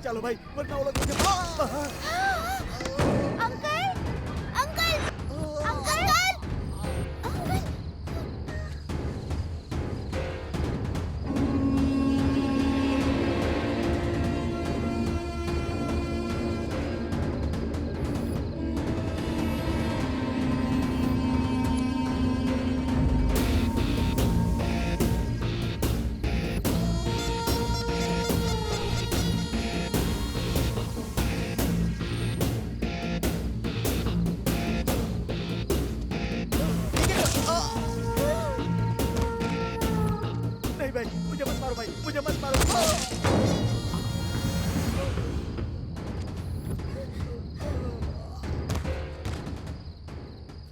चलो भाई, वरना वो लोग मुझे अंकल अंकल अंकल अंकल। नहीं भाई, मुझे मत मारो भाई, मुझे मत मारो।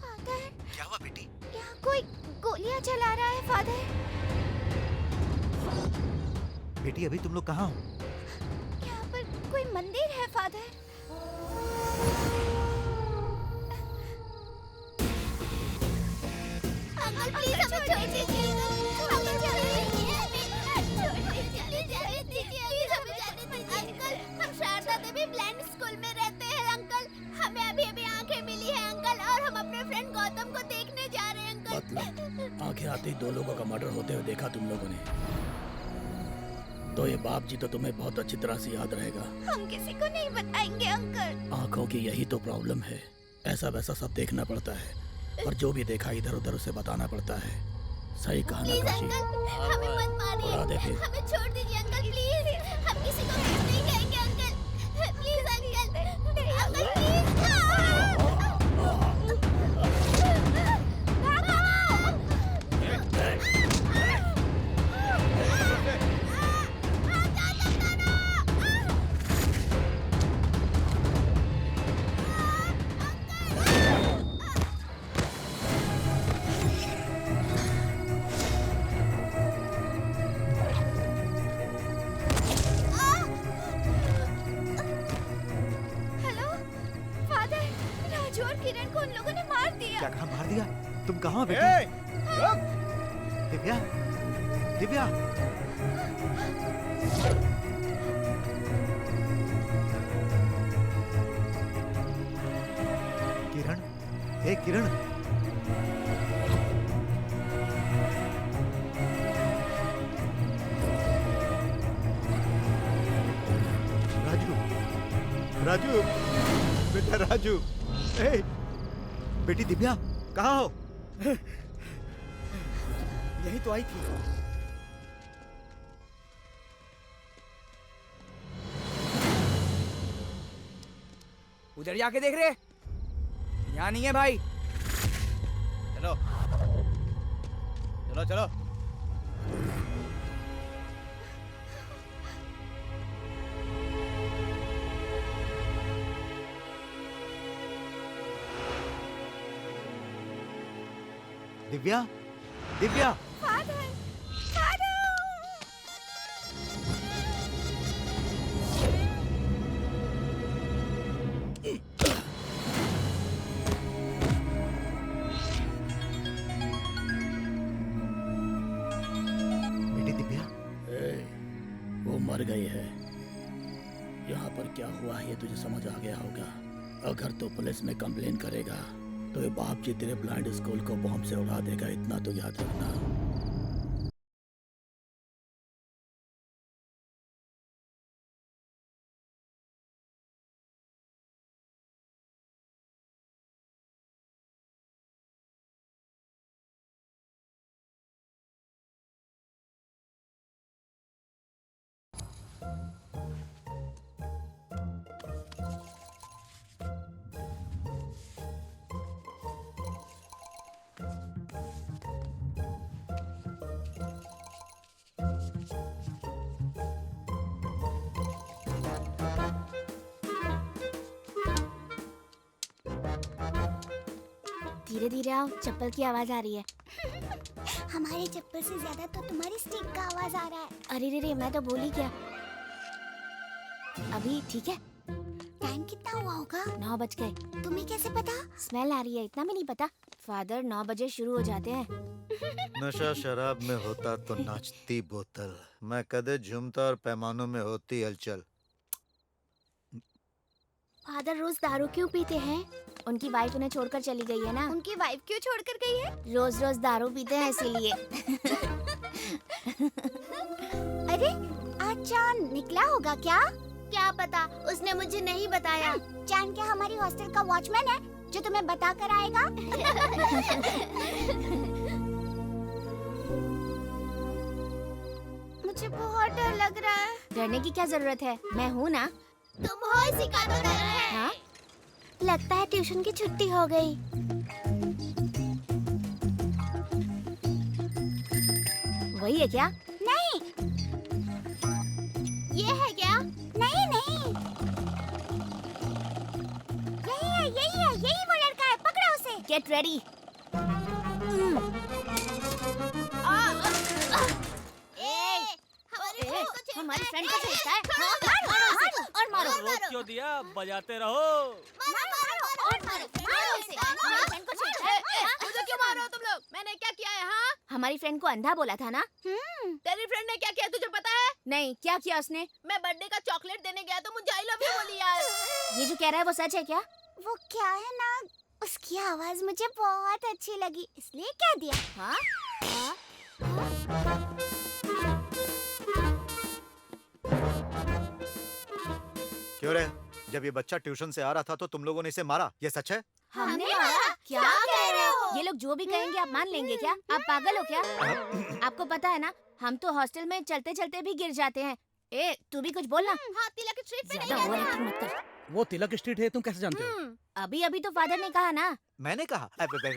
फादर, क्या हुआ बेटी? यहाँ कोई गोलियां चला रहा है फादर। बेटी अभी तुम लोग कहाँ हो? यहाँ पर कोई मंदिर है फादर। अंकल प्लीज हमें छोड़ दीजिए। हमें छोड़ दीजिए। प्लीज हमें जाने दीजिए। अंकल, हम शारदा देवी ब्लाइंड स्कूल में रहते हैं अंकल। हमें अभी अभी आंखें मिली है अंकल, और हम अपने फ्रेंड गौतम को देखने जा रहे हैं अंकल। मतलब आंखें आते ही 2 लोगों का मर्डर होते हुए देखा तुम लोगों ने, तो ये बाप जी तो तुम्हें बहुत अच्छी तरह से याद रहेगा। हम किसी को नहीं बताएंगे अंकल। आंखों की यही तो प्रॉब्लम है, ऐसा वैसा सब देखना पड़ता है, और जो भी देखा इधर उधर उसे बताना पड़ता है। सही कहा ना प्लीज काशी? अंकल, हमें मत उड़ा दे मारिए। फिर। हमें छोड़ दीजिए अंकल प्लीज। हम किसी को कुछ नहीं कहेंगे uncle. Please uncle, uncle please. Hello father, Raju और किरण को उन लोगों ने मार दिया। क्या कहा मार दिया? तुम कहाँ हो बेटी? ए, दिव्या, दिव्या, किरण, हे किरण, राजू, राजू, बेटा राजू। ए, बेटी दिव्या, कहाँ हो? यही तो आई थी। उधर जाके देख रहे, यहाँ नहीं है भाई। चलो चलो चलो। Divya, Divya, father, father. बेटी दिव्या, वो मर गई है। यहाँ पर क्या हुआ है ये तुझे समझ आ गया होगा। अगर तू पुलिस में कंप्लेन करेगा तो ये बाप जी तेरे ब्लाइंड स्कूल को बॉम्ब से उड़ा देगा, इतना तो याद रखना। धीरे धीरे आओ, चप्पल की आवाज आ रही है। हमारी चप्पल से ज्यादा तो तुम्हारी स्टिक का आवाज आ रहा है। अरे रे रे, मैं तो बोली क्या। अभी ठीक है? टाइम कितना हुआ होगा? 9 बज गए। तुम्हें कैसे पता? स्मेल आ रही है, इतना भी नहीं पता। फादर 9 बजे शुरू हो जाते हैं। नशा शराब में होता तो नाचती बोतल, मैं कदे झूमता और पैमानों में होती हलचल। फादर रोज दारू क्यों पीते हैं? उनकी वाइफ उन्हें छोड़कर चली गई है ना। उनकी वाइफ क्यों छोड़कर गई है? रोज रोज दारू पीते हैं इसीलिए। अरे आज चांद निकला होगा क्या? क्या पता, उसने मुझे नहीं बताया। चांद क्या हमारी हॉस्टल का वॉचमैन है जो तुम्हें बता कर आएगा? मुझे बहुत डर लग रहा है। डरने की क्या जरूरत है, मैं हूँ ना। तुम हो इसी का तो डर है। हाँ? लगता है ट्यूशन की छुट्टी हो गई। वही है क्या? नहीं। ये है क्या? नहीं नहीं। यही वो लड़का है, पकड़ो उसे। Get ready. हमारी फ्रेंड को छेड़ता है। मारो उसे और मारो। रोक क्यों दिया? बजाते रहो। मुझे क्यों मार रहे हो तुम लोग? मैंने क्या किया है? हाँ, हमारी फ्रेंड को अंधा बोला था ना। तेरी फ्रेंड ने क्या किया तुझे पता है? नहीं, क्या किया उसने? मैं बर्थडे का चॉकलेट देने गया तो मुझे आई लव यू बोली यार। ये जो कह रहा है वो सच है क्या? वो क्या है ना, उसकी आवाज मुझे बहुत अच्छी लगी इसलिए कह दिया। हाँ? क्यों रे? जब ये बच्चा ट्यूशन से आ रहा था तो तुम लोगों ने इसे मारा, ये सच है? हमने मारा? क्या कह रहे हो? ये लोग जो भी कहेंगे आप मान लेंगे क्या? आप पागल हो क्या? आपको पता है ना, हम तो हॉस्टल में चलते चलते भी गिर जाते हैं। ए, तू भी कुछ बोलना। हाँ, तिलक स्ट्रीट पे नहीं गिरा। मत कर। वो तिलक स्ट्रीट है, तुम कैसे जानते हो? अभी अभी तो फादर ने कहा ना। मैंने कहा? आपने तो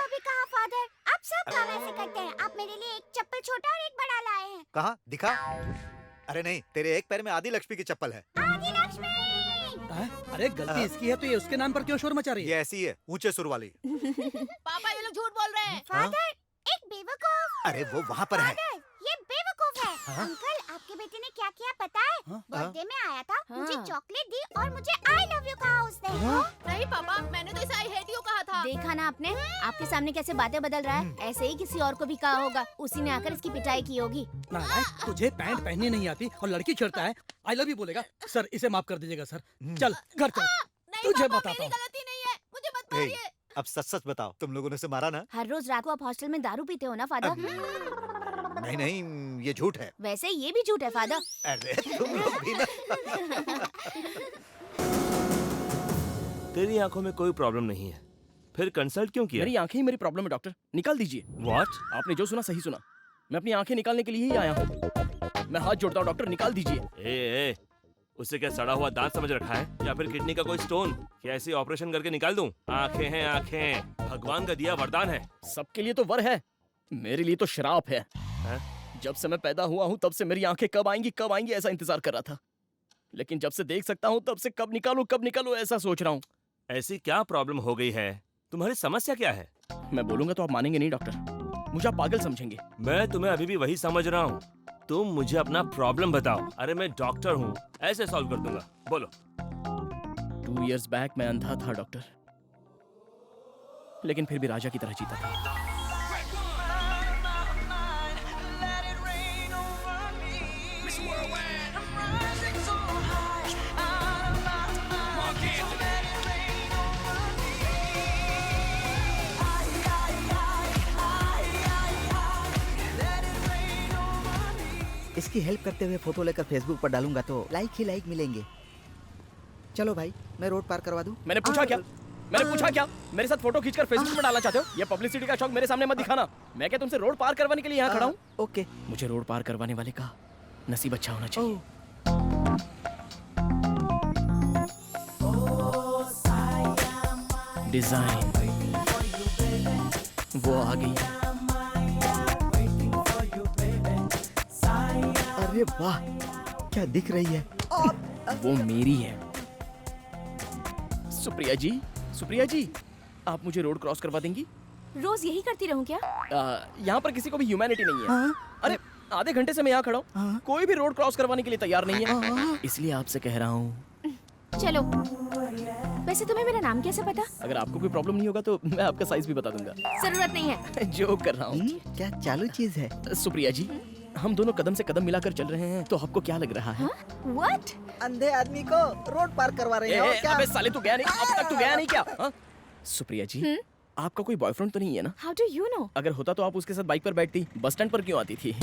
अभी कहा फादर। आप सब काम ऐसे करते हैं। आप मेरे लिए एक चप्पल छोटा और एक बड़ा लाए हैं। कहा? दिखा? अरे नहीं, तेरे एक पैर में आदि लक्ष्मी की चप्पल है। आदि लक्ष्मी। अरे गलती इसकी है तो ये उसके नाम पर क्यों शोर मचा रही है? ये ऐसी है, ऊंचे सुर वाली। पापा ये लोग झूठ बोल रहे हैं। फादर, एक बेवकूफ। अरे वो वहाँ पर है। फादर, ये बेवकूफ है। अंकल, आपके बेटे ने क्या किया पता है? बर्थडे में आया था, मुझे चॉकलेट दी और मुझे आई लव यू कहा उसने। नहीं पापा, मैंने तो इसे आई हेट यू कहा था। देखा ना आपने? आपके सामने कैसे बातें बदल रहा है। ऐसे ही किसी और को भी कहा होगा, उसी ने आकर इसकी पिटाई की होगी। नालायक, तुझे पैंट पहननी नहीं आती और लड़की छेड़ता है, आई लव यू बोलेगा। सर इसे माफ कर दीजिएगा सर। चल घर चल, तुझे बताता हूँ। गलती नहीं है, मुझे मत ए, मारिए। अब सच सच बताओ, तुम लोगों ने उसे मारा ना? हर रोज रात को आप हॉस्टल में दारू पीते हो ना फादर? नहीं नहीं, ये झूठ है। वैसे ये भी झूठ है फादर। अरे तुम लोग भी ना। तेरी आंखों में कोई प्रॉब्लम नहीं है, फिर कंसल्ट क्यों किया? मेरी आंखें ही मेरी प्रॉब्लम है डॉक्टर, निकाल दीजिए। What? आपने जो सुना सही सुना, मैं अपनी आंखें निकालने के लिए ही आया हूँ। मैं हाथ जोड़ता हूँ डॉक्टर, निकाल दीजिए। ए, उसे क्या सड़ा हुआ दांत समझ रखा है या फिर किडनी का कोई स्टोन? क्या ऐसे ऑपरेशन करके निकाल दूं? आंखें हैं आंखें, भगवान का दिया वरदान है। सबके लिए तो वर है, मेरे लिए तो शराप है। जब से मैं पैदा हुआ हूँ तब से मेरी आंखें कब आएंगी ऐसा इंतजार कर रहा था, लेकिन जब से देख सकता हूँ तब से कब निकालूं ऐसा सोच रहा हूँ। ऐसी क्या प्रॉब्लम हो गई है? तुम्हारी समस्या क्या है? मैं बोलूंगा तो आप मानेंगे नहीं डॉक्टर, मुझे आप पागल समझेंगे। मैं तुम्हें अभी भी वही समझ रहा हूँ। तुम मुझे अपना प्रॉब्लम बताओ। अरे मैं डॉक्टर हूँ, ऐसे सॉल्व कर दूंगा। बोलो। 2 years बैक मैं अंधा था डॉक्टर, लेकिन फिर भी राजा की तरह जीता था। इसकी हेल्प करते हुए फोटो लेकर फेसबुक पर डालूंगा तो लाइक ही लाइक मिलेंगे। चलो भाई, मैं रोड पार करवा दूं। मैंने पूछा क्या? मेरे साथ फोटो खींचकर फेसबुक पर डालना चाहते हो? ये पब्लिसिटी का शौक मेरे सामने मत दिखाना। मैं क्या तुमसे रोड पार करवाने के लिए यहाँ खड़ा हूँ? ओके। मुझे रोड पार करवाने वाले का नसीब अच्छा होना चाहिए। डिजाइन वो आ गई। अरे वाह, क्या दिख रही है? वो मेरी है। सुप्रिया जी, आप मुझे रोड क्रॉस करवा देंगी? रोज यही करती रहूं क्या? यहाँ पर किसी को भी ह्यूमैनिटी नहीं है। अरे आधे घंटे से मैं यहाँ खड़ा हूँ, कोई भी रोड क्रॉस करवाने के लिए तैयार नहीं है, इसलिए आपसे कह रहा हूँ। चलो। वैसे तुम्हें मेरा नाम कैसे पता? अगर आपको कोई प्रॉब्लम नहीं होगा तो मैं आपका साइज भी बता दूंगा। जरूरत नहीं है। जोक कर रहा हूँ। क्या चालू चीज है? सुप्रिया जी, हम दोनों कदम से कदम मिलाकर चल रहे हैं, तो आपको क्या लग रहा है? व्हाट? अंधे आदमी को रोड पार करवा रहे हो क्या? अबे साले, तू गया नहीं? अब तक तू गया नहीं क्या? हाँ? सुप्रिया जी, आपका कोई बॉयफ्रेंड तो नहीं है ना? How do you know? अगर होता तो आप उसके साथ बाइक पर बैठती, बस स्टैंड पर क्यों आती थी?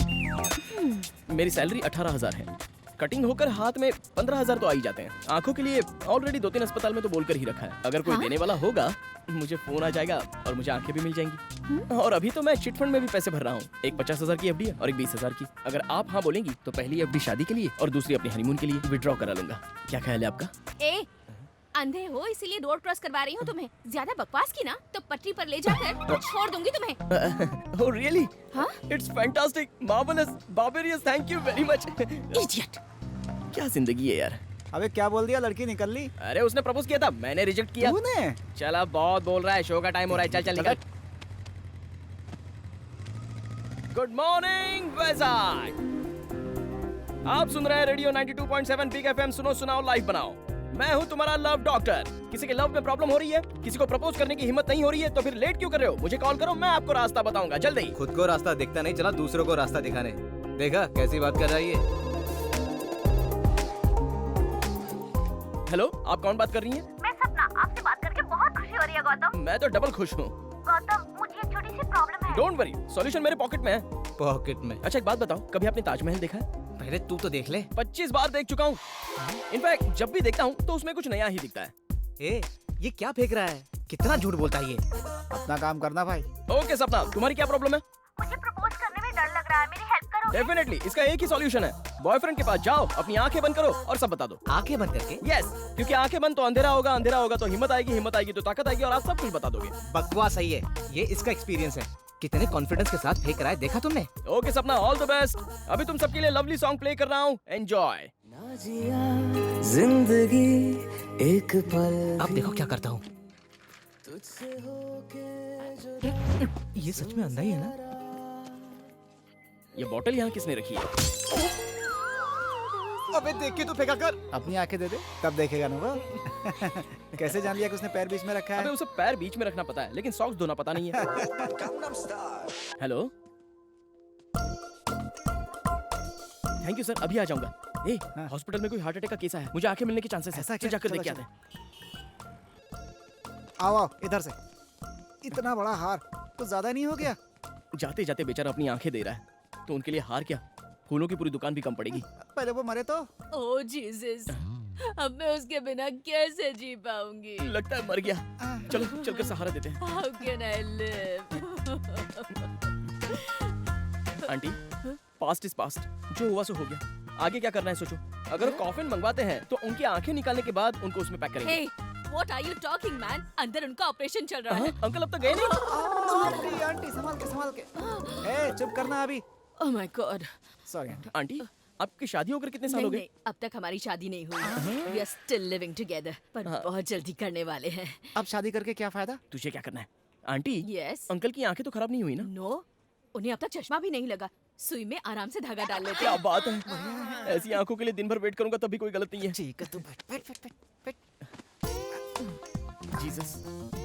मेरी सैलरी 18,000 है। कटिंग होकर हाथ में 15,000 तो आ ही जाते हैं। आंखों के लिए ऑलरेडी 2-3 अस्पताल में तो बोलकर ही रखा है। अगर कोई देने वाला होगा, मुझे फोन आ जाएगा और मुझे आंखें भी मिल जाएंगी। और अभी तो मैं चिट फंड में भी पैसे भर रहा हूँ। एक 50,000 की एफडी है और एक 20,000 की। अगर आप हाँ बोलेंगी तो पहली एफडी शादी के लिए और दूसरी अपने हनीमून के लिए विड्रॉ करा लूंगा। क्या ख्याल है आपका? ए, अंधे हो इसीलिए रोड क्रॉस करवा रही हूँ तुम्हें। ज्यादा बकवास की ना तो पटरी पर ले जाकर छोड़ दूंगी तुम्हें। Oh really? हाँ? It's fantastic, marvellous, barbarous, thank you very much. Idiot. क्या जिंदगी है यार। अबे क्या बोल दिया, लड़की निकल ली? अरे उसने प्रपोज किया था, मैंने रिजेक्ट किया। तूने? चल अब बहुत बोल रहा है, शो का टाइम हो रहा है, चल चल निकल। Good morning Vizag. आप सुन रहे हैं रेडियो 92.7 बिग एफएम। सुनो सुनाओ लाइव बनाओ। मैं हूं तुम्हारा लव डॉक्टर। किसी के लव में प्रॉब्लम हो रही है, किसी को प्रपोज करने की हिम्मत नहीं हो रही है, तो फिर लेट क्यों कर रहे हो? मुझे कॉल करो, मैं आपको रास्ता बताऊंगा जल्दी। खुद को रास्ता दिखता नहीं, चला दूसरों को रास्ता दिखाने। देखा कैसी बात कर रहा है ये? हेलो, आप कौन बात कर रही हैं? मैं सपना, आपसे बात करके बहुत खुशी हो रही है गौतम। मैं तो डबल खुश हूँ। गौतम, मुझे एक छोटी सी प्रॉब्लम है। डोंट वरी, सॉल्यूशन मेरे पॉकेट में है। पॉकेट में? अच्छा एक बात बताओ, कभी आपने ताजमहल देखा है? पहले तू तो देख ले। 25 बार देख चुका हूँ। इनफैक्ट जब भी देखता हूँ तो उसमें कुछ नया ही दिखता है। ए, ये क्या फेंक रहा है? कितना झूठ बोलता है ये। अपना काम करना भाई। ओके सपना, तुम्हारी क्या प्रॉब्लम है? मुझे प्रपोज करने में डर लग रहा है, मेरी हेल्प करो। डेफिनेटली, इसका एक ही सॉल्यूशन है। बॉयफ्रेंड के पास जाओ, अपनी आंखें बंद करो और सब बता दो। आंखें बंद करके? यस, क्योंकि आंखें बंद तो अंधेरा होगा, अंधेरा होगा तो हिम्मत आएगी, हिम्मत आएगी तो ताकत आएगी और आप सब कुछ बता दोगे। बकवास सही है, ये इसका एक्सपीरियंस है। कितने कॉन्फिडेंस के साथ फेंक रहा है, देखा तुमने? ओके सपना, ऑल द बेस्ट। अभी तुम सबके लिए लवली सॉन्ग प्ले कर रहा हूँ, एंजॉय। जिंदगी एक पल। अब देखो क्या करता हूँ। ये सच में अंधा ही है ना? ये बोतल यहाँ किसने रखी है? अबे देख के तो फेंका कर। अपनी आंखें दे दे, तब देखेगा ना वो। कैसे जान लिया कि उसने पैर बीच में रखा अबे है? उसे पैर बीच में रखना पता है, लेकिन सॉक्स धोना पता नहीं है। हेलो, थैंक यू सर, अभी आ जाऊंगा। ए, हॉस्पिटल में कोई हार्ट अटैक का केस है, मुझे आंखें मिलने के चांसेस है। ऐसा चल क्या? जाकर चलो, देख के चलो। आते हैं। आओ आओ इधर से। इतना बड़ा हार कुछ ज्यादा नहीं हो गया? जाते जाते बेचारा अपनी आंखें दे रहा है, तो उनके लिए हार क्या, फूलों की पूरी दुकान भी कम पड़ेगी। पहले वो मरे तो। ओह जीसस, अब मैं उसके बिना कैसे जी पाऊंगी? लगता है मर गया। चलो चलकर सहारा देते हैं। How can I live? Aunty, past is past, जो हुआ सो हो गया। आगे क्या करना है सोचो। अगर कॉफिन मंगवाते हैं तो उनकी आंखें निकालने के बाद उनको उसमें पैक करेंगे। Hey, what are you talking, man? अंदर उनका ऑपरेशन चल रहा है। अंकल अब तक गए नहीं? आंटी आंटी संभाल के। ए चुप करना अभी। Oh my God. Sorry aunty. Aunty, आपकी शादी होकर कितने साल नहीं हो गए? नहीं, अब तक हमारी शादी नहीं हुई। We are still living together, पर बहुत जल्दी करने वाले हैं। अब शादी करके क्या फायदा? तुझे क्या करना है? Aunty, Yes. अंकल की आंखें तो खराब नहीं हुई ना? No, उन्हें अब तक चश्मा भी नहीं लगा। सुई में आराम से धागा डाल लेते क्या हैं। बात है, ऐसी आंखों के लिए दिन भर वेट करूंगा तब भी कोई गलत नहीं है। ठीक है तू बैठ बैठ बैठ बैठ। जीसस,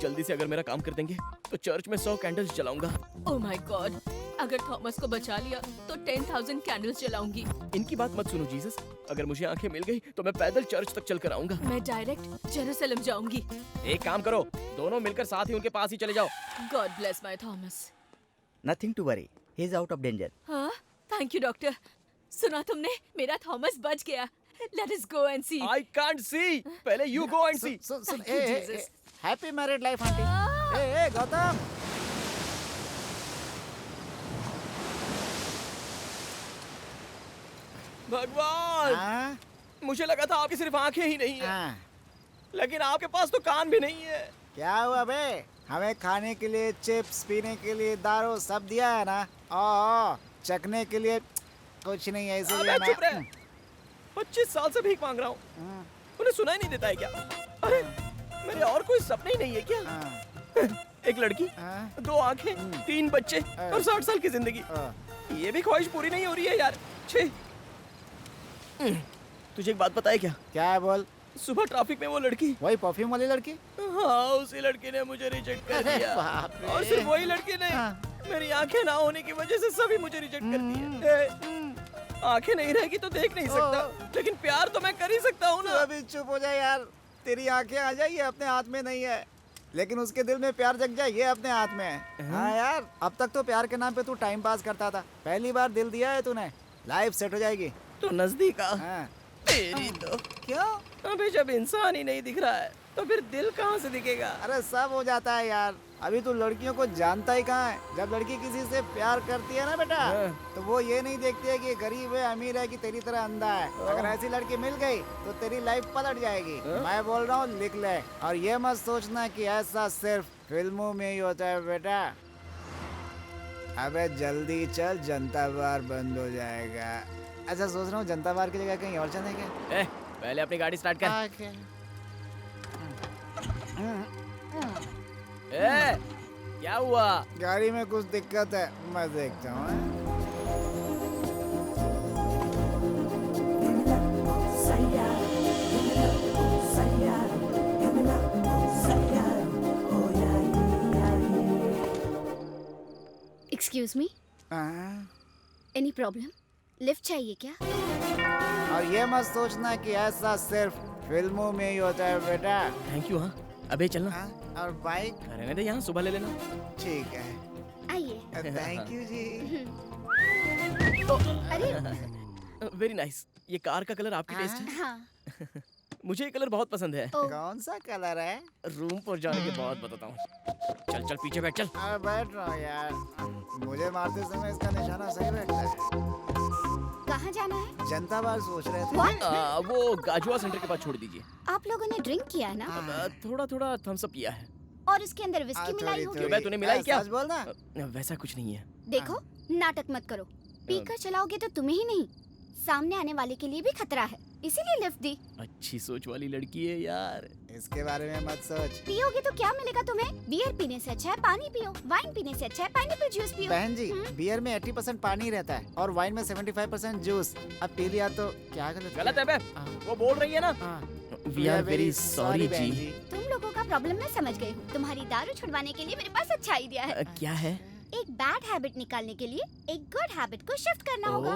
जल्दी से अगर मेरा काम कर देंगे तो चर्च में 100 कैंडल्स जलाऊंगा। Oh my God, अगर थॉमस को बचा लिया तो 10,000 कैंडल्स जलाऊंगी। इनकी बात मत सुनो जीसस, अगर मुझे आंखें मिल गई तो मैं पैदल चर्च तक चल कर आऊंगा। मैं डायरेक्ट जेरूसलम जाऊंगी। एक काम करो, दोनों मिलकर साथ ही उनके पास ही चले जाओ। God bless my Thomas. Nothing to worry, he is out of danger. हाँ, थैंक यू डॉक्टर। सुना तुमने, मेरा थॉमस बच गया। Let us go and see. I can't see, पहले यू गो एंड सी। सुन Thank you, Jesus. Happy married life auntie. ए गौतम। भगवान, हाँ मुझे लगा था आपकी सिर्फ आंखें ही नहीं है, हाँ। लेकिन आपके पास तो कान भी नहीं है। क्या हुआ बे? हमें खाने के लिए चिप्स, पीने के लिए दारू सब दिया है ना। ओ चखने के लिए कुछ नहीं है इसीलिए अबे चुप रहे। ना। 25 साल से भीख मांग रहा हूँ, उन्हें सुना ही नहीं देता है क्या? अरे मेरे और कोई सपने ही नहीं है क्या? हाँ, एक लड़की, हाँ, 2 आंखें, 3 बच्चे और 60 साल की जिंदगी। हाँ। ये भी ख्वाहिश पूरी नहीं हो रही है यार। छे। तुझे एक बात पता है क्या? क्या है बोल? सुबह ट्रैफिक में वो लड़की, वही परफ्यूम वाली लड़की? हाँ उसी लड़की ने मुझे रिजेक्ट कर अरे दिया। बाप रे। और सिर्फ वही लड़की नहीं, हाँ। मेरी आंखें ना होने की वजह से सभी मुझे रिजेक्ट करती है। आंखें नहीं रहेगी तो देख नहीं सकता, लेकिन प्यार तो मैं कर ही सकता हूँ तू ना। अभी चुप हो जाए यार। तेरी आंखें आ जाइए अपने हाथ में नहीं है, लेकिन उसके दिल में प्यार जग जाए ये अपने हाथ में है। हाँ यार, अब तक तो प्यार के नाम पे तू टाइम पास करता था, पहली बार दिल दिया है तूने, लाइफ सेट हो जाएगी। तो नजदीक आ। हाँ। तेरी तो क्यों? अबे जब इंसान ही नहीं दिख रहा है तो फिर दिल कहाँ से दिखेगा? अरे सब हो जाता है यार, अभी तू लड़कियों को जानता ही कहाँ है। जब लड़की किसी से प्यार करती है ना बेटा, तो वो ये नहीं देखती है कि गरीब है अमीर है कि तेरी तरह अंधा है। अगर ऐसी लड़की मिल गई तो तेरी लाइफ पलट जाएगी। मैं बोल रहा हूँ लिख ले, और ये मत सोचना कि ऐसा सिर्फ फिल्मों में ही होता है बेटा। अबे जल्दी चल, जनता बार बंद हो जाएगा। अच्छा सोच रहा हूँ जनता बार की जगह कहीं और चले क्या? पहले अपनी गाड़ी स्टार्ट कर। क्या हुआ? गाड़ी में कुछ दिक्कत है, मैं देखता हूँ। Excuse me, any problem? Lift चाहिए क्या? और ये मत सोचना कि ऐसा सिर्फ फिल्मों में ही होता है बेटा। Thank you. हाँ अबे चलना। और बाइक? रहने दे, यहाँ सुबह ले लेना। ठीक है, आइए। थैंक यू जी। अरे वेरी नाइस। ये कार का कलर आपकी टेस्ट है? हाँ। मुझे ये कलर बहुत पसंद है। कौन सा कलर है? रूम पर जाने के बाद बताता हूँ। चल चल पीछे बैठ चल। अरे बैठ रहा हूँ यार, मुझे मारते समय इसका निशाना सही बैठता है। कहाँ जाना है? जनता बार सोच रहे थे। वो गाजुआ सेंटर के पास छोड़ दीजिए। आप लोगों ने ड्रिंक किया है ना? थोड़ा थोड़ा थम्स अप किया है। और इसके अंदर विस्की मिलाई होगी? क्यों बे, तूने मिलाई क्या? सच बोलना। वैसा कुछ नहीं है। देखो, नाटक मत करो। पीकर चलाओगे तो तुम्हें ही नहीं, सामने आने वाले के लिए भी खतरा है, इसीलिए लिफ्ट दी। अच्छी सोच वाली लड़की है यार। इसके बारे में मत सोच। पियोगे तो क्या मिलेगा तुम्हें? बियर पीने से अच्छा है पानी पियो, वाइन पीने से अच्छा है पाइनएप्पल जूस पियो। बहन जी, बियर में 80% पानी रहता है और वाइन में 75% जूस। अब पी लिया तो क्या गलत है बे? वो बोल रही है ना। We are very sorry जी। तुम लोगों का प्रॉब्लम मैं समझ गई हूँ। तुम्हारी दारू छुड़वाने के लिए मेरे पास अच्छा आइडिया है। क्या है? एक बैड हैबिट निकालने के लिए एक गुड हैबिट को शिफ्ट करना होगा।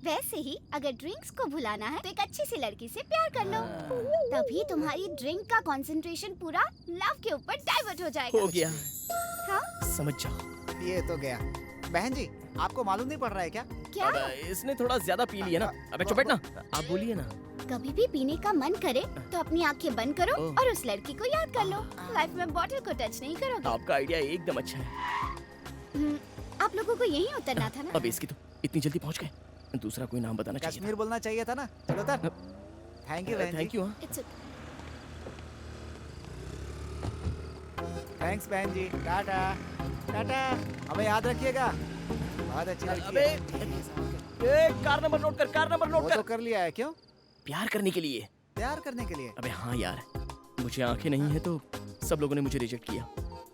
वैसे ही अगर ड्रिंक्स को भुलाना है तो एक अच्छी सी लड़की से प्यार कर लो, तभी तुम्हारी ड्रिंक का कंसंट्रेशन पूरा लव के ऊपर डाइवर्ट हो जाएगा। हो गया। हाँ? समझ जाओ। ये तो गया। बहन जी, आपको मालूम नहीं पड़ रहा है क्या? क्या? इसने थोड़ा ज्यादा पी लिया ना। अबे चुप बैठ ना, आप बोलिए ना। कभी भी पीने का मन करे तो अपनी आंखें बंद करो और उस लड़की को याद कर लो। लाइफ में बॉटल को टच नहीं करोगे। आपका आइडिया एकदम अच्छा है। आप लोगों को यहीं उतरना था ना? अब इसकी तो इतनी जल्दी पहुंच गए। दूसरा कोई नाम बताना चाहिए। कश्मीर बोलना चाहिए था ना। चलो उतर। थैंक यू बहन जी। Thank you. थैंक्स बहन जी। टाटा टाटा। हमें याद रखिएगा। बहुत अच्छी लड़की है। कार नंबर नोट कर, कार नंबर नोट वो तो कर लिया है। क्यों? प्यार करने के लिए। प्यार करने के लिए? अबे हाँ यार, मुझे आंखें नहीं है तो सब लोगों ने मुझे रिजेक्ट किया,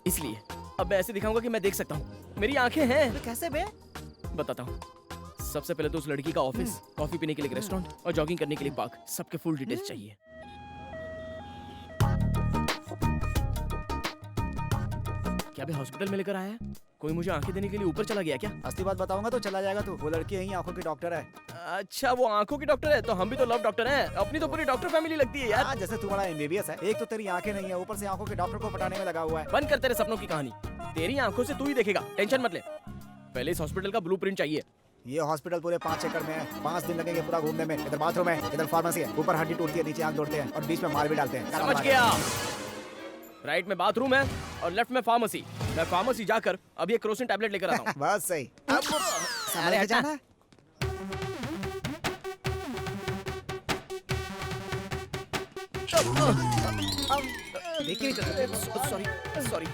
इसलिए अब मैं ऐसे दिखाऊंगा कि मैं देख सकता हूँ। मेरी आंखें हैं। तो कैसे बे? बताता हूँ। सबसे पहले तो उस लड़की का ऑफिस, कॉफी पीने के लिए एक रेस्टोरेंट और जॉगिंग करने के लिए पार्क, सबके फुल डिटेल्स चाहिए। क्या भी हॉस्पिटल में लेकर आया है? कोई मुझे आंखें देने के लिए ऊपर चला गया क्या? असली बात बताऊंगा तो चला जाएगा तू। वो लड़की यही आंखों की डॉक्टर है। अच्छा, वो आंखों की डॉक्टर है, तो हम भी तो लव डॉक्टर हैं। अपनी तो पूरी डॉक्टर फैमिली लगती है यार। जैसे तू बड़ा एमबीबीएस है, एक तो तेरी आंखें नहीं है, ऊपर से आंखों के डॉक्टर को पटाने में लगा हुआ है। बंद कर तेरे सपनों की कहानी। तेरी आंखों से तू ही देखेगा, टेंशन मत ले। पहले इस हॉस्पिटल का ब्लूप्रिंट चाहिए। ये हॉस्पिटल पूरे 5 एकड़ में है। 5 दिन लगेंगे पूरा घूमने में। इधर बाथरूम है, इधर फार्मेसी है, ऊपर हड्डी टूटती है, नीचे आंख तोड़ते हैं और बीच में मार भी डालते हैं। समझ गया। राइट में बाथरूम है और लेफ्ट में फार्मेसी। मैं फार्मेसी जाकर अभी एक क्रोसिन टैबलेट लेकर आता हूँ। बहुत सही। अब संभाल के जाना। देखिए सॉरी सॉरी।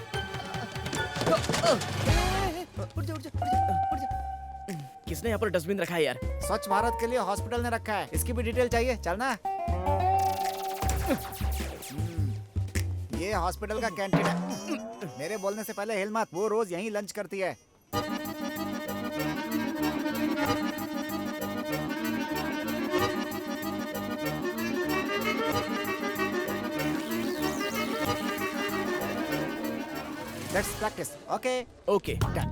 किसने यहाँ पर डस्टबिन रखा है यार? स्वच्छ भारत के लिए हॉस्पिटल ने रखा है। इसकी भी डिटेल चाहिए? चलना। ये हॉस्पिटल का कैंटीन है। मेरे बोलने से पहले हिल मत। वो रोज यहीं लंच करती है। Let's practice. Okay. Okay done.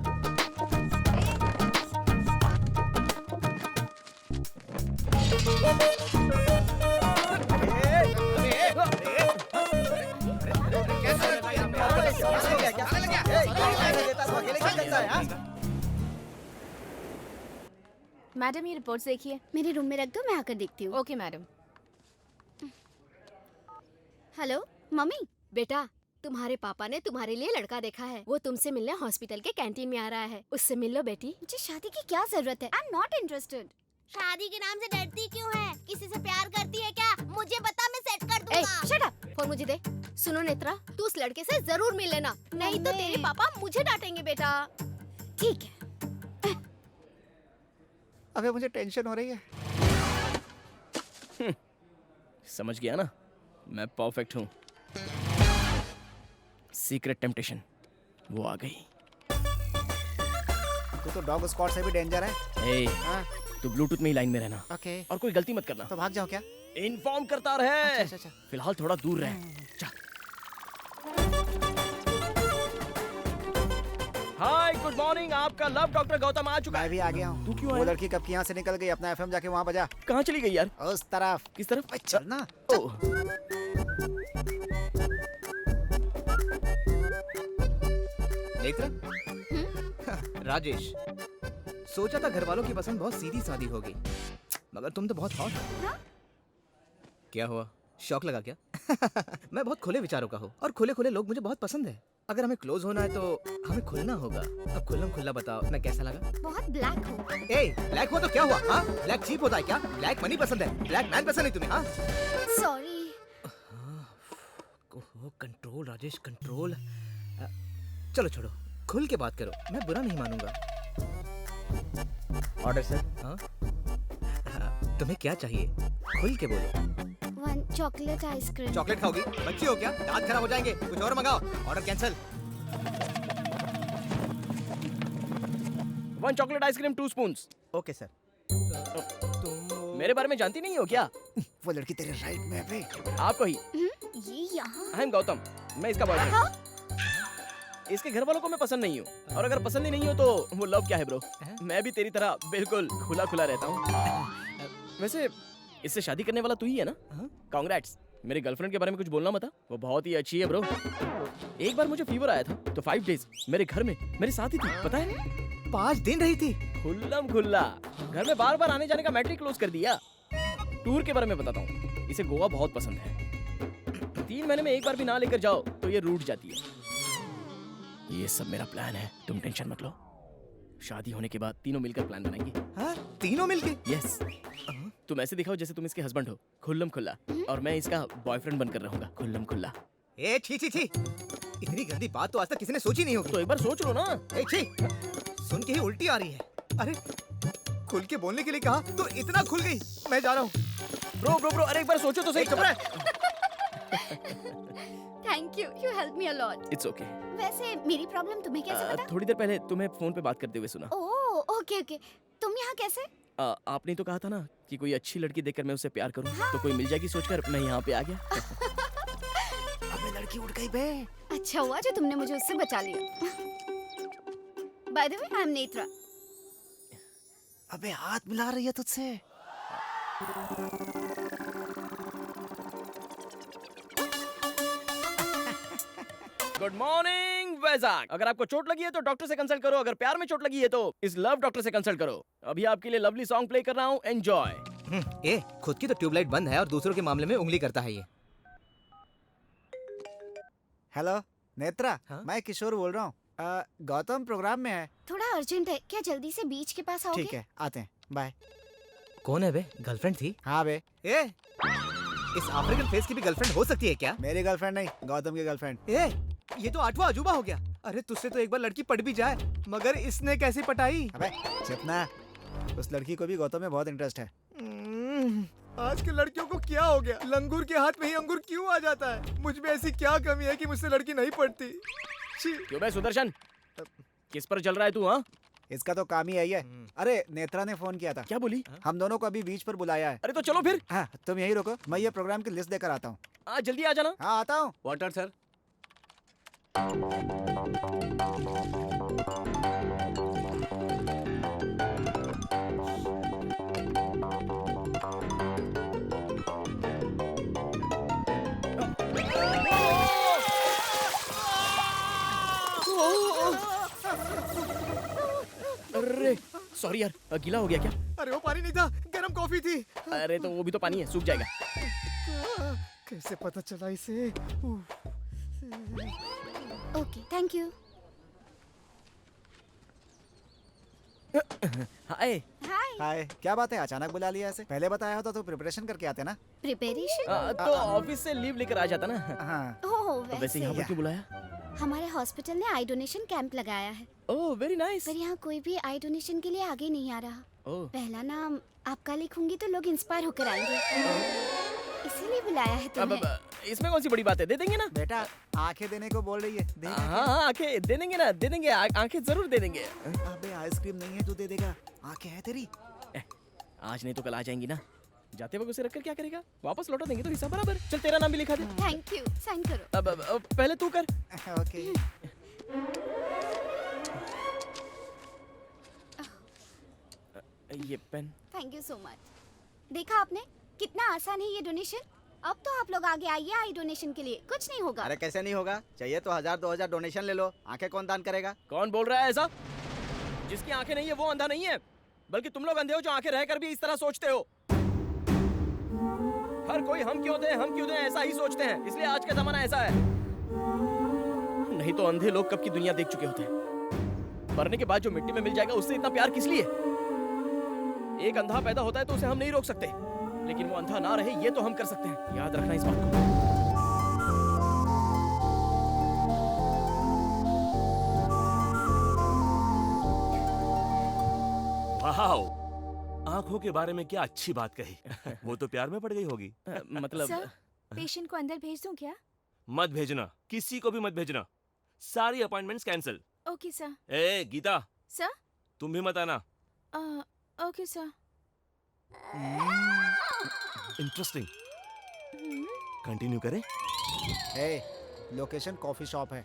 Madam ये रिपोर्ट्स देखिए. मेरे रूम में रख दो, मैं आकर देखती हूँ. Okay madam. Hello mummy. बेटा तुम्हारे पापा ने तुम्हारे लिए लड़का देखा है. वो तुमसे मिलने हॉस्पिटल के कैंटीन में आ रहा है. उससे मिल लो बेटी. मुझे शादी की क्या जरूरत है? I am not interested. शादी के नाम से डरती क्यों है? किसी से प्यार करती है क्या? मुझे बता, मैं सेट कर ए दूंगा. Shut up. फोन मुझे दे. सुनो नेत्रा, तू उस लड़के से जरूर मिल लेना, नहीं तो मम्मी. तेरे पापा मुझे डांटेंगे बेटा. ठीक है. अबे मुझे टेंशन हो रही है. समझ गया ना, मैं परफेक्ट हूँ. सीक्रेट टेम्पटेशन वो आ गई. तू तो डॉग स्क्वाड से भी डेंजर है. ए, हाँ. तू ब्लूटूथ में ही लाइन में रहना ओके. और कोई गलती मत करना. तो भाग जाओ क्या? इन्फॉर्म करता रहे. अच्छा. फिलहाल थोड़ा दूर रहे. जा. Hi good morning. आपका लव डॉक्टर गौतम आ चुका मैं है. भी आ गया हूँ. तू क्यों वो आया? लड़की कब की यहाँ से निकल गई. अपना एफएम जाके वहाँ बजा. कहाँ चली गई यार? उस तरफ. किस तरफ? चल ना. ओह. नेत्रा. राजेश. सोचा था घर वालों की पसंद बहुत सीधी सादी होगी, मगर तुम तो बहुत हॉट हो. क्या हुआ, शौक लगा क्या? मैं बहुत खुले विचारों का हूँ और खुले खुले लोग मुझे बहुत पसंद है. अगर हमें क्लोज होना है तो हमें खुलना होगा. अब खुल्लम खुल्ला बताओ, मैं कैसा लगा? बहुत ब्लैक हो. ए, ब्लैक हुआ तो क्या हुआ? हाँ, ब्लैक चीप होता है क्या? ब्लैक मनी पसंद है, ब्लैक मैन पसंद नहीं तुम्हें? हाँ, सॉरी. Control Rajesh, control. चलो छोड़ो, खुल के बात करो, मैं बुरा नहीं मानूंगा. Order sir. हाँ? तुम्हें क्या चाहिए? खुल के बोलो. 1 चॉकलेट आइसक्रीम. चॉकलेट खाओगी? बच्ची हो क्या? दांत खराब हो जाएंगे. कुछ और मंगाओ. Order cancel. 1 chocolate ice cream 2 spoons. Okay sir. मेरे बारे में जानती नहीं हो क्या? वो लड़की तेरे राइट में है बे. आपको ही. ये यहाँ. I am Gautam. मैं इसका बॉयफ्रेंड. इसके घर वालों को मैं पसंद नहीं हूँ, और अगर पसंद ही नहीं हो तो वो लव क्या है ब्रो. मैं भी तेरी तरह बिल्कुल खुला खुला रहता हूँ. वैसे इससे शादी करने वाला तू ही है ना? कांग्रेट्स. मेरी गर्लफ्रेंड के बारे में कुछ बोलना मत. वो बहुत ही अच्छी है ब्रो. एक बार मुझे फीवर आया था तो 5 डेज मेरे घर में मेरे साथ ही थी, पता है? 5 दिन रही थी. खुल्लम खुल्ला. घर में बार बार आने जाने का मैट्रिक क्लोज कर दिया. टूर के बारे में बताता हूँ. इसे गोवा बहुत पसंद है. 3 महीने में एक बार भी ना लेकर जाओ तो ये रूठ जाती है. ये सब मेरा प्लान है, तुम टेंशन मत लो. शादी होने के बाद तीनों मिलकर प्लान बनाएंगे. हाँ? तीनों मिलके? यस. तुम ऐसे दिखाओ जैसे तुम इसके हस्बैंड हो, खुल्लम खुल्ला, और मैं इसका बॉयफ्रेंड बनकर रहूंगा, खुल्लम खुल्ला. ए छी छी छी. इतनी गंदी बात तो आज तक किसी ने सोची नहीं होगी. तो एक बार सोच लो ना. ए छी. सुन के ही उल्टी आ रही है. अरे, खुल के बोलने के लिए कहा तो इतना खुल गई. मैं जा रहा हूँ. ब्रो ब्रो ब्रो, अरे एक बार सोचो तो सही. चुप रह. Thank you. You help me a lot. It's okay. वैसे मेरी प्रॉब्लम तुम्हें कैसे पता? थोड़ी देर पहले तुम्हें फोन पे बात करते हुए सुना. Oh okay okay. तुम यहाँ कैसे? आपने तो कहा था ना कि कोई अच्छी लड़की देखकर मैं उससे प्यार करूं, तो कोई मिल जाएगी सोचकर मैं यहाँ पे आ गया. अबे लड़की उठ गई बे. अच्छा हुआ जो तुमने मुझे उससे बचा लिया. By the way I am Netra. अबे हाथ मिला रही है तुझसे. Good morning Vizag. अगर आपको चोट लगी है तो डॉक्टर से कंसल्ट करो. अगर प्यार में चोट लगी है तो इस लव डॉक्टर से कंसल्ट करो. अभी आपके लिए लवली सॉन्ग प्ले कर रहा हूँ, एंजॉय. ए, खुद की तो ट्यूबलाइट बंद है और दूसरों के मामले में उंगली करता है ये. हेलो नेत्रा. हाँ? मैं किशोर बोल रहा हूँ. गौतम प्रोग्राम में है. थोड़ा अर्जेंट है, क्या जल्दी से बीच के पास आओगे? ठीक है, आते हैं. बाय. कौन है बे? गर्लफ्रेंड थी? हाँ बे. ए, इस अफ्रीकन फेस की भी गर्लफ्रेंड हो सकती है क्या? मेरी गर्लफ्रेंड नहीं, गौतम की गर्लफ्रेंड. ए, ये तो 8वां अजूबा हो गया. अरे तुझसे तो एक बार लड़की पट भी जाए, मगर इसने कैसे पटाई? अबे चुप ना. उस लड़की को भी गौतम में बहुत इंटरेस्ट है. आज के लड़कियों को क्या हो गया? लंगूर के हाथ में ही अंगूर क्यों आ जाता है? मुझ में ऐसी क्या कमी है कि मुझसे लड़की नहीं पड़ती? क्यों बे सुदर्शन, किस पर चल रहा है तू? हाँ, इसका तो काम ही यही है. अरे नेत्रा ने फोन किया था. क्या बोली? हम दोनों को अभी बीच पर बुलाया है. अरे तो चलो फिर. हाँ, तुम यही रुको, मैं ये प्रोग्राम की लिस्ट देकर आता हूँ. जल्दी आ जाना. हाँ आता हूँ. Water sir. अरे सॉरी यार, गीला हो गया क्या? अरे वो पानी नहीं था, गर्म कॉफी थी। अरे तो वो भी तो पानी है, सूख जाएगा। कैसे पता चला इसे? Okay, thank you. Hi. Hi. Hi, क्या बात है, अचानक बुला लिया ऐसे? पहले बताया होता तो प्रिपरेशन करके आते ना। प्रिपरेशन? तो ऑफिस से लीव लेकर आ जाता ना। हाँ। ओह, तो वैसे यहाँ पर क्यों बुलाया? हमारे हॉस्पिटल ने आई डोनेशन कैंप लगाया है। Oh very nice. पर यहाँ कोई भी आई डोनेशन के लिए आगे नहीं आ रहा। ओह। पहला नाम आपका लिखूंगी तो लोग इंस्पायर होकर आएंगे, इसीलिए बुलाया है तुम्हें। अब इसमें कौन सी बड़ी बात है, दे देंगे ना। बेटा आंखें देने को बोल रही है, दे। हाँ आंखें दे देंगे ना, दे देंगे, आंखें जरूर दे देंगे। अबे आइसक्रीम नहीं है, तू दे देगा। आंखें है तेरी। आज नहीं तो कल आ जाएंगी ना। जाते वक्त उसे रखकर क्या करेगा, वापस लौटा देंगे तो हिसाब बराबर। चल तेरा नाम भी लिखा दे। थैंक यू, साइन करो। अब पहले तू कर। ओके। ये pen. Thank you so much. देखा आपने कितना आसान है ये डोनेशन। अब तो आप लोग आगे आइए आई डोनेशन के लिए, कुछ नहीं होगा। अरे कैसे नहीं होगा, चाहिए तो 1000-2000 डोनेशन ले लो। आंखें कौन दान करेगा? कौन बोल रहा है ऐसा? जिसकी आंखें नहीं है वो अंधा नहीं है, बल्कि तुम लोग अंधे हो जो आंखें रहकर भी इस तरह सोचते हो। हर कोई हम क्यों दें ऐसा ही सोचते हैं, इसलिए आज का जमाना ऐसा है। नहीं तो अंधे लोग कब की दुनिया देख चुके होते हैं। मरने के बाद जो मिट्टी में मिल जाएगा उससे इतना प्यार किस लिए? एक अंधा पैदा होता है तो उसे हम नहीं रोक सकते, लेकिन वो अंधा ना रहे ये तो हम कर सकते हैं। याद रखना इस बात को। वाओ, आंखों के बारे में क्या अच्छी बात कही। वो तो प्यार में पड़ गई होगी। मतलब सर, पेशेंट को अंदर भेज दूं क्या? मत भेजना, किसी को भी मत भेजना। सारी अपॉइंटमेंट्स कैंसिल। Okay sir. ए गीता, सर? तुम भी मत आना। Okay sir. इंटरेस्टिंग, कंटिन्यू करें। लोकेशन कॉफी शॉप है।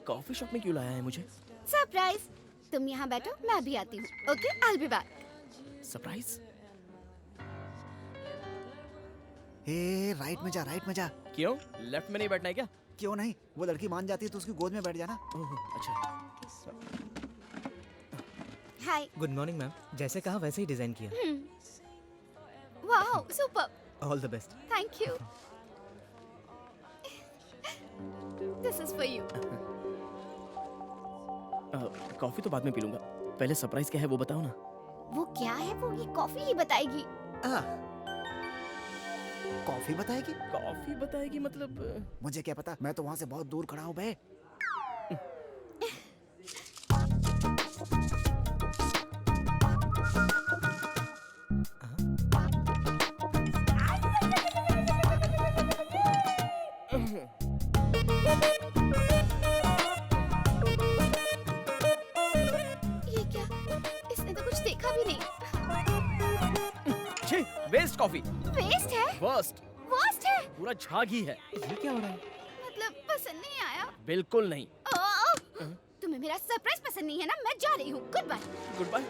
कॉफी शॉप में क्यों लाया है मुझे? सरप्राइज। तुम यहाँ बैठो, मैं अभी आती हूँ। Okay, I will be back. Surprise? Right में जा, राइट में जा। क्यों, लेफ्ट में नहीं बैठना है क्या? क्यों नहीं, वो लड़की मान जाती है तो उसकी गोद में बैठ जाना। अच्छा। हाय। गुड मॉर्निंग मैम, जैसे कहा वैसे ही डिजाइन किया। Wow, super. All the best. Thank you. This is for you. Coffee तो बाद में पी लूंगा, पहले सरप्राइज क्या है वो बताओ ना। वो क्या है, वो ये कॉफी ही बताएगी। कॉफी बताएगी? कॉफी बताएगी मतलब? मुझे क्या पता, मैं तो वहाँ से बहुत दूर खड़ा हूँ बे। ये क्या, इसने तो कुछ देखा भी नहीं। छी, वेस्ट कॉफी। वेस्ट है? वर्स्ट। वर्स्ट है? पूरा झाग ही है। ये क्या हो रहा है? मतलब पसंद नहीं आया? बिल्कुल नहीं। तुम्हें मेरा सरप्राइज पसंद नहीं है ना? मैं जा रही हूँ, गुड बाय। Good bye?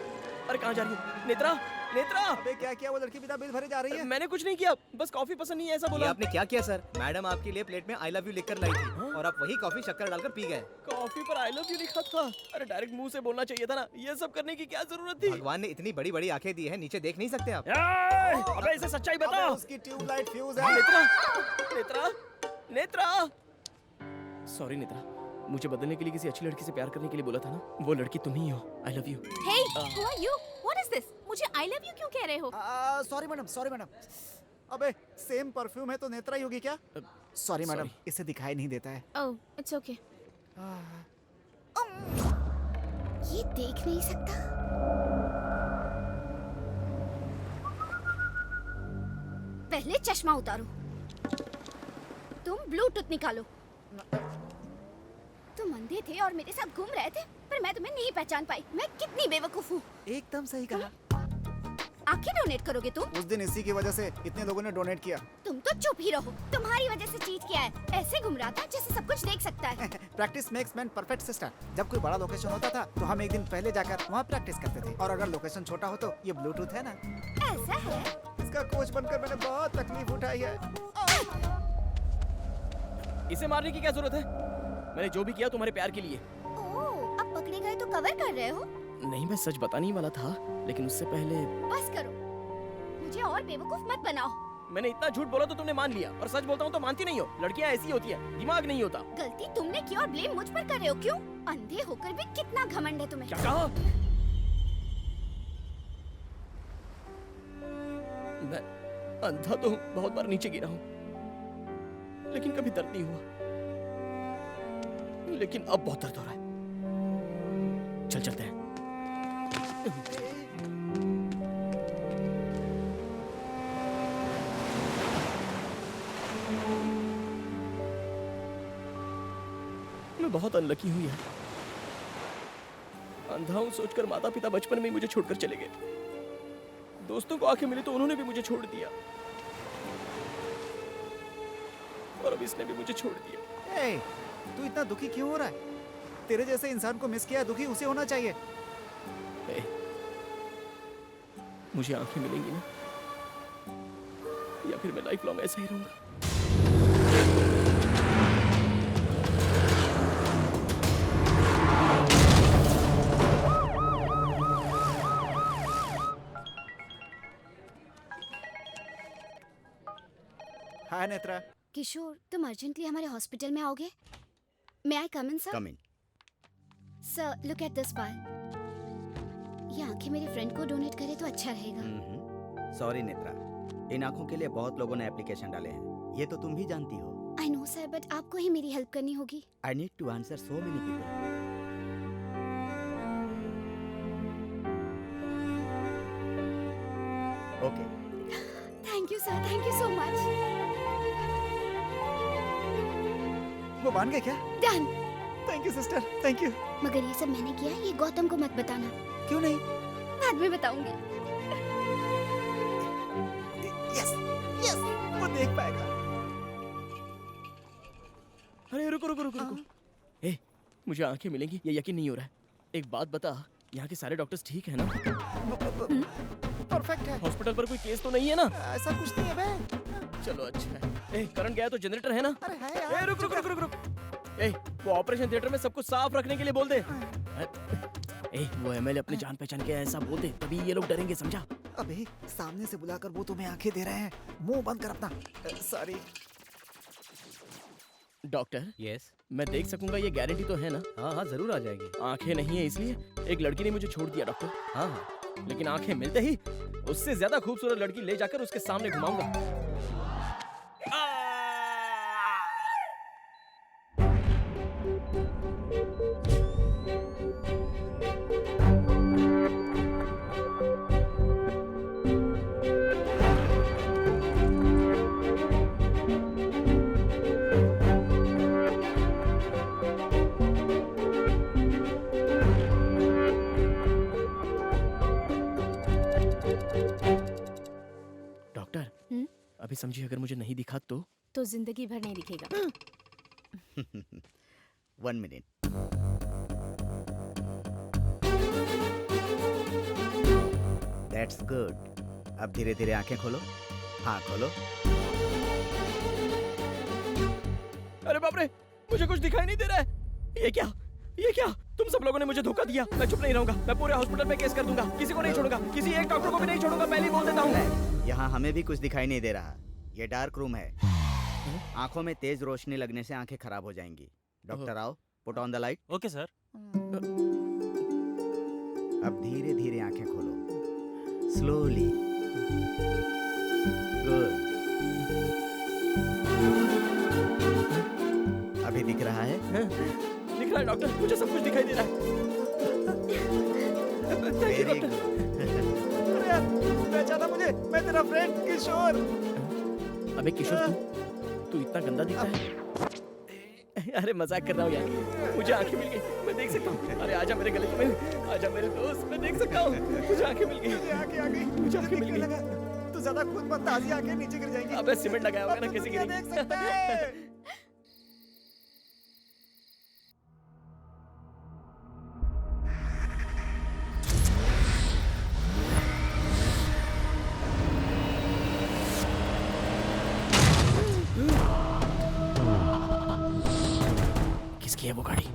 अरे कहाँ जा रही है? नेत्रा, नेत्रा! अबे क्या किया, वो लड़की बिना बिल भरे जा रही है। मैंने कुछ नहीं किया, बस कॉफी पसंद नहीं है ऐसा बोला। ये आपने क्या किया सर? मैडम आपके लिए प्लेट में आई लव यू लिखकर लाई थी और आप वही कॉफी शक्कर डालकर पी गए। कॉफी पर आई लव यू लिखा था। अरे डायरेक्ट मुंह से बोलना चाहिए था ना, ये सब करने की क्या जरूरत थी? भगवान ने इतनी बड़ी बड़ी आंखें दी है, नीचे देख नहीं सकते आप? अबे इसे सच्चाई बता। उसकी ट्यूबलाइट फ्यूज है। नेत्रा, नेत्रा, नेत्रा। सॉरी नेत्रा, मुझे बदलने के लिए किसी अच्छी लड़की से प्यार करने के लिए बोला था ना, वो लड़की तुम ही हो। I love you. Hey, who are you? What is this? मुझे I love you क्यों कह रहे हो? Sorry madam, sorry madam. अबे सेम परफ्यूम है तो नेत्रा ही होगी क्या? सॉरी मैडम, इसे दिखाई नहीं देता है। Oh, it's okay. ये देख नहीं सकता। पहले चश्मा उतारो। तुम ब्लूटूथ निकालो। तुम अंधे थे और मेरे साथ घूम रहे थे, पर मैं तुम्हें नहीं पहचान पाई। मैं कितनी बेवकूफ हूँ। एकदम सही कहा। आंखें डोनेट करोगे तुम? उस दिन इसी की वजह से इतने लोगों ने डोनेट किया। तुम तो चुप ही रहो। तुम्हारी वजह से चीट किया है। ऐसे घूम रहा था जैसे सब कुछ देख सकता है। Practice makes man perfect sister. जब कोई बड़ा लोकेशन होता था तो हम एक दिन पहले जाकर वहाँ प्रैक्टिस करते थे, और अगर लोकेशन छोटा हो तो ये ब्लूटूथ है ना, ऐसा है? इसका कोच बनकर मैंने बहुत तकलीफ उठाई है। इसे मारने की क्या जरूरत है? मैंने जो भी किया तुम्हारे प्यार के लिए। ओह, अब पकड़े गए तो कवर कर रहे हो? नहीं, मैं सच बताने ही वाला था, लेकिन उससे पहले बस करो, मुझे और बेवकूफ मत बनाओ। मैंने इतना झूठ बोला तो तुमने मान लिया, और सच बोलता हूँ तो मानती नहीं हो। लड़कियाँ ऐसी होती है, दिमाग नहीं होता। गलती तुमने की और ब्लेम मुझ पर कर रहे हो। क्यों? अंधे होकर भी कितना घमंड है तुम्हें। क्या कहा? मैं अंधा तो बहुत बार नीचे गिरा हूँ, लेकिन कभी दर्द नहीं हुआ। लेकिन अब बहुत दर्द हो रहा है। चल चलते हैं। मैं बहुत अनलकी हूँ यार। अंधा हूँ सोचकर माता पिता बचपन में ही मुझे छोड़कर चले गए। दोस्तों को आंखें मिली तो उन्होंने भी मुझे छोड़ दिया, और अब इसने भी मुझे छोड़ दिया। ए, तू इतना दुखी क्यों हो रहा है? तेरे जैसे इंसान को मिस किया, दुखी उसे होना चाहिए। ए, मुझे आंखें मिलेंगी ना, या फिर मैं लाइफ लॉन्ग ऐसा ही रहूंगा। हाय नेत्रा। किशोर, तुम अर्जेंटली हमारे हॉस्पिटल में आओगे? May I come in sir? Come in. Sir, look at this file. ये आंखें मेरे फ्रेंड को डोनेट करे तो अच्छा रहेगा। सॉरी नेत्रा, इन आंखों के लिए बहुत लोगों ने एप्लीकेशन डाले हैं, ये तो तुम भी जानती हो। आई नो सर, बट आपको ही मेरी हेल्प करनी होगी। I need to answer so many people. Okay. Thank you sir, thank you so much. वो मान गए क्या? Done. Thank you sister, thank you. मगर ये सब मैंने किया, ये गौतम को मत बताना। क्यों नहीं? बाद में बताऊंगी। यस, यस, वो देख पाएगा। अरे रुको रुको रुको रुको। ए, मुझे आंखें मिलेंगी ये यकीन नहीं हो रहा है। एक बात बता, यहाँ के सारे डॉक्टर्स ठीक है ना? परफेक्ट है। हॉस्पिटल पर कोई केस तो नहीं है ना? ऐसा कुछ नहीं है बे। चलो अच्छा है। ए, करंट गया तो जनरेटर है ना? अरे है यार। ए, रुक रुक रुक रुक रुक। ए, वो ऑपरेशन थिएटर में सब कुछ साफ रखने के लिए बोल दे। ए, वो एमएलए अपनी जान पहचान के ऐसा बोल दे, तभी ये लोग डरेंगे, समझा? अबे, सामने से बुलाकर वो तुम्हें आंखें दे रहे हैं। मुंह बंद कर अपना। सॉरी। Doctor, yes. मैं देख सकूंगा ये गारंटी तो है ना? हाँ हाँ, जरूर आ जाएगी। आंखें नहीं है इसलिए एक लड़की ने मुझे छोड़ दिया डॉक्टर। हाँ हाँ। लेकिन आंखें मिलते ही उससे ज्यादा खूबसूरत लड़की ले जाकर उसके सामने घुमाऊंगा। अभी समझिए, अगर मुझे नहीं दिखा तो जिंदगी भर नहीं दिखेगा। 1 मिनट। That's good. अब धीरे धीरे आंखें खोलो। हाँ खोलो। अरे बाप रे, मुझे कुछ दिखाई नहीं दे रहा है। ये क्या? ये क्या? तुम सब लोगों ने मुझे धोखा दिया। मैं चुप नहीं रहूंगा। मैं पूरे हॉस्पिटल में केस कर दूंगा। किसी को नहीं छोड़ूंगा। किसी एक डॉक्टर को भी नहीं छोड़ूंगा। पहले ही बोल देता हूँ। यहाँ हमें भी कुछ दिखाई नहीं दे रहा। ये डार्क रूम है। आंखों में तेज रोशनी लगने से आंखें खराब हो जाएंगी। डॉक्टर आओ, put on the light. Okay sir. अब धीरे धीरे आंखें खोलो, स्लोली। गुड। अभी दिख रहा है? दिख रहा है डॉक्टर, मुझे सब कुछ दिखाई दे रहा है। Very good. अरे यार, पहचाना मुझे? मैं तेरा फ्रेंड किशोर। अबे किशोर, तू इतना गंदा दिखता है। अरे मजाक कर रहा हूँ यार, मुझे आंखें मिल गई, मैं देख सकता हूँ। अरे आजा मेरे गले में मिल, आजा मेरे दोस्त, मैं देख सकता हूँ, मुझे आंखें मिल गई, आंखें आ गई, मुझे आंखें मिल गई। तू ज्यादा खुद मत, ताजी आंखें नीचे गिर जाएंगी। अबे सीमेंट लगाया होगा ना अब किसी तू की दुनिया देख सकता है। किसकी है वो गाड़ी?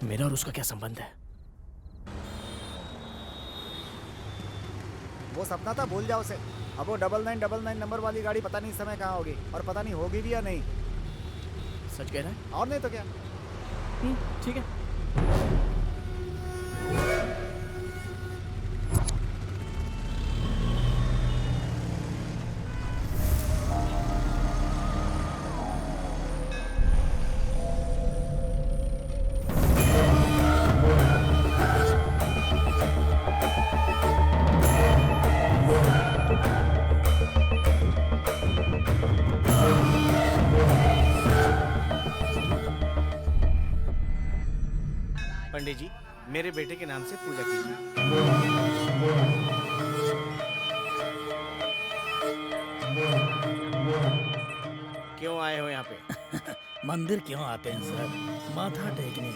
मेरा और उसका क्या संबंध है? वो सपना था, भूल जाओ उसे। अब वो 9999 नंबर वाली गाड़ी पता नहीं इस समय कहाँ होगी, और पता नहीं होगी भी या नहीं। सच कह रहा है? और नहीं तो क्या। ठीक है। पंडित जी, मेरे बेटे के नाम से पूजा कीजिए। क्यों आए हो यहाँ पे? मंदिर क्यों आते हैं सर? माथा टेकने।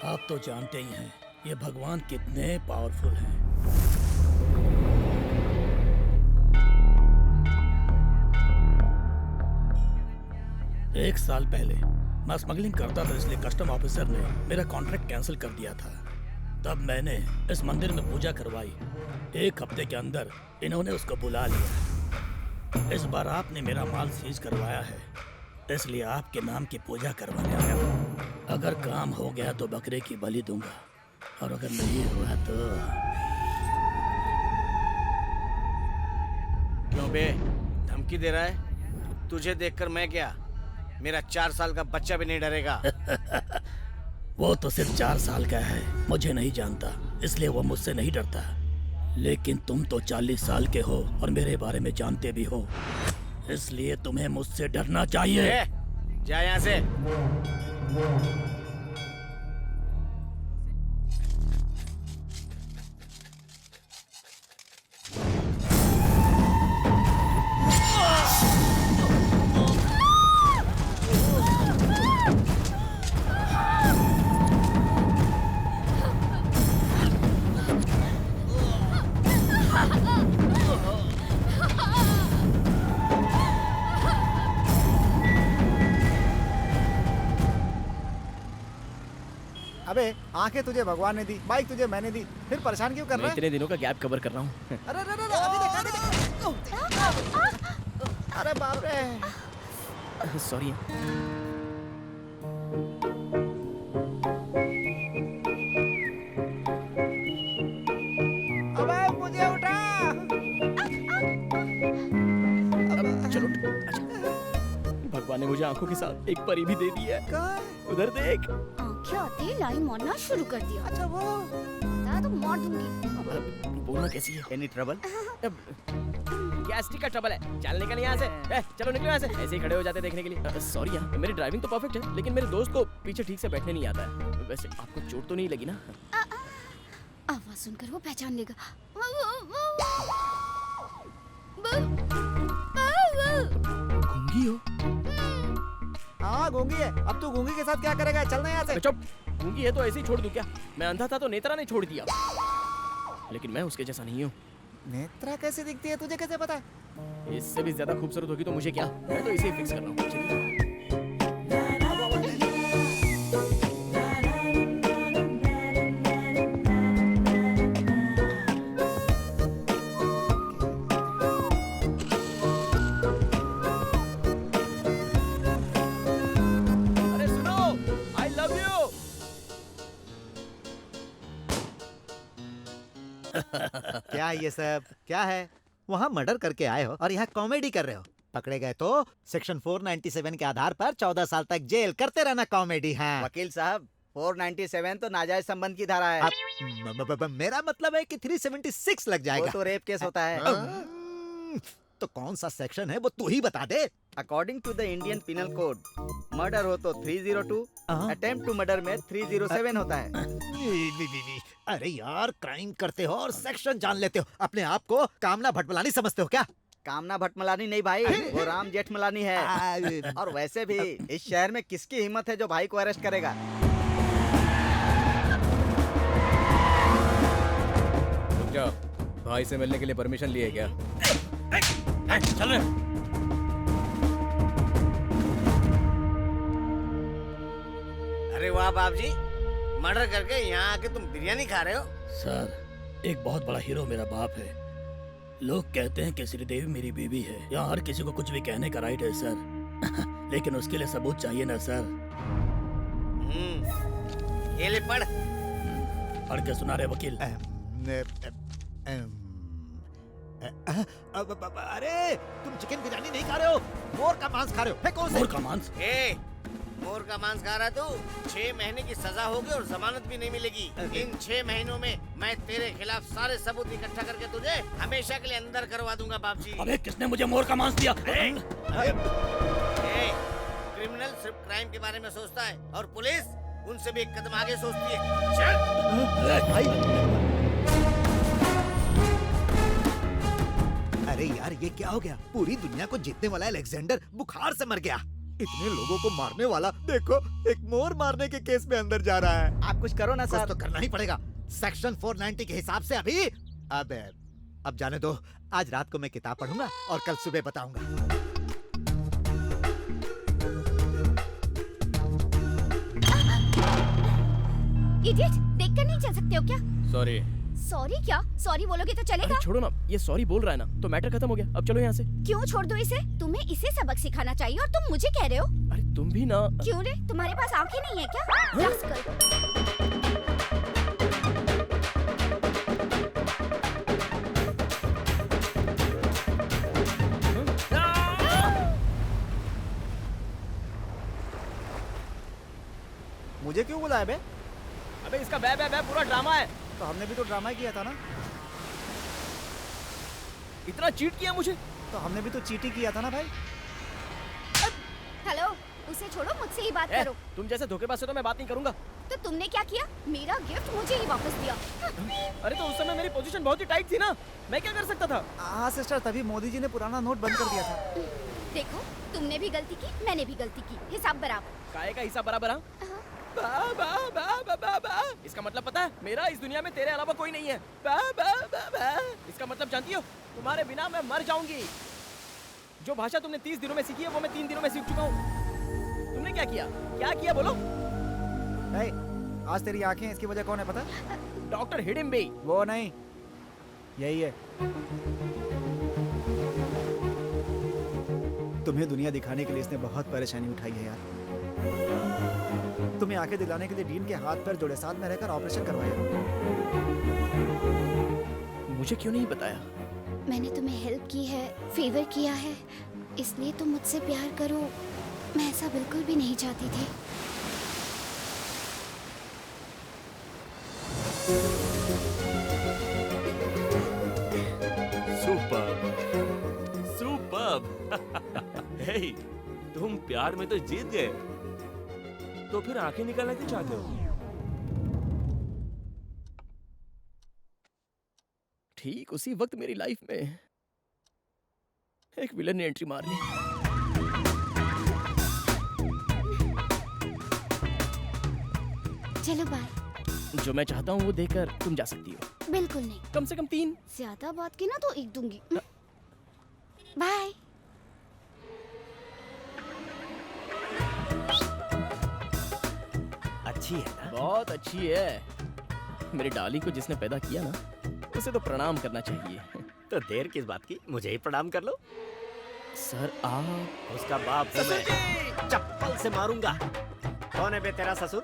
आप तो जानते ही हैं ये भगवान कितने पावरफुल हैं। एक साल पहले मैं स्मगलिंग करता था, इसलिए कस्टम ऑफिसर ने मेरा कॉन्ट्रैक्ट कैंसिल कर दिया था। तब मैंने इस मंदिर में पूजा करवाई। एक हफ्ते के अंदर इन्होंने उसको बुला लिया। इस बार आपने मेरा माल सीज करवाया है, इसलिए आपके नाम की पूजा करवाने आया हूँ। अगर काम हो गया तो बकरे की बलि दूंगा, और अगर नहीं हुआ तो... क्यों बे, धमकी दे रहा है? तुझे देखकर मैं क्या, मेरा 4 साल का बच्चा भी नहीं डरेगा। वो तो सिर्फ 4 साल का है, मुझे नहीं जानता, इसलिए वो मुझसे नहीं डरता। लेकिन तुम तो 40 साल के हो और मेरे बारे में जानते भी हो, इसलिए तुम्हें मुझसे डरना चाहिए। जा यहाँ से। अबे आंखें तुझे भगवान ने दी, बाइक तुझे मैंने दी, फिर परेशान क्यों कर रहा मैं है? इतने दिनों का गैप कवर कर रहा हूँ। अरे अरे अरे, अभी देख। अरे बाप रे। सॉरी। अबे मुझे उठा। चलो अच्छा, भगवान ने मुझे आंखों के साथ एक परी भी दे दी है। उधर देख। आंखें आते ही लाइन मारना शुरू कर दिया। अच्छा वो तो मार दूंगी। बोलना कैसी है? Any trouble? गैस्ट्रिक का ट्रबल है, चल निकल यहाँ से। चलो निकलो यहाँ से, ऐसे ही खड़े हो जाते देखने के लिए। सॉरी यार, मेरी ड्राइविंग तो परफेक्ट है, लेकिन मेरे दोस्त को पीछे ठीक से बैठने नहीं आता है। वैसे आपको चोट तो नहीं लगी ना? आवाज सुनकर वो पहचान लेगा। गूंगी हो? हाँ गूंगी है। अब तू गूंगी के साथ क्या करेगा? चलना यहाँ से। चुप। गूंगी है तो ऐसे ही छोड़ दूं क्या? मैं अंधा था तो नेत्रा ने छोड़ दिया, लेकिन मैं उसके जैसा नहीं हूँ। नेत्रा कैसे दिखती है, तुझे कैसे पता? इससे भी ज्यादा खूबसूरत होगी तो मुझे क्या, मैं तो इसे ही फिक्स कर रहा हूँ। चलिए। अरे सुनो, I love you। क्या ये सब क्या है? वहाँ मर्डर करके आए हो और यहाँ कॉमेडी कर रहे हो। पकड़े गए तो सेक्शन 497 के आधार पर 14 साल तक जेल करते रहना कॉमेडी। हाँ वकील साहब, 497 तो नाजायज संबंध की धारा है। मेरा मतलब है कि 376 लग वो जाएगा। तो रेप केस होता है। तो कौन सा सेक्शन है वो तू ही बता दे। According to the Indian penal code murder हो तो 302, अटेम्प्ट टू मर्डर में 307 होता है। अरे यार, क्राइम करते हो और सेक्शन जान लेते हो। अपने आप को कामना भटमलानी समझते हो क्या? कामना भटमलानी नहीं भाई, वो राम जेठमलानी है। और वैसे भी इस शहर में किसकी हिम्मत है जो भाई को अरेस्ट करेगा? क्या भाई से मिलने के लिए परमिशन लिए क्या? चल रहे। अरे वाह बाप जी, मर्डर करके यहाँ आके तुम बिरयानी खा रहे हो? सर, एक बहुत बड़ा हीरो मेरा बाप है। लोग कहते हैं कि श्रीदेवी मेरी बीवी है। यहाँ हर किसी को कुछ भी कहने का राइट है सर। लेकिन उसके लिए सबूत चाहिए ना सर। ये ले पढ़। पढ़ के सुना रहे वकील। अरे तुम चिकन बिरयानी नहीं खा रहे हो, मोर का मांस खा रहे हो। फेंको उसे। मोर का मांस? मोर का मांस खा रहा तू? 6 महीने की सजा होगी और जमानत भी नहीं मिलेगी। इन 6 महीनों में मैं तेरे खिलाफ सारे सबूत इकट्ठा करके तुझे हमेशा के लिए अंदर करवा दूंगा बाप जी। अबे किसने मुझे मोर का मांस दिया? क्रिमिनल सिर्फ क्राइम के बारे में सोचता है और पुलिस उनसे भी एक कदम आगे सोचती है। चल। अरे यार, ये क्या हो गया? पूरी दुनिया को जीतने वाला अलेक्जेंडर बुखार से मर गया। इतने लोगों को मारने वाला देखो, एक मोर मारने के केस में अंदर जा रहा है। आप कुछ करो ना सर। कुछ तो करना ही पड़ेगा। सेक्शन 490 के हिसाब से अभी अब जाने दो। आज रात को मैं किताब पढ़ूंगा और कल सुबह बताऊंगा। इडियट, देखकर नहीं चल सकते हो क्या? सॉरी। सॉरी क्या? सॉरी बोलोगे तो चलेगा? छोड़ो ना, ये सॉरी बोल रहा है ना, तो मैटर खत्म हो गया। अब चलो यहाँ से। क्यों छोड़ दो इसे? तुम्हें इसे सबक सिखाना चाहिए और तुम मुझे कह रहे हो? अरे तुम भी ना। क्यों रे, तुम्हारे पास आंखें नहीं है क्या? मुझे क्यों बुलाया बे? अबे इसका बे बे बे पूरा ड्रामा है। तो हमने भी तो ड्रामा ही किया था ना। इतना चीट किया मुझे। तो हमने भी तो चीटी किया था ना भाई। हेलो, उसे छोड़ो, मुझसे ही बात करो। तुम जैसे धोखेबाज से तो मैं बात नहीं करूंगा। तो तुमने क्या किया? मेरा गिफ्ट मुझे ही वापस दिया। अरे तो उस समय मेरी पोजीशन बहुत ही टाइट थी ना, मैं क्या कर सकता था? हाँ सिस्टर, तभी मोदी जी ने पुराना नोट बंद कर दिया था। देखो, तुमने भी गलती की, मैंने भी गलती की, हिसाब बराबर। काहे का हिसाब बराबर? बा, बा, बा, बा, बा, बा। इसका मतलब पता है? मेरा इस दुनिया में तेरे अलावा कोई नहीं है। बा, बा, बा, बा। इसका मतलब जानती हो? तुम्हारे बिना मैं मर जाऊंगी। जो भाषा तुमने 30 दिनों में सीखी है वो मैं 3 दिनों में सीख चुका हूँ। तुमने क्या किया? क्या किया बोलो? आज तेरी आंखें, इसकी वजह कौन है पता? डॉक्टर हिडिम्बे। वो नहीं, यही है। तुम्हें दुनिया दिखाने के लिए इसने बहुत परेशानी उठाई है यार। तुम्हें आंखें दिलाने के लिए डीन के हाथ पैर जोड़े, साथ में रहकर ऑपरेशन करवाया। मुझे क्यों नहीं बताया? मैंने तुम्हें हेल्प की है, फेवर किया है, इसलिए तुम मुझसे प्यार करो। मैं ऐसा बिल्कुल भी नहीं चाहती थी। सुपर्ब। हे, तुम प्यार में तो जीत गए, तो फिर आंखें निकालना क्यों चाहते हो? ठीक उसी वक्त मेरी लाइफ में एक विलन ने एंट्री मार ली। चलो बाय। जो मैं चाहता हूँ वो देकर तुम जा सकती हो। बिल्कुल नहीं। कम से कम 3। ज्यादा बात की ना तो एक दूंगी। बाय। अच्छी है ना? बहुत अच्छी है। मेरी डाली को जिसने पैदा किया ना, उसे तो प्रणाम करना चाहिए। तो देर किस बात की, मुझे ही प्रणाम कर लो। सर आप उसका बाप से मैं चप्पल से मारूंगा। कौन है बे तेरा ससुर?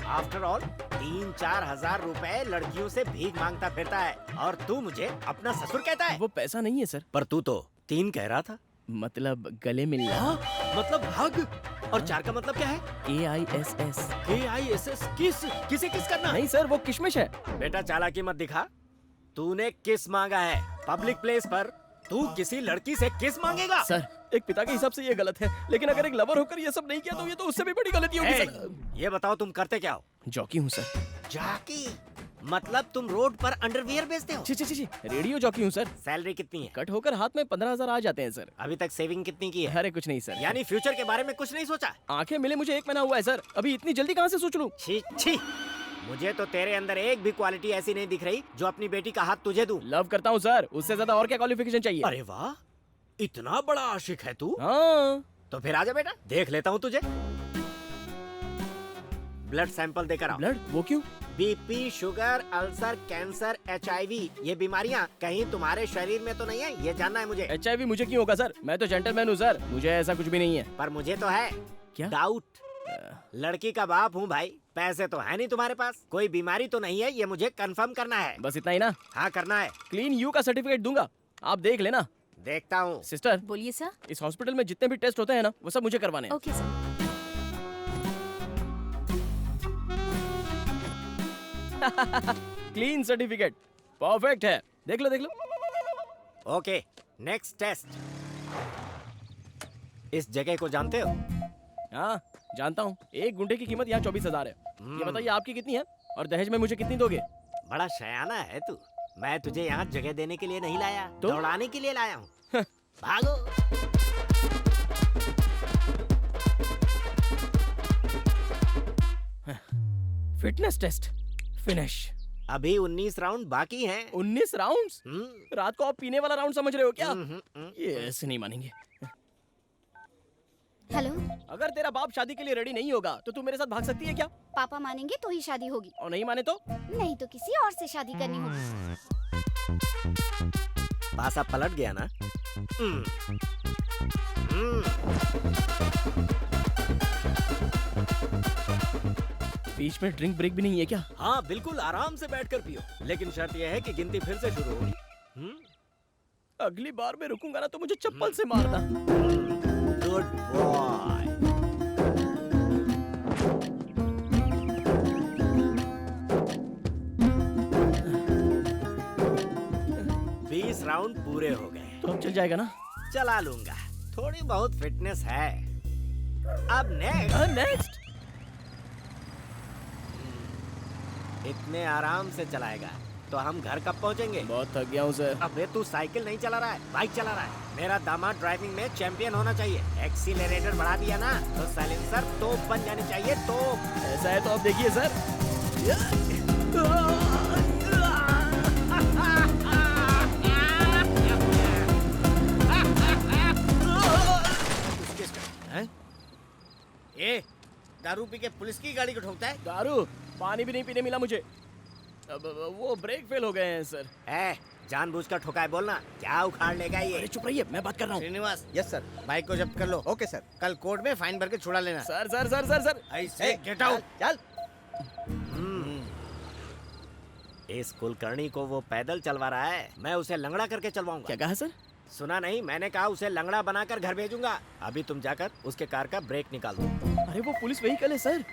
आफ्टर ऑल 3-4 हजार रुपए लड़कियों से भीख मांगता फिरता है और तू मुझे अपना ससुर कहता है? वो पैसा नहीं है सर। पर तू तो 3 कह रहा था। मतलब गले मिलना। मतलब हग। और 4 का मतलब क्या है? AISS। AISS किस? किसे किस करना? नहीं सर, वो किशमिश है। बेटा चालाकी मत दिखा। तूने किस मांगा है पब्लिक प्लेस पर? तू किसी लड़की से किस मांगेगा? सर एक पिता के हिसाब से ये गलत है, लेकिन अगर एक लवर होकर ये सब नहीं किया तो ये तो उससे भी बड़ी गलती होगी सर। ये बताओ तुम करते क्या हो? जॉकी हूँ सर। जॉकी? मतलब तुम रोड पर अंडरवियर बेचते हो? छी, रेडियो जॉकी हूँ सर। सैलरी कितनी है? कट होकर हाथ में 15,000 आ जाते हैं सर। अभी तक सेविंग कितनी की है? अरे कुछ नहीं सर। यानी फ्यूचर के बारे में कुछ नहीं सोचा? आंखें मिले मुझे 1 महीना हुआ है सर, अभी इतनी जल्दी कहाँ से सोच लूं? छी छी, मुझे तो तेरे अंदर एक भी क्वालिटी ऐसी नहीं दिख रही जो अपनी बेटी का हाथ तुझे दूं। लव करता हूँ सर, उससे ज्यादा और क्या क्वालिफिकेशन चाहिए? अरे वाह, इतना बड़ा आशिक है तू? हाँ। तो फिर आजा बेटा, देख लेता हूँ तुझे। ब्लड सैंपल देकर आओ। ब्लड? वो क्यों? BP, sugar, ulcer, cancer, HIV, ये बीमारियाँ कहीं तुम्हारे शरीर में तो नहीं है, ये जानना है मुझे। HIV मुझे क्यों होगा सर? मैं तो जेंटलमैन हूँ सर, मुझे ऐसा कुछ भी नहीं है। पर मुझे तो है। क्या? डाउट। लड़की का बाप हूँ भाई, पैसे तो है नहीं तुम्हारे पास, कोई बीमारी तो नहीं है, ये मुझे कंफर्म करना है। बस इतना ही ना? हाँ करना है। क्लीन यू का सर्टिफिकेट दूंगा, आप देख लेना। देखता हूँ। सिस्टर बोलिए सर। इस हॉस्पिटल में जितने भी टेस्ट होते हैं ना, वो सब मुझे करवाने हैं। Okay sir. Clean certificate, perfect है। देख लो। Okay, next test. इस जगह को जानते हो? हाँ जानता हूँ, 1 गुंठे की कीमत यहाँ 24,000 है। ये बताइए आपकी कितनी है और दहेज में मुझे कितनी दोगे? बड़ा शयाना है तू। मैं तुझे यहाँ जगह देने के लिए नहीं लाया, तो? दौड़ाने के लिए लाया हूँ। भागो। Fitness test finish. अभी 19 राउंड बाकी हैं। 19 राउंड्स? रात को आप पीने वाला राउंड समझ रहे हो क्या? ये ऐसे नहीं मानेंगे। हेलो, अगर तेरा बाप शादी के लिए रेडी नहीं होगा तो तू मेरे साथ भाग सकती है क्या? पापा मानेंगे तो ही शादी होगी, और नहीं माने तो? नहीं तो किसी और से शादी करनी होगी। पासा पलट गया ना? बीच में ड्रिंक ब्रेक भी नहीं है क्या? हाँ बिल्कुल, आराम से बैठकर पियो, लेकिन शर्त यह है कि गिनती फिर से शुरू होगी। अगली बार मैं रुकूंगा ना तो मुझे चप्पल से मारना। Good boy. बीस राउंड पूरे हो गए। तो अब चल जाएगा ना? चला लूंगा, थोड़ी बहुत फिटनेस है। अब नेक्स्ट। इतने आराम से चलाएगा तो हम घर कब पहुंचेंगे? बहुत थक गया हूँ सर। अबे तू साइकिल नहीं चला रहा है, बाइक चला रहा है। मेरा दामाद ड्राइविंग में चैंपियन होना चाहिए। एक्सीलरेटर बढ़ा दिया ना तो साइलेंसर तोप बन जानी चाहिए, तोप। ऐसा है तो अब देखिए सर। ए, दारू पी के पुलिस की गाड़ी को ठोकता है? दारू? पानी भी नहीं पीने मिला मुझे। अब वो ब्रेक फेल हो गए हैं सर। जानबूझकर ठोका है बोलना, क्या उखाड़ लेगा ये? अरे चुप रहिए, मैं बात कर रहा हूँ। श्रीनिवास। Yes sir. बाइक को जब्त कर लो। Okay sir. कल कोर्ट में फाइन भर के छुड़ा लेना। Sir sir sir sir sir ऐसे गेट आउट। चल। इस कुलकर्णी को वो पैदल चलवा रहा है, मैं उसे लंगड़ा करके चलवाऊंगा। क्या कहा सर? सुना नहीं, मैंने कहा उसे लंगड़ा बनाकर घर भेजूंगा। अभी तुम जाकर उसके कार का ब्रेक निकाल दो। अरे वो पुलिस व्हीकल है सर।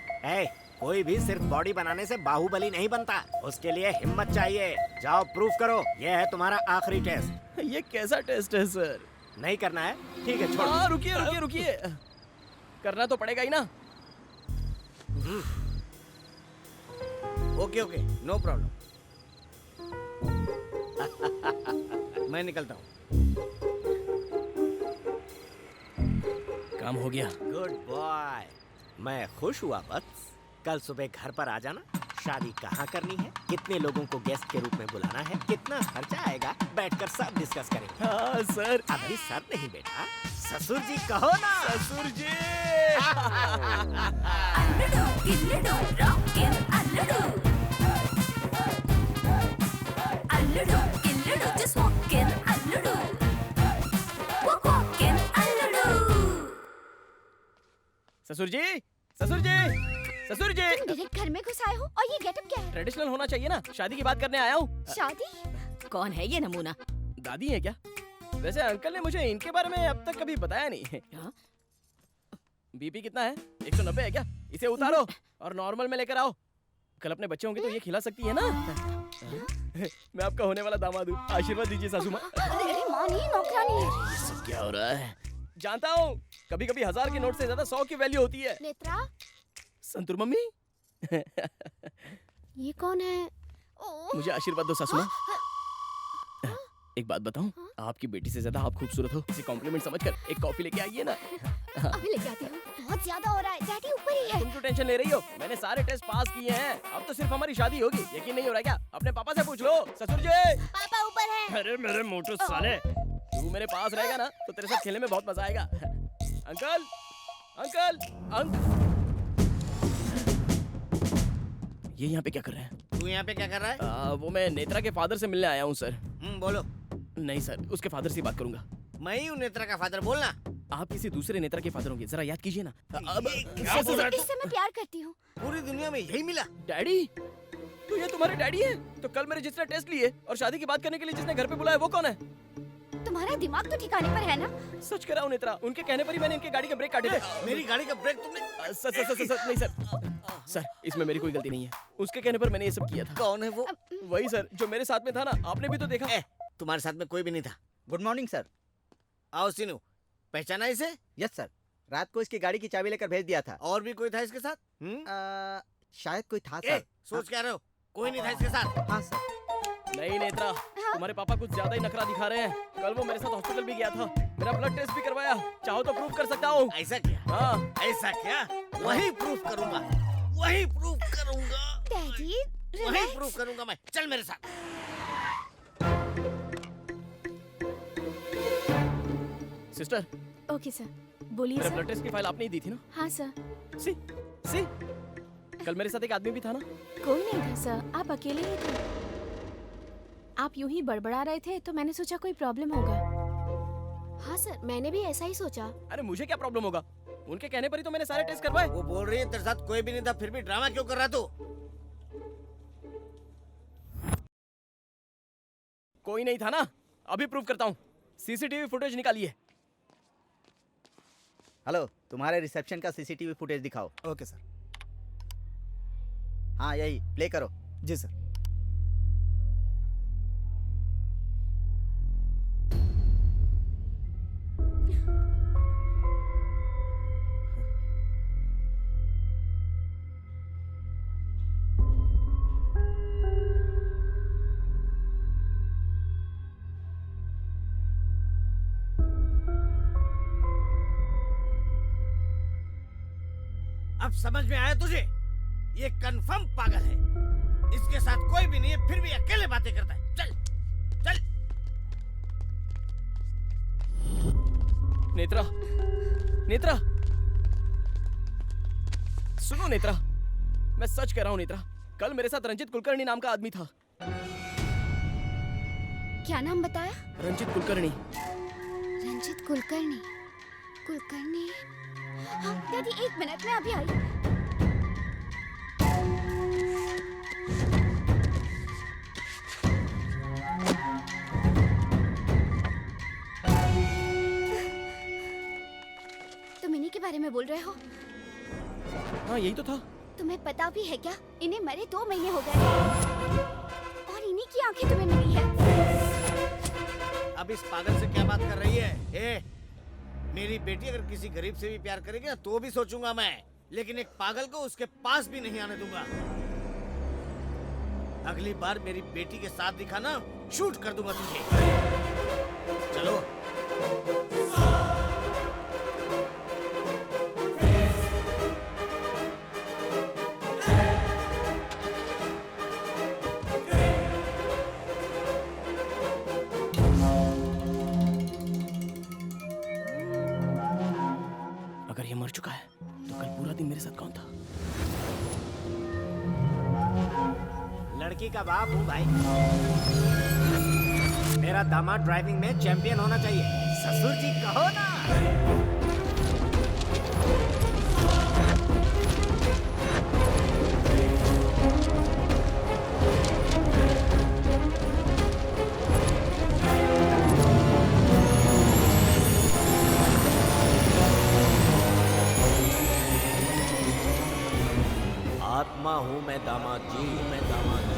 कोई भी सिर्फ बॉडी बनाने से बाहुबली नहीं बनता, उसके लिए हिम्मत चाहिए। जाओ प्रूफ करो, ये है तुम्हारा आखिरी टेस्ट। ये कैसा टेस्ट है सर? नहीं करना है? ठीक है छोड़। हाँ रुकिए रुकिए रुकिए, करना तो पड़ेगा ही ना। Okay okay, no problem. मैं निकलता हूँ। काम हो गया। गुड बॉय, मैं खुश हुआ बस। कल सुबह घर पर आ जाना। शादी कहाँ करनी है, कितने लोगों को गेस्ट के रूप में बुलाना है, कितना खर्चा आएगा, बैठकर सब डिस्कस करेंगे। हाँ सर। अभी सर नहीं बेटा, ससुर जी कहो ना। ससुर जी। ससुर जी, ससुर जी, ससुर जी। तुम डायरेक्ट घर में घुस आए हो और ये गेटअप क्या है? ट्रेडिशनल होना चाहिए ना, शादी की बात करने आया हूँ। शादी? कौन है ये नमूना? दादी है क्या? वैसे अंकल ने मुझे इनके बारे में अब तक कभी बताया नहीं। बीपी कितना है? 190 है क्या? इसे उतारो और नॉर्मल में लेकर आओ। कल अपने बच्चे होंगे तो ये खिला सकती है ना। मैं आपका होने वाला दामाद हूँ, आशीर्वाद दीजिए सासू माँ। अरे माँ नहीं, नौकरानी है। ये सब क्या हो रहा है? जानता हूँ, कभी कभी 1000 के नोट से ज्यादा 100 की वैल्यू होती है। नेत्रा, संतूर मम्मी। ये कौन है? ओह, मुझे आशीर्वाद दो सासू माँ। एक बात बताऊं, आपकी बेटी से ज्यादा आप खूबसूरत हो। इसे कॉम्प्लीमेंट समझकर एक कॉफी लेके आइए ना। अभी लेके आती हूँ। बहुत ज्यादा हो रहा है, डैडी ऊपर ही है। तुम क्यों टेंशन ले रही हो? मैंने सारे टेस्ट पास किए हैं, अब तो सिर्फ हमारी शादी होगी। यकीन नहीं हो रहा क्या? अपने पापा से पूछ लो। ससुर जी। पापा ऊपर है। अरे मेरे मोटू साले, तू मेरे पास रहेगा ना तो तेरे साथ खेलने में बहुत मजा आएगा। अंकल, अंकल, ये यहाँ पे क्या कर रहे हैं? तू यहाँ पे क्या कर रहा है? वो मैं नेत्रा के फादर से मिलने आया हूँ सर। बोलो। नहीं सर, उसके फादर से बात करूंगा। मैं ही हूँ नेत्रा का फादर, बोलना। आप किसी दूसरे नेत्रा के फादर होंगे, जरा याद कीजिए ना। अब इससे मैं प्यार करती हूँ। पूरी दुनिया में यही मिला। डैडी, तो ये तुम्हारे डैडी हैं? तो कल मेरे जिसने टेस्ट लिए और शादी की बात करने के लिए जिसने घर पे बुलाया वो कौन है? तुम्हारा दिमाग तो ठिकाने पर है ना? सच कह रहा हूँ नेत्रा, उनके कहने पर ही मैंने इनके गाड़ी के ब्रेक काटे थे। मेरी गाड़ी का ब्रेक तुमने? सर नहीं सर, इसमें मेरी कोई गलती नहीं है। उसके कहने पर मैंने ये सब किया था। कौन है वो? वही सर जो मेरे साथ में था ना, आपने भी तो देखा। तुम्हारे साथ में कोई भी नहीं था। Good morning sir. आओ सीनू, पहचाना इसे? यस सर, रात को इसकी गाड़ी की चाबी लेकर भेज दिया था। और भी कोई था इसके साथ? शायद कोई था सर। सोच क्या रहे हो? कोई नहीं था इसके साथ? हाँ सर। नहीं नेत्रा, तुम्हारे पापा कुछ ज्यादा ही नखरा दिखा रहे हैं। कल वो मेरे साथ हॉस्पिटल भी गया था, मेरा ब्लड टेस्ट भी करवाया। चाहो तो प्रूफ कर सकता हूँ। ऐसा क्या? हाँ ऐसा क्या? वही प्रूफ करूंगा, वही प्रूफ करूंगा। डैडी, वही प्रूफ करूंगा मैं। चल मेरे साथ। सिस्टर। ओके सर, बोलिए मेरा सर। ब्लड टेस्ट की फाइल आपने ही दी थी ना? हाँ सर। सी कल मेरे साथ एक आदमी भी था ना? कोई नहीं था सर, आप अकेले ही थे। आप यूं ही बड़बड़ा रहे थे तो मैंने सोचा कोई प्रॉब्लम होगा। हाँ सर, मैंने भी ऐसा ही सोचा। अरे मुझे क्या प्रॉब्लम होगा? उनके कहने पर ही तो मैंने सारे टेस्ट करवाए। वो बोल रही है तेरे साथ कोई भी नहीं था, फिर भी ड्रामा क्यों कर रहा तू? कोई नहीं था ना? अभी प्रूफ करता हूँ। सीसीटीवी फुटेज निकालिए। हेलो, तुम्हारे रिसेप्शन का सीसीटीवी फुटेज दिखाओ। Okay sir. हाँ यही प्ले करो। जी सर। अब समझ में आया तुझे? ये कंफर्म पागल है। इसके साथ कोई भी नहीं है, फिर भी अकेले बातें करता है। चल चल। नेत्रा, नेत्रा, सुनो नेत्रा, मैं सच कह रहा हूँ नेत्रा, कल मेरे साथ रंजित कुलकर्णी नाम का आदमी था। क्या नाम बताया? रंजित कुलकर्णी। रंजित कुलकर्णी। कुलकर्णी। हाँ, डैडी एक मिनट में अभी आई। तुम इन्हीं के बारे में बोल रहे हो? हाँ यही तो था। तुम्हें पता भी है क्या, इन्हें मरे 2 महीने हो गए और इन्हीं की आंखें तुम्हें मिली है। अब इस पागल से क्या बात कर रही है? मेरी बेटी अगर किसी गरीब से भी प्यार करेगी ना तो भी सोचूंगा मैं, लेकिन एक पागल को उसके पास भी नहीं आने दूंगा। अगली बार मेरी बेटी के साथ दिखा ना, शूट कर दूंगा तुझे। चलो। अगर ये मर चुका है तो कल पूरा दिन मेरे साथ कौन था? लड़की का बाप हूँ भाई। मेरा दामाद ड्राइविंग में चैंपियन होना चाहिए। ससुर जी कहो ना। आत्मा हूँ मैं दामाद जी, मैं दामाद जी।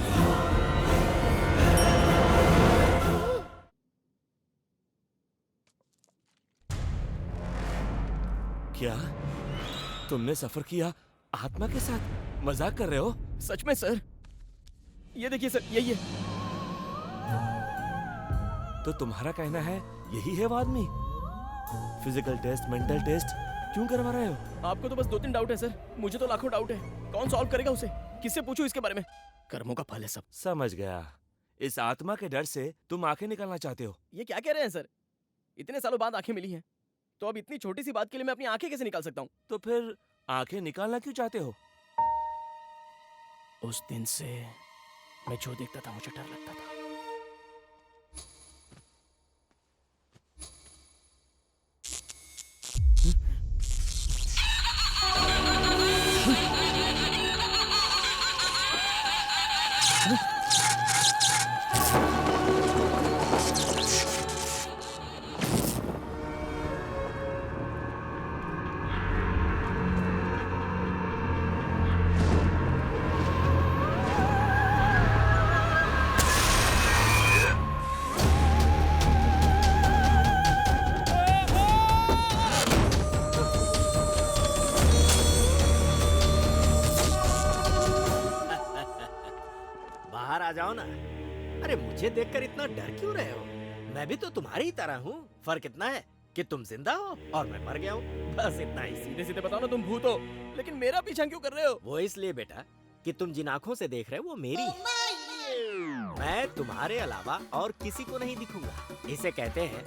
तुमने सफर किया आत्मा के साथ? मजाक कर रहे हो? सच में सर, ये देखिए सर, यही है। तो तुम्हारा कहना है यही है वो आदमी? फिजिकल टेस्ट, मेंटल टेस्ट क्यों करवा रहे हो? आपको तो बस 2-3 डाउट है सर, मुझे तो लाखों डाउट है। कौन सॉल्व करेगा उसे? किससे पूछूं इसके बारे में? कर्मों का फल है सब। समझ गया। इस आत्मा के डर से तुम आंखें निकालना चाहते हो? ये क्या कह रहे हैं सर? इतने सालों बाद आंखें मिली हैं, तो अब इतनी छोटी सी बात के लिए मैं अपनी आंखें कैसे निकाल सकता हूँ? तो फिर आंखें निकालना क्यों चाहते हो? उस दिन से मैं जो देखता था मुझे डर लगता था। बाहर आ जाओ ना। अरे मुझे देखकर इतना डर क्यों रहे हो? मैं भी तो तुम्हारी ही तरह हूँ। फर्क इतना है कि तुम जिंदा हो और मैं मर गया हूँ, बस इतना ही। सीधे सीधे बताओ ना, तुम भूत हो, लेकिन मेरा पीछा क्यों कर रहे हो? वो इसलिए बेटा कि तुम जिन आँखों से देख रहे हो वो मेरी है। मैं तुम्हारे अलावा और किसी को नहीं दिखूंगा। इसे कहते हैं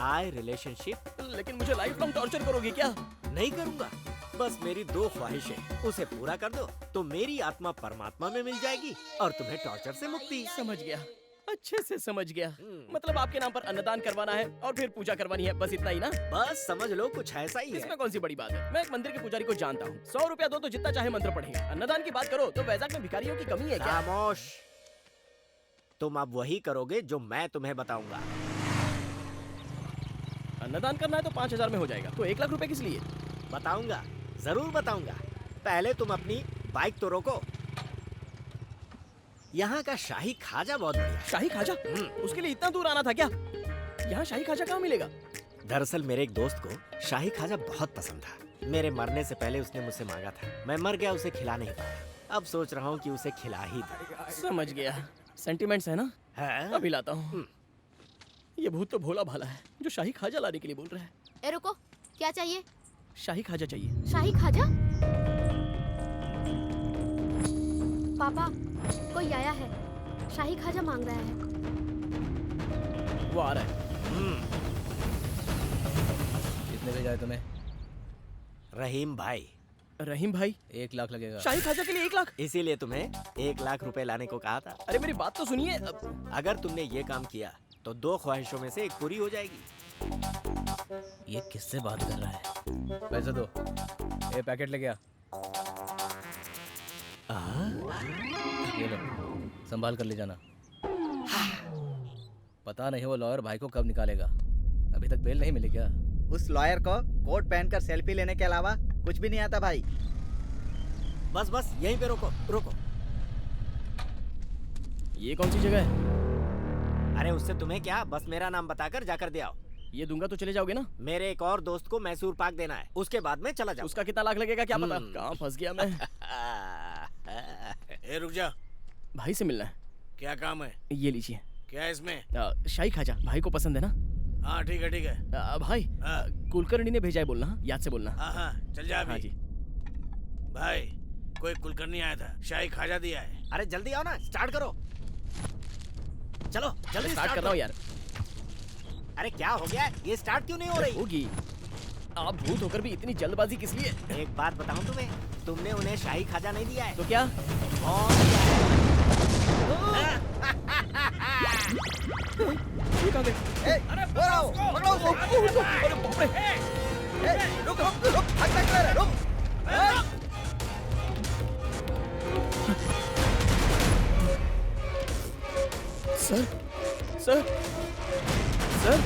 आई रिलेशनशिप। लेकिन मुझे लाइफ लॉन्ग टॉर्चर करोगे क्या? नहीं करूंगा, बस मेरी 2 ख्वाहिशें, उसे पूरा कर दो तो मेरी आत्मा परमात्मा में मिल जाएगी और तुम्हें टॉर्चर से मुक्ति। समझ गया, अच्छे से समझ गया। मतलब आपके नाम पर अन्नदान करवाना है और फिर पूजा करवानी है, बस इतना ही ना? बस समझ लो कुछ ऐसा ही है। इसमें कौन सी बड़ी बात है? मैं एक मंदिर के पुजारी को जानता हूँ, 100 रुपया दो तो जितना चाहे मंत्र पढ़ेगा। अन्नदान की बात करो तो वैजाग में भिखारियों की कमी है क्या? खामोश। तुम अब वही करोगे जो मैं तुम्हें बताऊंगा। अन्नदान करना है तो 5000 में हो जाएगा, तो 1 लाख रुपए किस लिए? बताऊंगा, जरूर बताऊंगा। पहले तुम अपनी बाइक तो रोको। यहाँ का शाही खाजा बहुत बढ़िया। शाही खाजा? उसके लिए इतना दूर आना था क्या? यहाँ शाही खाजा कहाँ मिलेगा? दरअसल मेरे एक दोस्त को शाही खाजा बहुत पसंद था। मेरे मरने से पहले उसने मुझसे मांगा था, मैं मर गया, उसे खिला नहीं पाया। अब सोच रहा हूँ कि उसे खिला ही दूं। समझ गया, सेंटिमेंट्स है ना? है? अभी लाता हूँ। ये भूत तो भोला भाला है जो शाही खाजा लाने के लिए बोल रहा है। ए रुको, क्या चाहिए? शाही खाजा चाहिए। शाही खाजा? पापा, कोई आया है, शाही खाजा मांग रहा है। वो आ रहा है। कितने भेजा है तुम्हें? रहीम भाई। रहीम भाई? 1 लाख लगेगा। शाही खाजा के लिए 1 लाख? इसीलिए तुम्हें 1 लाख रुपए लाने को कहा था। अरे मेरी बात तो सुनिए। अगर तुमने ये काम किया तो 2 ख्वाहिशों में से 1 पूरी हो जाएगी। ये किससे बात कर रहा है? पैसे दो। ये पैकेट लेके आ। ये लो, संभाल कर ले जाना। पता नहीं वो लॉयर भाई को कब निकालेगा। अभी तक बेल नहीं मिली क्या? उस लॉयर को कोट पहनकर सेल्फी लेने के अलावा कुछ भी नहीं आता भाई। बस बस यहीं पे रोको रोको। ये कौन सी जगह है? अरे उससे तुम्हें क्या, बस मेरा नाम बताकर जाकर दे आओ। ये दूंगा तो चले जाओगे ना? मेरे एक और दोस्त को मैसूर पाक देना है, उसके बाद में चला जाओ। उसका कितना लाख लगेगा क्या पता? कहाँ फंस गया मैं। ए रुक जा, भाई से मिलना है। क्या काम है? ये लीजिए। क्या है इसमें? शाही खाजा, भाई को पसंद है ना? हाँ ठीक है ठीक है। भाई कुलकर्णी ने भेजा है बोलना, याद से बोलना। हाँ हाँ चल जा अभी। हाँ जी। भाई कोई कुलकर्णी आया था, शाही खाजा दिया है। अरे जल्दी आओ ना, स्टार्ट करो। चलो जल्दी स्टार्ट कर रहा हूँ यार। अरे क्या हो गया, ये स्टार्ट क्यों नहीं हो रही? होगी। आप भूत होकर भी इतनी जल्दबाजी किस लिए? एक बात बताऊं तुम्हें, तुमने उन्हें शाही खाजा नहीं दिया है। तो क्या? ये कहाँ गए? अरे पकड़ो उसको। अरे बाप रे। रुक रुक रुक, भाग भाग कर रुक। सर सर सर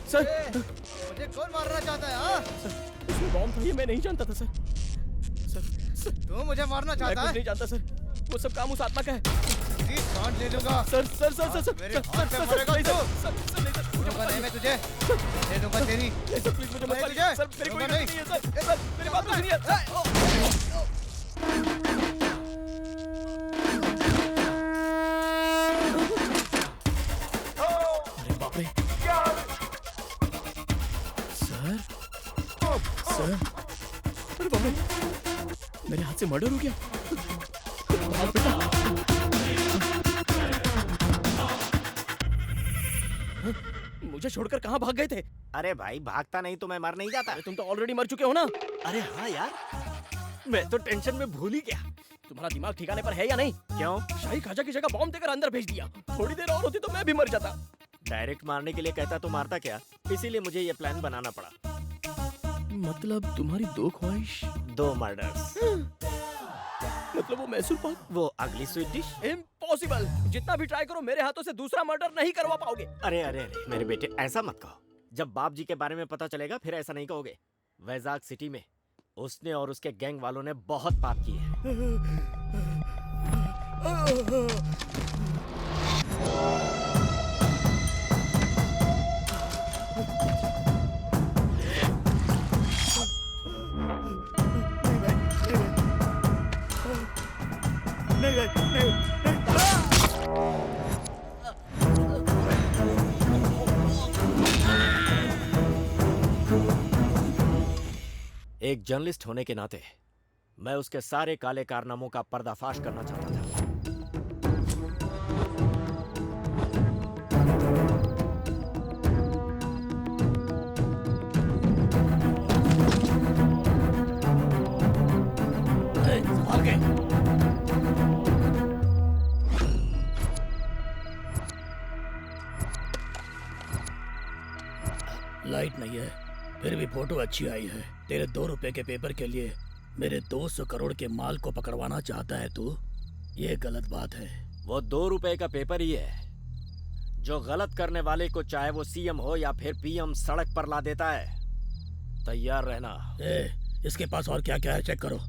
सर मुझे कौन मारना चाहता है? हाँ? इसमें बॉम्ब था, ये मैं नहीं जानता था सर। सर तू मुझे मारना मैं चाहता कुछ है? नहीं जानता सर, वो सब काम उस आत्मा का है। तेरी जान ले लूंगा। Sir sir sir sir sir मेरे हाथ से मरेगा तू। दूंगा नहीं मैं तुझे दे दूंगा तेरी। सर प्लीज मुझे मत नहीं मारिए तुझे सर, मेरी कोई दूंगा गलती नहीं है सर, मेरी बात तो सुनिए। अरे बाप रे सर, सर, अरे बाप रे मेरे हाथ से मर्डर हो गया। भाग बेटा। मुझे छोड़कर कहाँ भाग गए थे? अरे भाई भागता नहीं तो मैं मर नहीं जाता। अरे तुम तो ऑलरेडी मर चुके हो ना। अरे हाँ यार, मैं तो टेंशन में भूल ही गया। तुम्हारा दिमाग ठिकाने पर है या नहीं? क्यों? शाही खाजा की जगह बॉम्ब देकर अंदर भेज दिया। थोड़ी देर और होती तो मैं भी मर जाता। डायरेक्ट मारने के लिए कहता तो मारता क्या, इसीलिए मुझे ये प्लान बनाना पड़ा। मतलब तुम्हारी दो ख्वाहिश? 2 मर्डर्स। मतलब वो मैसूर पाक? वो अगली स्वीट डिश? इम्पॉसिबल। जितना भी ट्राई करो मेरे हाथों से दूसरा मर्डर नहीं करवा पाओगे। अरे अरे अरे मेरे बेटे ऐसा मत कहो। जब बाप जी के बारे में पता चलेगा फिर ऐसा नहीं कहोगे। वैजाग सिटी में उसने और उसके गैंग वालों ने बहुत पाप किए हैं। एक जर्नलिस्ट होने के नाते मैं उसके सारे काले कारनामों का पर्दाफाश करना चाहता था। लाइट नहीं है, फिर भी फोटो अच्छी आई है। तेरे 2 रुपए के पेपर के लिए मेरे 200 करोड़ के माल को पकड़वाना चाहता है तू? ये गलत बात है। वो 2 रुपए का पेपर ही है जो गलत करने वाले को चाहे वो सीएम हो या फिर पीएम सड़क पर ला देता है। तैयार रहना। इसके पास और क्या क्या है चेक करो।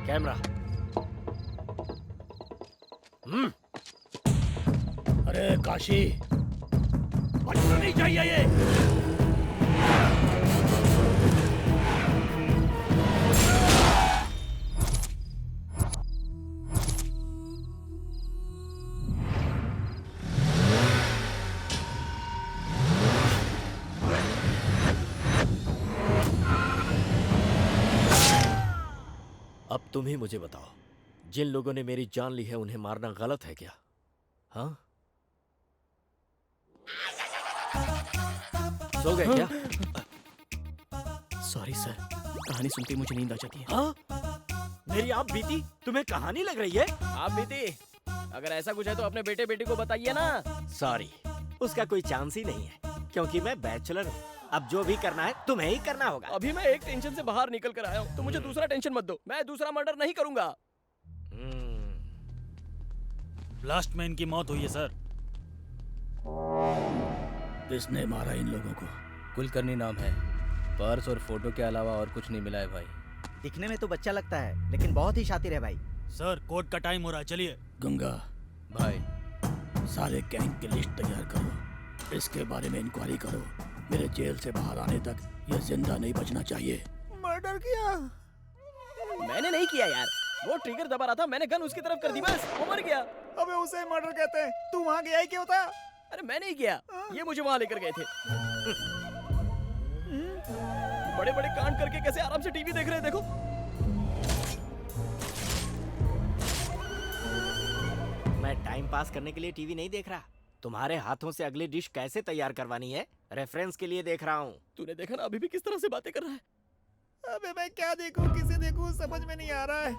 कैमरा। अरे काशी, बचना नहीं चाहिए ये। अब तुम ही मुझे बताओ, जिन लोगों ने मेरी जान ली है उन्हें मारना गलत है क्या? हाँ? सो गए क्या? सॉरी सर, कहानी सुनते ही मुझे नींद आ जाती है। हाँ? मेरी आप बीती तुम्हें कहानी लग रही है? आप बीती, अगर ऐसा कुछ है तो अपने बेटे बेटी को बताइए ना। सॉरी, उसका कोई चांस ही नहीं है क्योंकि मैं बैचलर हूँ। अब जो भी करना है तुम्हें ही करना होगा। अभी मैं एक टेंशन से बाहर निकल कर आया हूँ, तो मुझे दूसरा टेंशन मत दो। मैं दूसरा मर्डर नहीं करूंगा। ब्लास्ट में इनकी मौत हुई है सर। किसने मारा इन लोगों को? कुलकर्णी नाम है। पर्स और फोटो के अलावा और कुछ नहीं मिला है भाई। दिखने में तो बच्चा लगता है लेकिन बहुत ही शातिर है भाई। सर कोर्ट का टाइम हो रहा है, चलिए। गंगा भाई, सारे गैंग की लिस्ट तैयार करो, इसके बारे में इंक्वायरी करो। मेरे जेल से बाहर आने तक ये जिंदा नहीं बचना चाहिए। मर्डर किया? मैंने नहीं किया यार, वो ट्रिगर दबा रहा था, मैंने गन उसकी तरफ कर दी, बस वो मर गया। अबे उसे मर्डर कहते हैं, तू वहाँ गया ही क्यों था? अरे मैं नहीं किया, ये मुझे वहाँ लेकर गए थे। बड़े बड़े कांड करके कैसे आराम से टीवी देख रहे हैं, देखो। मैं टाइम पास करने के लिए टीवी नहीं देख रहा, तुम्हारे हाथों से अगली डिश कैसे तैयार करवानी है रेफरेंस के लिए देख रहा हूँ। तूने देखा ना अभी भी किस तरह से बातें कर रहा है। अबे मैं क्या देखूं, किसे देखूं, समझ में नहीं आ रहा है।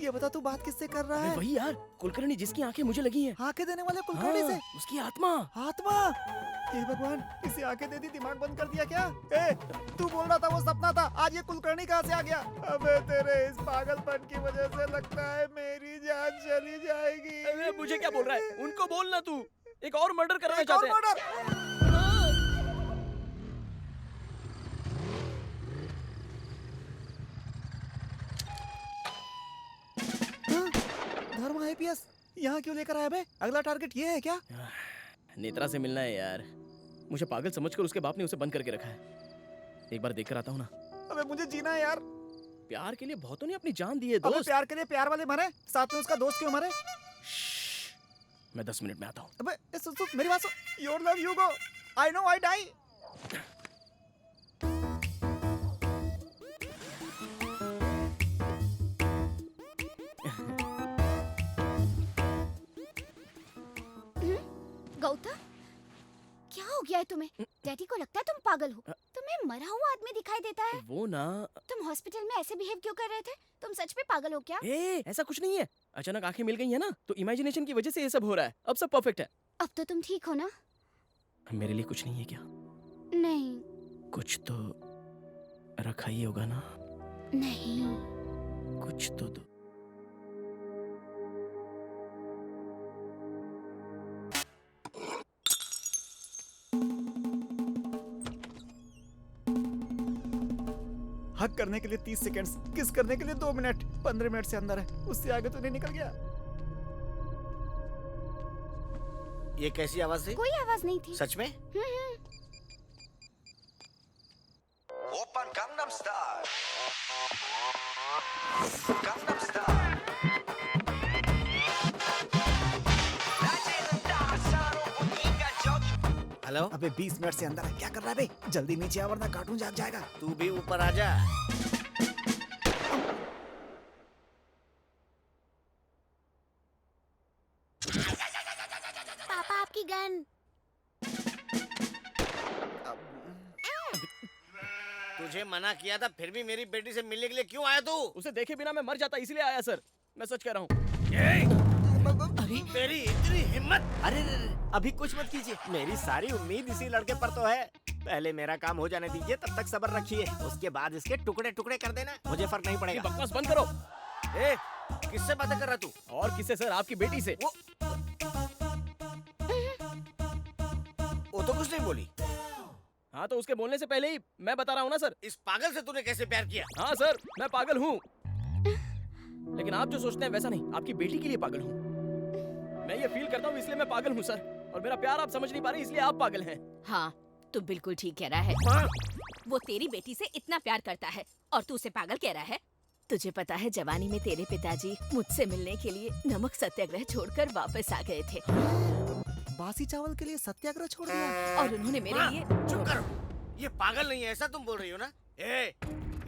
ये बता तू बात किससे कर रहा है? वही यार, कुलकर्णी जिसकी आंखें मुझे लगी हैं। आंखें देने वाले कुलकर्णी से? उसकी आत्मा। आत्मा? हे भगवान, इसे आंखें दे दी, दिमाग बंद कर दिया क्या? तू बोल रहा था वो सपना था, आज ये कुलकर्णी कहाँ से आ गया? अबे तेरे इस पागलपन की वजह से लगता है मेरी जान चली जाएगी। अरे मुझे क्या बोल रहा है? उनको बोलना तू। एक और मर्डर करना चाहते हैं। आईपीएस यहाँ क्यों लेकर आया बे? अगला टारगेट ये है क्या? नेत्रा से मिलना है यार। मुझे पागल समझकर उसके बाप ने उसे बंद करके रखा है। एक बार देखकर आता हूँ ना। अबे मुझे जीना है यार। प्यार के लिए बहुतों ने अपनी जान दी है अबे दोस्त। प्यार के लिए प्यार वाले मरे, साथ में उसका दोस्त क्यों मरे? मैं 10 मिनट में आता हूँ। अबे सुन सुन मेरी बात सुन। Your love you go, I know I die. Gautam, क्या हो गया है तुम्हें? डैडी को लगता है तुम पागल हो। तुम्हें मरा हुआ आदमी दिखाई देता है। वो ना। तुम हॉस्पिटल में ऐसे बिहेव क्यों कर रहे थे? तुम सच में पागल हो क्या? ऐसा कुछ नहीं है। अचानक आंखें मिल गई है ना, तो इमेजिनेशन की वजह से ये सब हो रहा है। अब सब परफेक्ट है। अब तो तुम ठीक हो ना? मेरे लिए कुछ नहीं है क्या? नहीं। कुछ तो रखा ही होगा ना? नहीं। कुछ तो दो। हक करने के लिए 30 सेकंड्स, किस करने के लिए 2 मिनट, 15 मिनट से अंदर है, उससे आगे तो नहीं निकल गया। ये कैसी आवाज थी? कोई आवाज नहीं थी। सच में? Open Gangnam style, Gangnam style. Hello. अबे 20 मिनट से अंदर है, क्या कर रहा है बे? जल्दी नीचे आ वरना कार्टून जाग जाएगा। तू भी ऊपर आ जा। पापा आपकी गन। तुझे मना किया था, फिर भी मेरी बेटी से मिलने के लिए क्यों आया तू? उसे देखे बिना मैं मर जाता, इसलिए आया सर। मैं सच कह रहा हूँ। अरे तेरी इतनी हिम्मत! अरे अभी कुछ मत कीजिए, मेरी सारी उम्मीद इसी लड़के पर तो है। पहले मेरा काम हो जाने दीजिए, तब तक सब्र रखिए, उसके बाद इसके टुकड़े टुकड़े कर देना, मुझे फर्क नहीं पड़ेगा। बकवास बंद करो। ए, किससे बातें कर रहा तू? और किससे सर? आपकी बेटी से। वो तो कुछ नहीं बोली। हाँ तो उसके बोलने से पहले ही मैं बता रहा हूँ ना सर। इस पागल से तूने कैसे प्यार किया? हाँ सर, मैं पागल हूँ, लेकिन आप जो सोचते हैं वैसा नहीं। आपकी बेटी के लिए पागल हूँ। मैं ये फील करता हूँ, इसलिए मैं पागल हूँ सर। और मेरा प्यार आप समझ नहीं पा रहे, इसलिए आप पागल हैं। हाँ, तू बिल्कुल ठीक कह रहा है। वो तेरी बेटी से इतना प्यार करता है और तू उसे पागल कह रहा है। तुझे पता है जवानी में तेरे पिताजी मुझसे मिलने के लिए नमक सत्याग्रह छोड़कर वापस आ गए थे। बासी चावल के लिए सत्याग्रह छोड़ दिया? और उन्होंने मेरे लिए। चुप करो, ये पागल नहीं है ऐसा तुम बोल रही हो ना?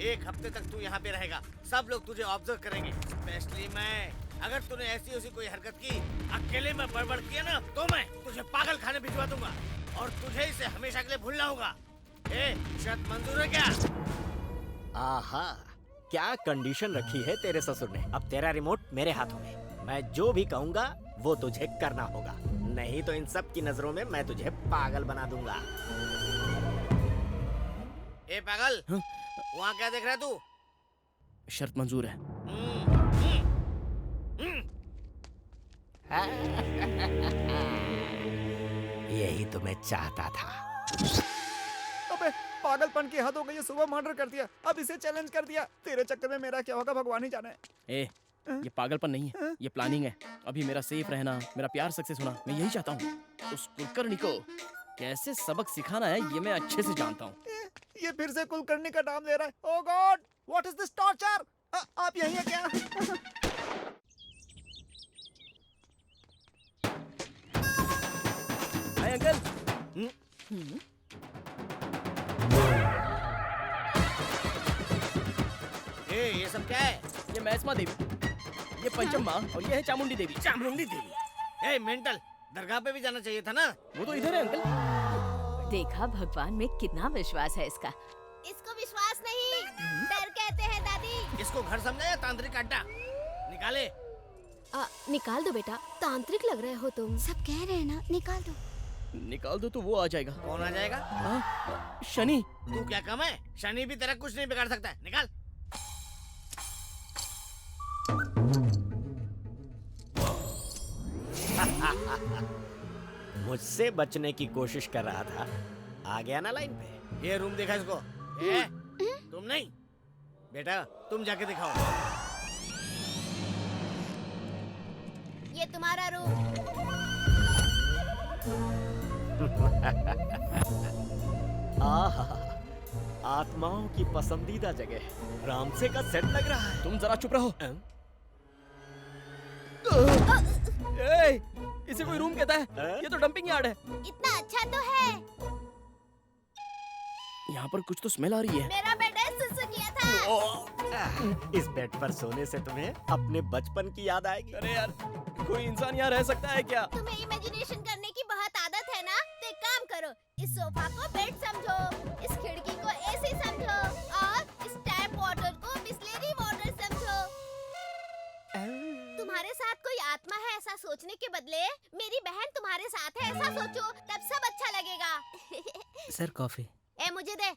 एक हफ्ते तक तू यहाँ पे रहेगा, सब लोग तुझे ऑब्जर्व करेंगे, स्पेशली मैं। अगर तूने ऐसी कोई हरकत की, अकेले में बड़बड़ किया ना, तो मैं तुझे पागल खाने भिजवा दूंगा और तुझे इसे हमेशा के लिए भूलना होगा। शर्त मंजूर है क्या? आहा, क्या कंडीशन रखी है तेरे ससुर ने। अब तेरा रिमोट मेरे हाथों में, मैं जो भी कहूँगा वो तुझे करना होगा, नहीं तो इन सब की नजरों में मैं तुझे पागल बना दूंगा। ए पागल, वहाँ क्या देख रहा है तू? शर्त मंजूर है। यही तो मैं चाहता था। अबे पागलपन की हद हो गई, सुबह मर्डर कर दिया, अब इसे चैलेंज कर दिया। तेरे चक्कर में मेरा क्या होगा भगवान ही जाने। ये पागलपन नहीं है, ये प्लानिंग है। अभी मेरा सेफ रहना, मेरा प्यार सक्सेस होना, मैं यही चाहता हूँ। उस कुलकर्णी को कैसे सबक सिखाना है ये मैं अच्छे से जानता हूँ। ये फिर से कुलकर्णी का नाम ले रहा है। Oh god, what is this torture? आप यहीं हैं क्या? Hi uncle. ये सब क्या है? ये मैस्मा देवी, ये पंचम्मा और ये है चामुंडी देवी। चामुंडी देवी? मेंटल, दरगाह पे भी जाना चाहिए था ना। वो तो इधर है अंकल। देखा, भगवान में कितना विश्वास है इसका। इसको विश्वास नहीं, डर कहते हैं दादी। इसको घर समझा या तांत्रिक अड्डा? निकाले। निकाल दो बेटा, तांत्रिक लग रहे हो तुम। सब कह रहे हैं ना, निकाल दो। निकाल दो तो वो आ जाएगा। कौन आ जाएगा? शनि। तू क्या कम है? शनि भी तेरा कुछ नहीं बिगाड़ सकता है। निकाल। मुझसे बचने की कोशिश कर रहा था, आ गया ना लाइन पे। ये रूम देखा इसको? तुम नहीं बेटा, तुम जाके दिखाओ। ये तुम्हारा रूम। आहा, आत्माओं की पसंदीदा जगह, रामसे का सेट लग रहा है। तुम जरा चुप रहो। ए, इसे कोई रूम कहता है? ये तो डंपिंग यार्ड है। इतना अच्छा तो है। यहाँ पर कुछ तो स्मेल आ रही है। मेरा बेटा सुसु किया था। इस बेड पर सोने से तुम्हें अपने बचपन की याद आएगी। अरे यार, कोई इंसान यहाँ रह सकता है क्या? तुम्हें इमेजिनेशन करने की बहुत आदत है ना, तो एक काम करो, इस सोफा को बेड समझो, इस खिड़की को एसी समझो और इस टैप वाटर को बिस्लेरी वाटर समझो। तुम्हारे साथ कोई आत्मा है ऐसा सोचने के बदले मेरी बहन तुम्हारे साथ है ऐसा सोचो, तब सब अच्छा लगेगा। Sir coffee. ए मुझे दे।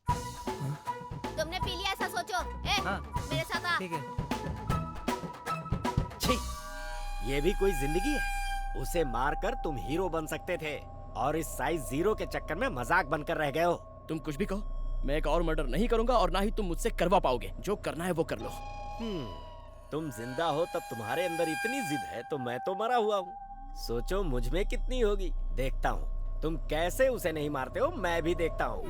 तुमने पी लिया ऐसा सोचो। ए मेरे साथ आ। ठीक है। छी, ये भी कोई जिंदगी है? उसे मारकर तुम हीरो बन सकते थे और इस साइज 0 के चक्कर में मजाक बनकर रह गए हो। तुम कुछ भी कहो, मैं एक और मर्डर नहीं करूंगा और ना ही तुम मुझसे करवा पाओगे। जो करना है वो कर लो। तुम जिंदा हो तब तुम्हारे अंदर इतनी जिद है तो मैं तो मरा हुआ हूँ। सोचो मुझ में कितनी होगी। देखता हूँ तुम कैसे उसे नहीं मारते हो, मैं भी देखता हूँ।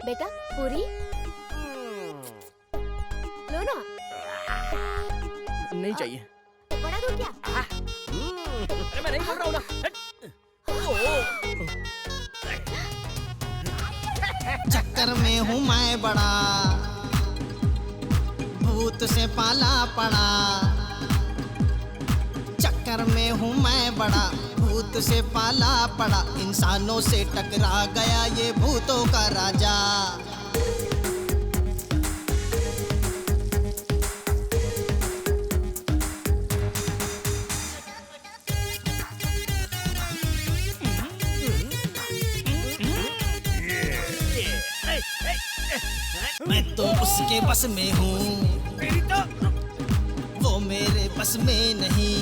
बेटा पूरी लो ना। नहीं चाहिए। बड़ा दूर क्या? अरे मैं नहीं बोल रहा हूँ ना। चक्कर में हूँ मैं बड़ा, भूत से पाला पड़ा। चक्कर में हूँ मैं बड़ा, भूत से पाला पड़ा। इंसानों से टकरा गया ये भूतों का राजा। मैं तो उसके बस में हूँ, वो मेरे बस में नहीं।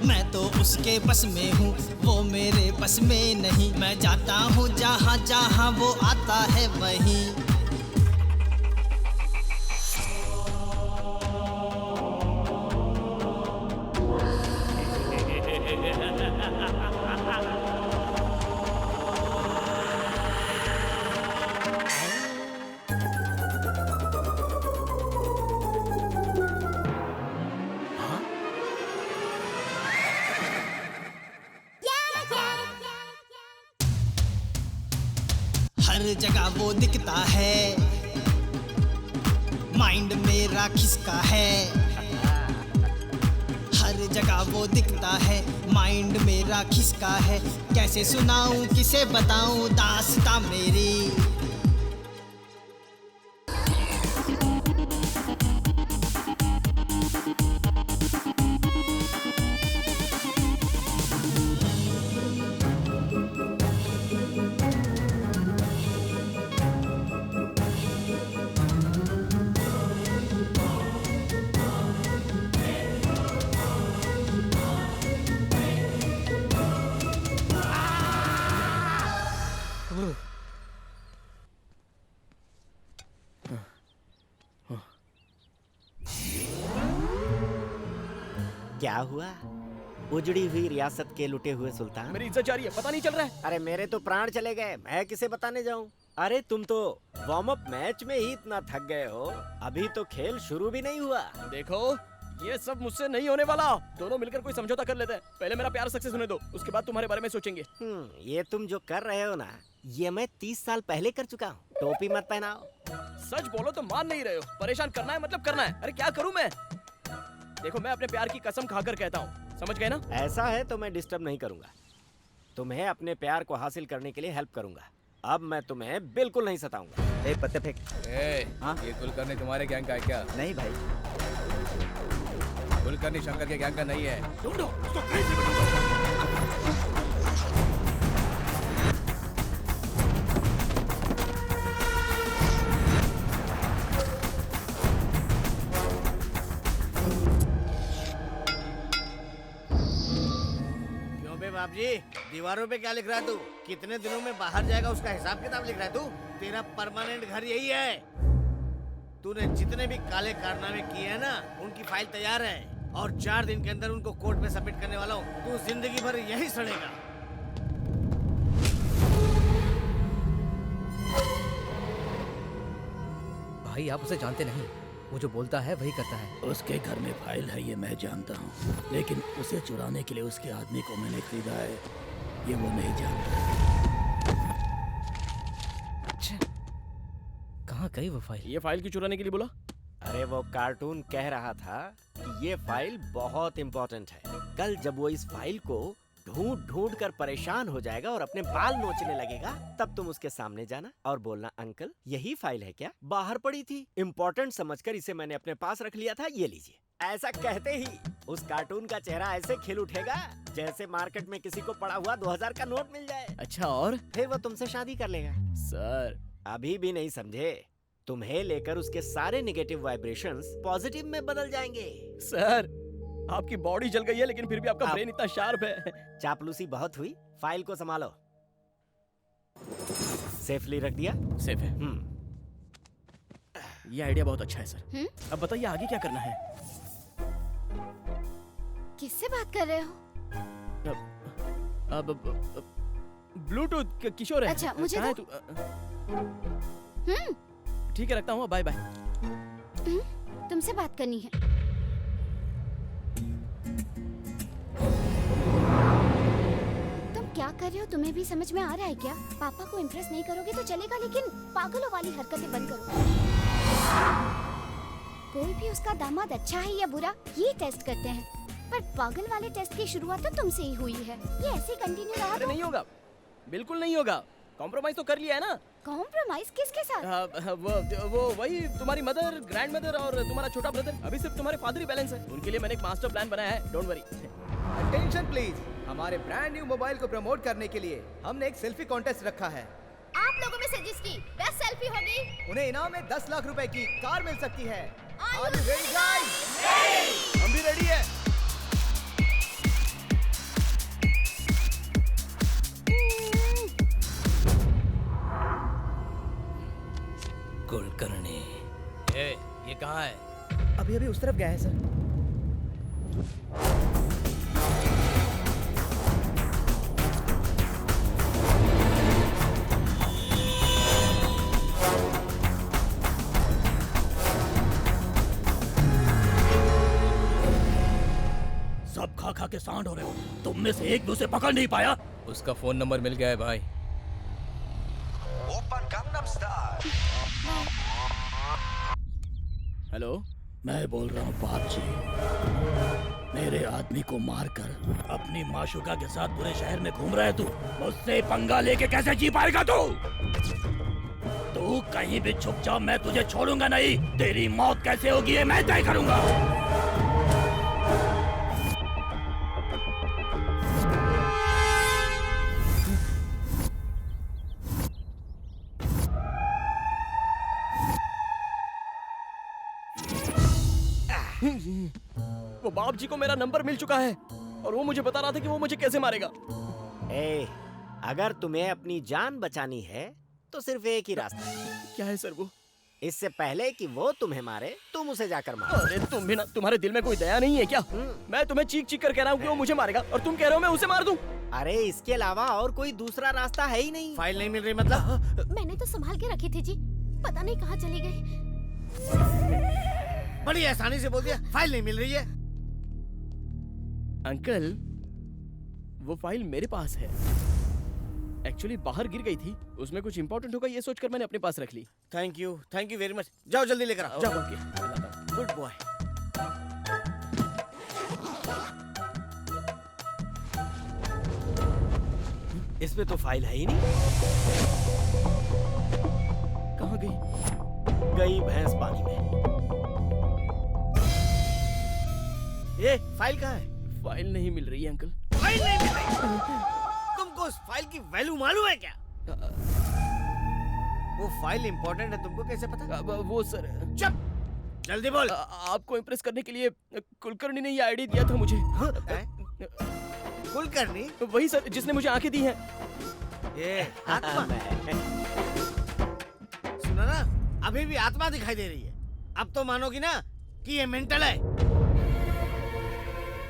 मैं तो उसके बस में हूँ, वो मेरे बस में नहीं। मैं जाता हूँ जहाँ जहाँ वो आता है वहीं। हर जगह वो दिखता है, माइंड मेरा खिसका है। हर जगह वो दिखता है, माइंड मेरा खिसका है। कैसे सुनाऊं किसे बताऊं दास्तां मेरी। क्या हुआ? उजड़ी हुई रियासत के लुटे हुए सुल्तान। मेरी इज्जत जा रही है, पता नहीं चल रहा है। अरे मेरे तो प्राण चले गए, मैं किसे बताने जाऊं? अरे तुम तो वार्म अप मैच में ही इतना थक गए हो, अभी तो खेल शुरू भी नहीं हुआ। देखो ये सब मुझसे नहीं होने वाला। दोनों मिलकर कोई समझौता कर लेते हैं। पहले मेरा प्यार सक्सेस होने दो, उसके बाद तुम्हारे बारे में सोचेंगे। ये तुम जो कर रहे हो ना, ये मैं 30 साल पहले कर चुका हूँ। टोपी मत पहनाओ। सच बोलो तो मान नहीं रहे हो। परेशान करना है मतलब करना है। अरे क्या करूँ मैं? देखो मैं अपने प्यार की कसम खाकर कहता हूँ, समझ गए ना? ऐसा है तो मैं डिस्टर्ब नहीं करूंगा, तुम्हें अपने प्यार को हासिल करने के लिए हेल्प करूंगा। अब मैं तुम्हें बिल्कुल नहीं सताऊंगा। पत्ते फेंक। ये कुलकर्णी तुम्हारे गैंग का है क्या? नहीं भाई, कुलकर्णी शंकर के गैंग का नहीं है। ढूंढो। बाप जी, दीवारों पे क्या लिख रहा है तू? कितने दिनों में बाहर जाएगा उसका हिसाब किताब लिख रहा है तू? तेरा परमानेंट घर यही है। तूने जितने भी काले कारनामे किए हैं ना, उनकी फाइल तैयार है और 4 दिन के अंदर उनको कोर्ट में सबमिट करने वाला हूँ। तू जिंदगी भर यही सड़ेगा। भाई आप उसे जानते नहीं, वो जो बोलता है वही करता है। उसके घर में फाइल है ये मैं जानता हूँ, लेकिन उसे चुराने के लिए उसके आदमी को मैंने खरीदा है ये वो नहीं जानता। कहाँ गई वो फाइल? ये फाइल क्यों चुराने के लिए बोला? अरे वो कार्टून कह रहा था कि ये फाइल बहुत इम्पोर्टेंट है। कल जब वो इस फाइल को ढूंढ ढूंढ कर परेशान हो जाएगा और अपने बाल नोचने लगेगा, तब तुम उसके सामने जाना और बोलना, अंकल यही फाइल है क्या? बाहर पड़ी थी, इम्पोर्टेंट समझकर इसे मैंने अपने पास रख लिया था, ये लीजिए। ऐसा कहते ही उस कार्टून का चेहरा ऐसे खिल उठेगा जैसे मार्केट में किसी को पड़ा हुआ 2000 का नोट मिल जाए। अच्छा, और फिर वो तुमसे शादी कर लेगा। सर अभी भी नहीं समझे? तुम्हें लेकर उसके सारे नेगेटिव वाइब्रेशंस पॉजिटिव में बदल जाएंगे। सर, आपकी बॉडी जल गई है लेकिन फिर भी आपका ब्रेन इतना शार्प है। चापलूसी बहुत हुई, फाइल को संभालो। सेफली रख दिया? सेफ है। ये आइडिया बहुत अच्छा है सर। अब बताइए आगे क्या करना है? किससे बात कर रहे हो? अब ब्लूटूथ किशोर है। अच्छा, मुझे कहाँ है दो। तू? ठीक है, रखता हूँ, बाय बाय। तुमसे बात करनी है। तुम क्या कर रहे हो? तुम्हें भी समझ में आ रहा है क्या? पापा को इम्प्रेस नहीं करोगे तो चलेगा, लेकिन पागलों वाली हरकतें बंद करो। कोई भी उसका दामाद अच्छा है या बुरा, ये टेस्ट करते हैं, पर पागल वाले टेस्ट की शुरुआत तो तुमसे ही हुई है। ये ऐसे कंटिन्यू रहा तो नहीं होगा, बिल्कुल नहीं होगा। कॉम्प्रोमाइज तो कर लिया है ना। कॉम्प्रोमाइज किसके साथ? वो वही तुम्हारी मदर, ग्रैंड मदर और तुम्हारा छोटा ब्रदर। अभी सिर्फ तुम्हारे फादर ही बैलेंस है। उनके लिए मैंने एक मास्टर प्लान बनाया है, डोंट वरी। अटेंशन प्लीज, हमारे ब्रांड न्यू मोबाइल को प्रमोट करने के लिए हमने एक सेल्फी कॉन्टेस्ट रखा है। आप लोगों में से जिसकी बेस्ट सेल्फी होगी, उन्हें इनाम में 10 लाख रुपए की कार मिल सकती है। Are you ready, guys? हम भी रेडी है। कुलकर्णी, ये कहाँ है? अभी उस तरफ गया है सर। सब खा खा के सांड हो रहे हो। तुम में से एक भी उसे पकड़ नहीं पाया। उसका फोन नंबर मिल गया है भाई। Open Gangnam style. हेलो, मैं बोल रहा हूँ बाप जी। मेरे आदमी को मारकर अपनी माशुका के साथ पूरे शहर में घूम रहा है तू। मुझसे पंगा लेके कैसे जी पाएगा तू? तू कहीं भी छुप जा, मैं तुझे छोड़ूंगा नहीं। तेरी मौत कैसे होगी ये मैं तय करूंगा। वो बाप जी को मेरा नंबर मिल चुका है और वो मुझे बता रहा था कि वो मुझे कैसे मारेगा। अगर तुम्हें अपनी जान बचानी है तो सिर्फ एक ही रास्ता है। क्या है सर वो? इससे पहले कि वो तुम्हें मारे, तुम उसे जाकर मारो। अरे तुम भी ना, तुम्हारे दिल में कोई दया नहीं है क्या? मैं तुम्हें चीख चीख कर कह रहा हूँ कि वो मुझे मारेगा और तुम कह रहे हो मैं उसे मार दूं। अरे इसके अलावा और कोई दूसरा रास्ता है ही नहीं। फाइल नहीं मिल रही मतलब? मैंने तो संभाल के रखी थी जी, पता नहीं कहाँ चली गई। बड़ी आसानी से बोल दिया, फाइल नहीं मिल रही है। अंकल, वो फाइल मेरे पास है। एक्चुअली बाहर गिर गई थी, उसमें कुछ इंपॉर्टेंट होगा ये सोचकर मैंने अपने पास रख ली। Thank you very much. जाओ जल्दी लेकर आओ। जाओ। Okay, good boy. इसमें तो फाइल है ही नहीं। कहाँ गई? गई भैंस पानी में। ये फाइल कहाँ है? फाइल नहीं मिल रही है अंकल। फाइल नहीं मिल रही? तुमको उस फाइल की वैल्यू मालूम है क्या? वो फाइल इंपॉर्टेंट है, तुमको कैसे पता? वो सर। चुप, जल्दी बोल। आपको इम्प्रेस करने के लिए कुलकर्णी ने ये आईडी दिया था मुझे। कुलकर्णी? वही सर, जिसने मुझे आंखें दी हैं। ये आत्मा। सुनो ना, अभी भी आत्मा दिखाई दे रही है। अब तो मानोगी ना कि ये मेंटल है।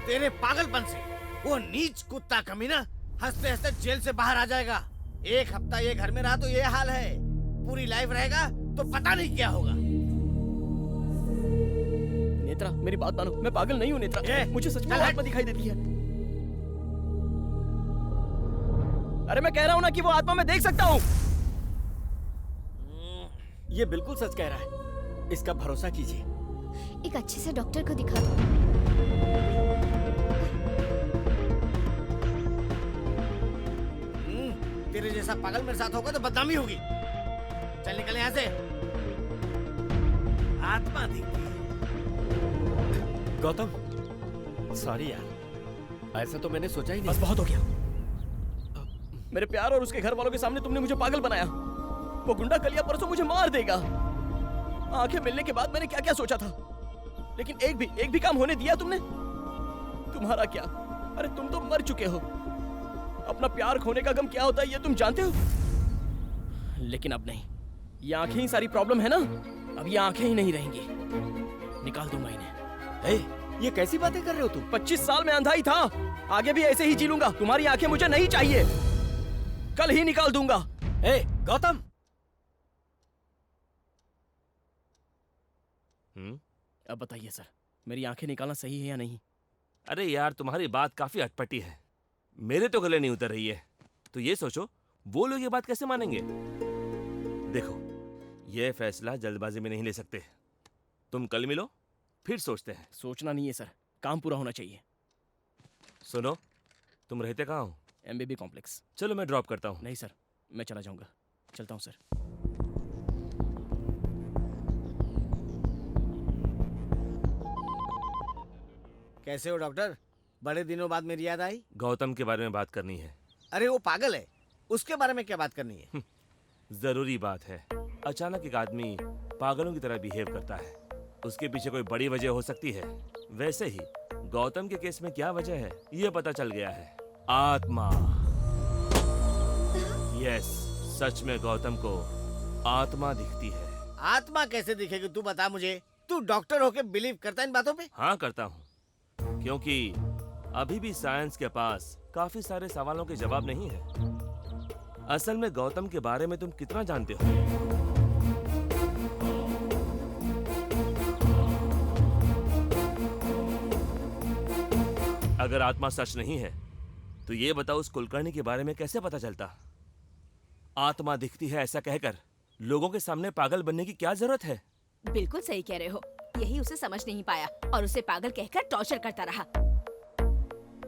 तेरे पागलपन से वो नीच कुत्ता कमीना हंसते हंसते जेल से बाहर आ जाएगा। एक हफ्ता ये घर में रहा तो ये हाल है, पूरी लाइफ रहेगा तो पता नहीं क्या होगा। नेत्रा, मेरी बात मानो, मैं पागल नहीं हूँ नेत्रा। मुझे सच में आत्मा दिखाई देती है। अरे मैं कह रहा हूँ ना कि वो आत्मा मैं देख सकता हूँ। ये बिल्कुल सच कह रहा है, इसका भरोसा कीजिए। एक अच्छे से डॉक्टर को दिखा दो। तेरे जैसा पागल मेरे साथ होगा तो बदनामी होगी। चल निकल यहाँ से। आत्मा दिखती है। गौतम, सॉरी यार, ऐसा तो मैंने सोचा ही नहीं। बस बहुत हो गया। मेरे प्यार और उसके घर वालों के सामने तुमने मुझे पागल बनाया। वो गुंडा कलिया परसों मुझे मार देगा। आंखें मिलने के बाद मैंने क्या क्या सोचा था, लेकिन एक भी काम होने दिया तुमने? तुम्हारा क्या? अरे तुम तो मर चुके हो। अपना प्यार खोने का गम क्या होता है ये तुम जानते हो। लेकिन अब नहीं, ये आंखें ही सारी प्रॉब्लम है ना। अब ये आंखें ही नहीं रहेंगी, निकाल दूंगा इन्हें। ये कैसी बातें कर रहे हो तुम? 25 साल में अंधा ही था, आगे भी ऐसे ही जी लूंगा। तुम्हारी आंखें मुझे नहीं चाहिए, कल ही निकाल दूंगा। गौतम। अब बताइए सर, मेरी आंखें निकालना सही है या नहीं? अरे यार, तुम्हारी बात काफी अटपटी है, मेरे तो गले नहीं उतर रही है। तो ये सोचो, वो लोग ये बात कैसे मानेंगे? देखो, ये फैसला जल्दबाजी में नहीं ले सकते। तुम कल मिलो, फिर सोचते हैं। सोचना नहीं है सर, काम पूरा होना चाहिए। सुनो, तुम रहते कहाँ हो? MBB complex. चलो मैं ड्रॉप करता हूँ। नहीं सर, मैं चला जाऊंगा। चलता हूँ सर। कैसे हो डॉक्टर? बड़े दिनों बाद मेरी याद आई। गौतम के बारे में बात करनी है। अरे वो पागल है, उसके बारे में क्या बात करनी है? जरूरी बात है। अचानक एक आदमी पागलों की तरह बिहेव करता है, उसके पीछे कोई बड़ी वजह हो सकती है। वैसे ही गौतम के केस में क्या वजह है ये पता चल गया है। आत्मा। यस, सच में गौतम को आत्मा दिखती है। आत्मा कैसे दिखेगी तू बता मुझे। तू डॉक्टर होके बिलीव करता है इन बातों पे? हाँ करता हूँ, क्योंकि अभी भी साइंस के पास काफी सारे सवालों के जवाब नहीं है। असल में गौतम के बारे में तुम कितना जानते हो? अगर आत्मा सच नहीं है तो ये बताओ, उस कुलकर्णी के बारे में कैसे पता चलता? आत्मा दिखती है ऐसा कहकर लोगों के सामने पागल बनने की क्या जरूरत है? बिल्कुल सही कह रहे हो, यही उसे समझ नहीं पाया और उसे पागल कहकर टॉर्चर करता रहा।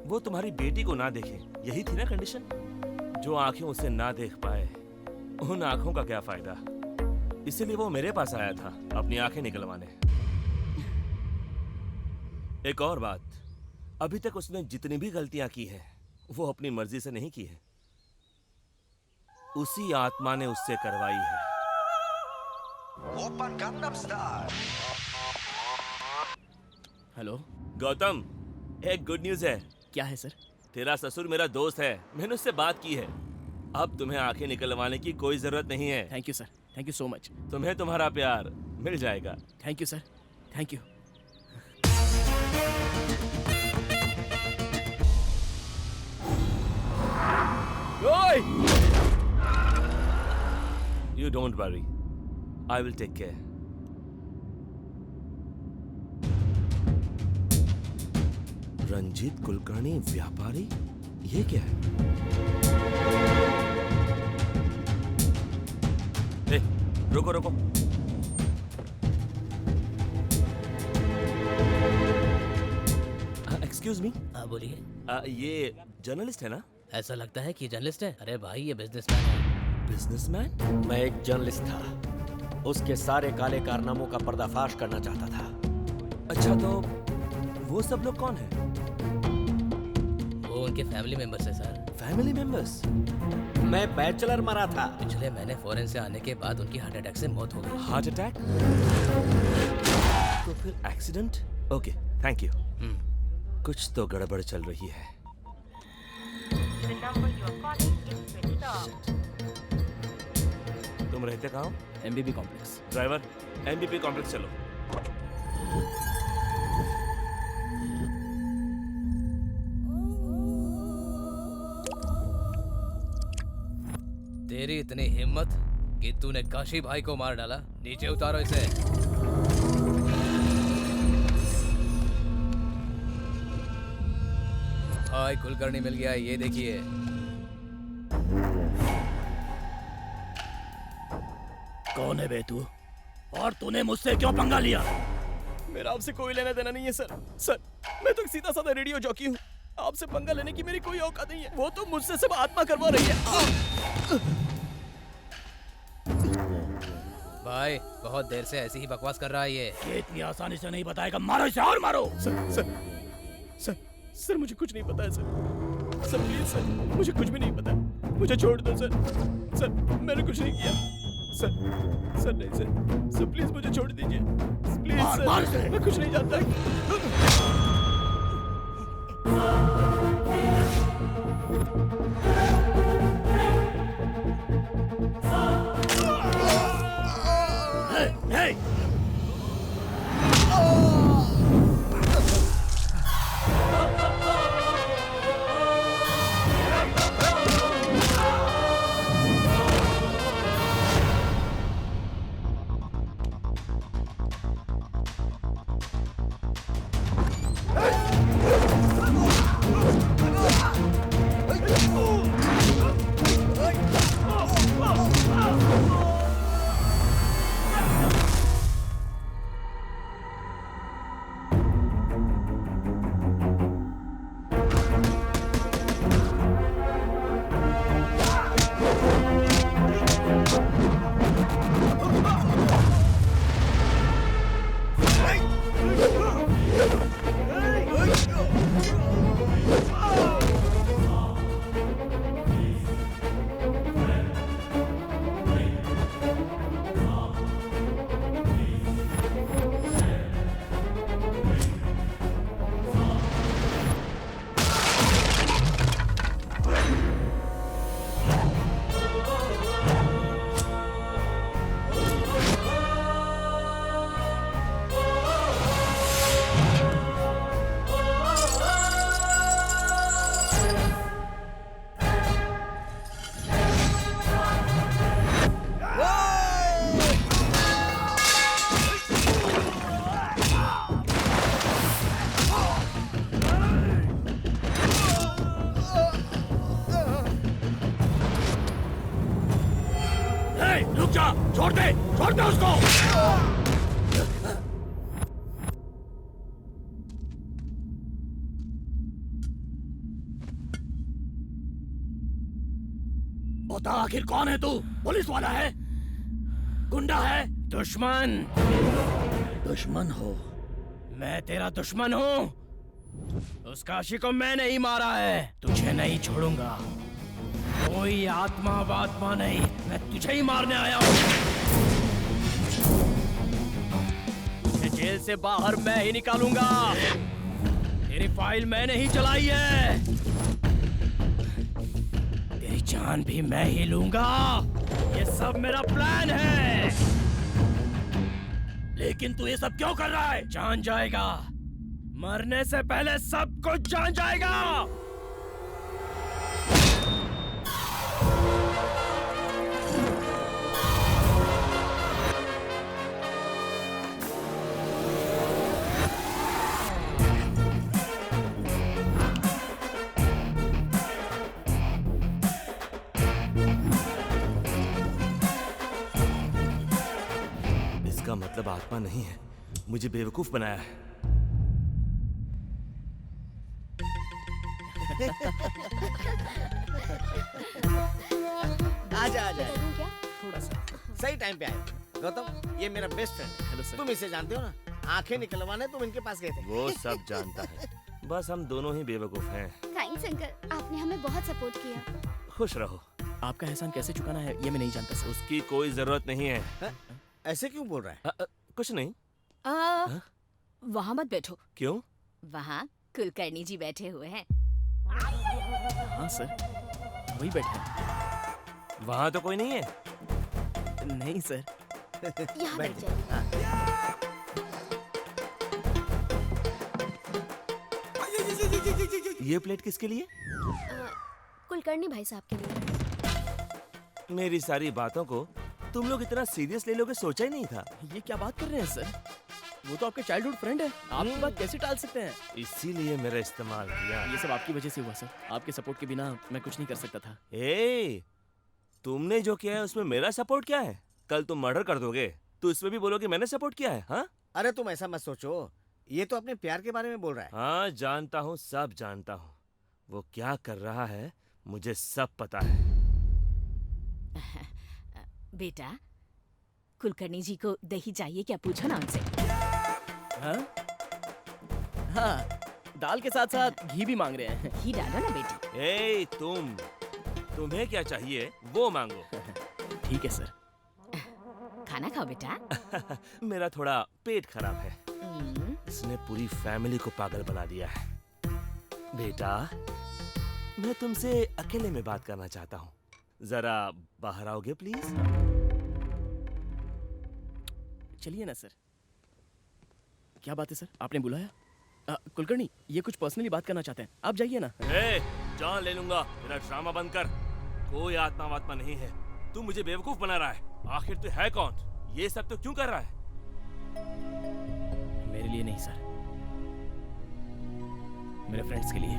वो तुम्हारी बेटी को ना देखे, यही थी ना कंडीशन? जो आंखें उसे ना देख पाए, उन आंखों का क्या फायदा? इसीलिए वो मेरे पास आया था अपनी आंखें निकलवाने। एक और बात, अभी तक उसने जितनी भी गलतियां की हैं वो अपनी मर्जी से नहीं की है, उसी आत्मा ने उससे करवाई है। Open Gangnam style. Hello Gautam, एक गुड न्यूज है। क्या है सर? तेरा ससुर मेरा दोस्त है, मैंने उससे बात की है। अब तुम्हें आंखें निकलवाने की कोई जरूरत नहीं है। Thank you sir, thank you so much. तुम्हें तुम्हारा प्यार मिल जाएगा। Thank you sir, thank you. You don't worry, I will take care. Ranjit Kulkarni व्यापारी, ये क्या है? ए, रुको रुको। Excuse me. हाँ बोलिए। ये जर्नलिस्ट है ना? ऐसा लगता है कि जर्नलिस्ट है। अरे भाई ये बिजनेसमैन है। बिजनेसमैन? मैं एक जर्नलिस्ट था, उसके सारे काले कारनामों का पर्दाफाश करना चाहता था। अच्छा, तो वो सब लोग कौन हैं? वो उनके फैमिली मेंबर्स है सर। Family members? मैं बैचलर मरा था। पिछले महीने फॉरेन से आने के बाद उनकी हार्ट अटैक से मौत हो गई। Heart attack? तो फिर एक्सीडेंट? Okay, thank you. कुछ तो गड़बड़ चल रही है। तुम रहते कहाँ हो? MBB complex. Driver, MBP complex चलो। तेरी इतनी हिम्मत कि तूने काशी भाई को मार डाला। नीचे उतारो इसे। भाई कुलकर्णी मिल गया, ये देखिए। कौन है बे तू? और तूने मुझसे क्यों पंगा लिया? मेरा आपसे कोई लेना देना नहीं है सर। सर, मैं तो सीधा साधा रेडियो जॉकी हूँ। आपसे पंगा लेने की मेरी कोई औकात नहीं है। वो तो मुझसे सब आत्मा करवा रही है। भाई बहुत देर से ऐसी ही बकवास कर रहा है ये इतनी आसानी से नहीं बताएगा। मारो इसे और मारो। सर सर सर सर मुझे कुछ नहीं पता है सर। सर प्लीज सर, मुझे कुछ भी नहीं पता। मुझे छोड़ दो सर। सर मैंने कुछ नहीं किया। सर सर नहीं सर। सर प्लीज मुझे छोड़ दीजिए प्लीज सर। मैं कुछ नहीं जानता। Hey! रुक जा, छोड़ दे उसको। बता आखिर कौन है तू? पुलिस वाला है? गुंडा है? दुश्मन। दुश्मन हो? मैं तेरा दुश्मन हूँ। उस काशी को मैंने ही मारा है। तुझे नहीं छोड़ूंगा। कोई आत्मा वात्मा नहीं, मैं तुझे ही मारने आया हूँ। तुझे जेल से बाहर मैं ही निकालूंगा। तेरी फाइल मैंने ही चलाई है। तेरी जान भी मैं ही लूंगा। ये सब मेरा प्लान है। लेकिन तू ये सब क्यों कर रहा है? जान जाएगा। मरने से पहले सब कुछ जान जाएगा। इसका मतलब आत्मा नहीं है, मुझे बेवकूफ बनाया है। आजा आजा क्या? थोड़ा सा सही टाइम पे आए। गौतम, ये मेरा बेस्ट फ्रेंड है। Hello sir. तुम इसे जानते हो ना? आंखें निकलवाने तुम इनके पास गए थे। वो सब जानता है, बस हम दोनों ही बेवकूफ हैं। थैंक्स अंकल, आपने हमें बहुत सपोर्ट किया। खुश रहो। आपका एहसान कैसे चुकाना है ये मैं नहीं जानता सर। उसकी कोई जरूरत नहीं है। ऐसे क्यों बोल रहा है? कुछ नहीं। वहाँ मत बैठो। क्यों? वहाँ कुलकर्णी जी बैठे हुए हैं। हाँ सर, वही बैठे हैं। वहाँ तो कोई नहीं है। नहीं सर। यहाँ बैठ जाइए। ये प्लेट किसके लिए? कुलकर्णी भाई साहब के लिए। मेरी सारी बातों को तुम लोग इतना सीरियस ले लोगे सोचा ही नहीं था। ये क्या बात कर रहे हैं सर? वो तो आपके चाइल्डहुड फ्रेंड है, आप ये बात कैसे टाल सकते हैं? इसीलिए मेरा इस्तेमाल किया। ये सब आपकी वजह से हुआ सर। आपके सपोर्ट के बिना मैं कुछ नहीं कर सकता था। ए, तुमने जो किया है उसमें मेरा सपोर्ट क्या है? कल तुम मर्डर कर दोगे तो इसमें भी बोलोगे मैंने सपोर्ट किया है। हाँ अरे तुम ऐसा मत सोचो, ये तो अपने प्यार के बारे में बोल रहा है। हाँ जानता हूँ, सब जानता हूँ। वो क्या कर रहा है मुझे सब पता है। बेटा, कुलकर्णी जी को दही चाहिए क्या, पूछो ना उनसे। हाँ? हाँ, दाल के साथ साथ घी भी मांग रहे हैं। घी डालो ना बेटी। ए, तुम्हें क्या चाहिए वो मांगो। ठीक है सर। खाना खाओ बेटा। मेरा थोड़ा पेट खराब है। इसने पूरी फैमिली को पागल बना दिया है। बेटा, मैं तुमसे अकेले में बात करना चाहता हूँ। जरा बाहर आओगे प्लीज? चलिए ना सर। क्या बात है सर, आपने बुलाया? कुलकर्णी, ये कुछ पर्सनली बात करना चाहते हैं, आप जाइए ना। ए, जान ले लूंगा, मेरा ड्रामा बंद कर। कोई आत्मा वात्मा नहीं है, तू मुझे बेवकूफ बना रहा है। आखिर तू है कौन? ये सब तो क्यों कर रहा है? मेरे लिए नहीं सर, मेरे फ्रेंड्स के लिए।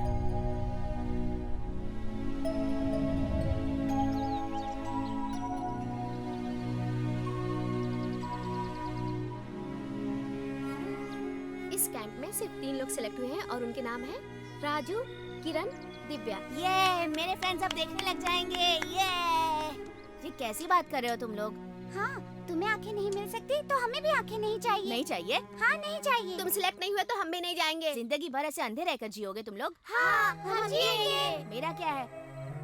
इस कैंप में सिर्फ 3 लोग सिलेक्ट हुए हैं और उनके नाम है राजू, किरण, दिव्या। ये मेरे फ्रेंड्स अब देखने लग जाएंगे। ये कैसी बात कर रहे हो तुम लोग? हाँ, तुम्हें आंखें नहीं मिल सकती तो हमें भी आंखें नहीं चाहिए। नहीं चाहिए? हाँ नहीं चाहिए। तुम सिलेक्ट नहीं हुए तो हम भी नहीं जाएंगे। जिंदगी भर ऐसे अंधे रहकर जियोगे तुम लोग? हाँ, हम जिएंगे। मेरा क्या है,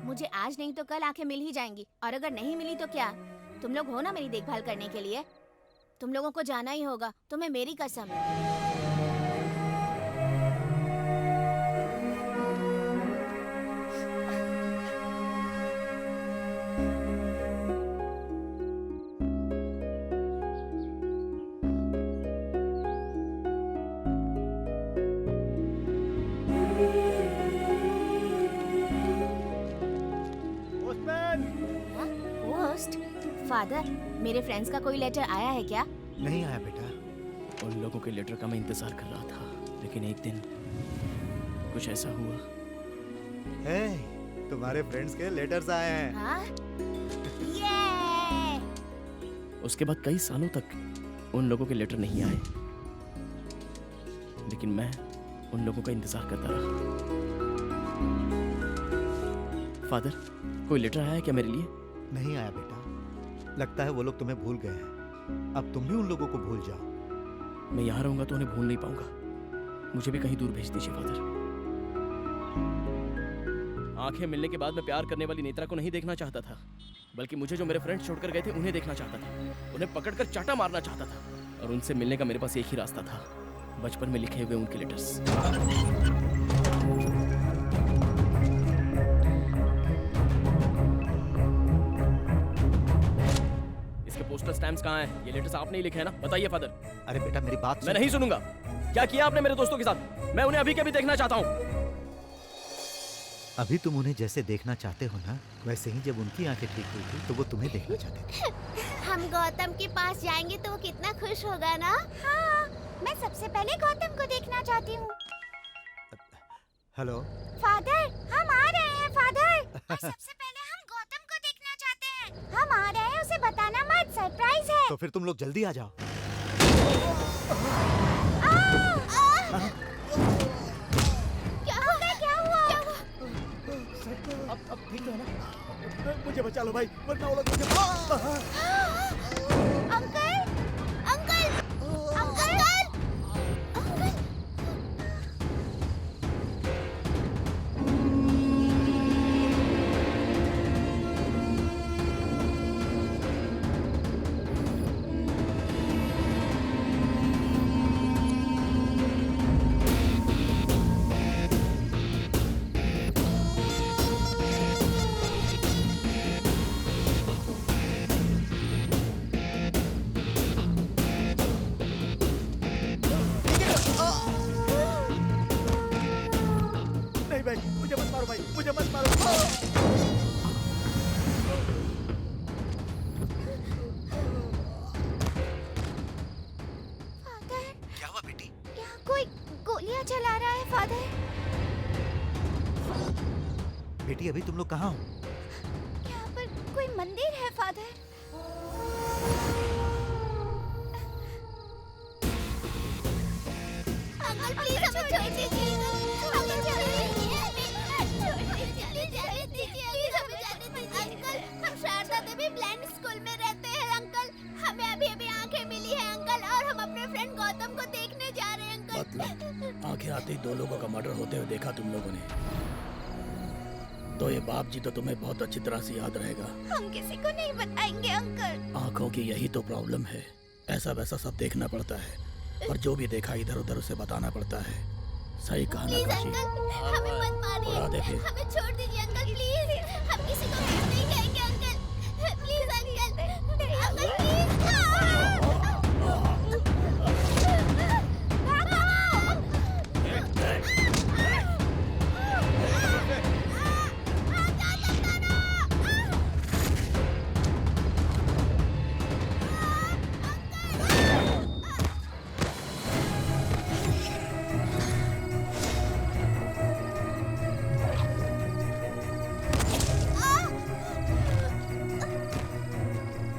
मुझे आज नहीं तो कल आंखें मिल ही जाएंगी। और अगर नहीं मिली तो क्या, तुम लोग हो ना मेरी देखभाल करने के लिए। तुम लोगों को जाना ही होगा, तुम्हें मेरी कसम। फादर, मेरे फ्रेंड्स का कोई लेटर आया है क्या? नहीं आया बेटा। उन लोगों के लेटर का मैं इंतजार कर रहा था, लेकिन एक दिन कुछ ऐसा हुआ। तुम्हारे फ्रेंड्स के लेटर्स आए हैं। हाँ? उसके बाद कई सालों तक उन लोगों के लेटर नहीं आए, लेकिन मैं उन लोगों का इंतजार करता रहा। फादर, कोई लेटर आया है क्या मेरे लिए? नहीं आया बेटा, लगता है वो लोग तुम्हें भूल गए हैं। अब तुम भी उन लोगों को भूल जाओ। मैं यहाँ रहूंगा तो उन्हें भूल नहीं पाऊंगा। मुझे भी कहीं दूर भेज दीजिए फादर। आंखें मिलने के बाद मैं प्यार करने वाली नेत्रा को नहीं देखना चाहता था, बल्कि मुझे जो मेरे फ्रेंड्स छोड़कर गए थे उन्हें देखना चाहता था। उन्हें पकड़कर चाटा मारना चाहता था। और उनसे मिलने का मेरे पास एक ही रास्ता था, बचपन में लिखे हुए उनके लेटर्स। पोस्टल स्टैम्प्स कहाँ हैं? ये लेटर्स आपने ही लिखे हैं ना? बताइए फादर। अरे बेटा मेरी बात मैं नहीं सुनूंगा। क्या किया आपने मेरे दोस्तों के साथ? मैं उन्हें अभी के अभी देखना चाहता हूँ। अभी तुम उन्हें जैसे देखना चाहते हो ना, वैसे ही जब उनकी आंखें ठीक हुई थी तो वो तुम्हें देखना चाहते थे। हम गौतम के पास जाएंगे तो वो कितना खुश होगा ना। हाँ, मैं सबसे पहले गौतम को देखना चाहती हूँ। हेलो फादर, हम आ रहे हैं फादर। और सबसे पहले हम गौतम को देखना चाहते हैं। हम आ रहे हैं, उसे बताना मत, सरप्राइज है। तो फिर तुम लोग जल्दी आ जाओ। क्या हुआ? क्या हुआ? अब ठीक है ना? मुझे बचा लो भाई, वरना वो लोग मुझे। Uncle, uncle, uncle, uncle. मुझे मत मारो भाई, मुझे मत मारो। क्या हुआ बेटी? यहाँ कोई गोलियां चला रहा है फादर। बेटी अभी तुम लोग कहाँ हो? यहाँ पर कोई मंदिर है फादर। अंकल प्लीज हमें छोड़ दीजिए। हमें जाने दीजिए। प्लीज हमें जाने दीजिए। अंकल हम शारदा देवी ब्लाइंड स्कूल में रहते हैं अंकल। हमें अभी अभी आंखें मिली है अंकल और हम अपने फ्रेंड गौतम को देखने जा रहे हैं अंकल। मतलब आंखें आते ही 2 लोगों का मर्डर होते हुए देखा तुम लोगों ने, तो ये बाप जी तो तुम्हें बहुत अच्छी तरह से याद रहेगा। हम किसी को नहीं बताएंगे अंकल। आंखों की यही तो प्रॉब्लम है, ऐसा वैसा सब देखना पड़ता है और जो भी देखा इधर उधर उसे बताना पड़ता है। सही कहा ना प्लीज काशी? अंकल हमें मत मारिए। उड़ा दे फिर। हमें छोड़ दीजिए अंकल प्लीज। हम किसी को कुछ नहीं कहेंगे uncle. Please uncle. Uncle please.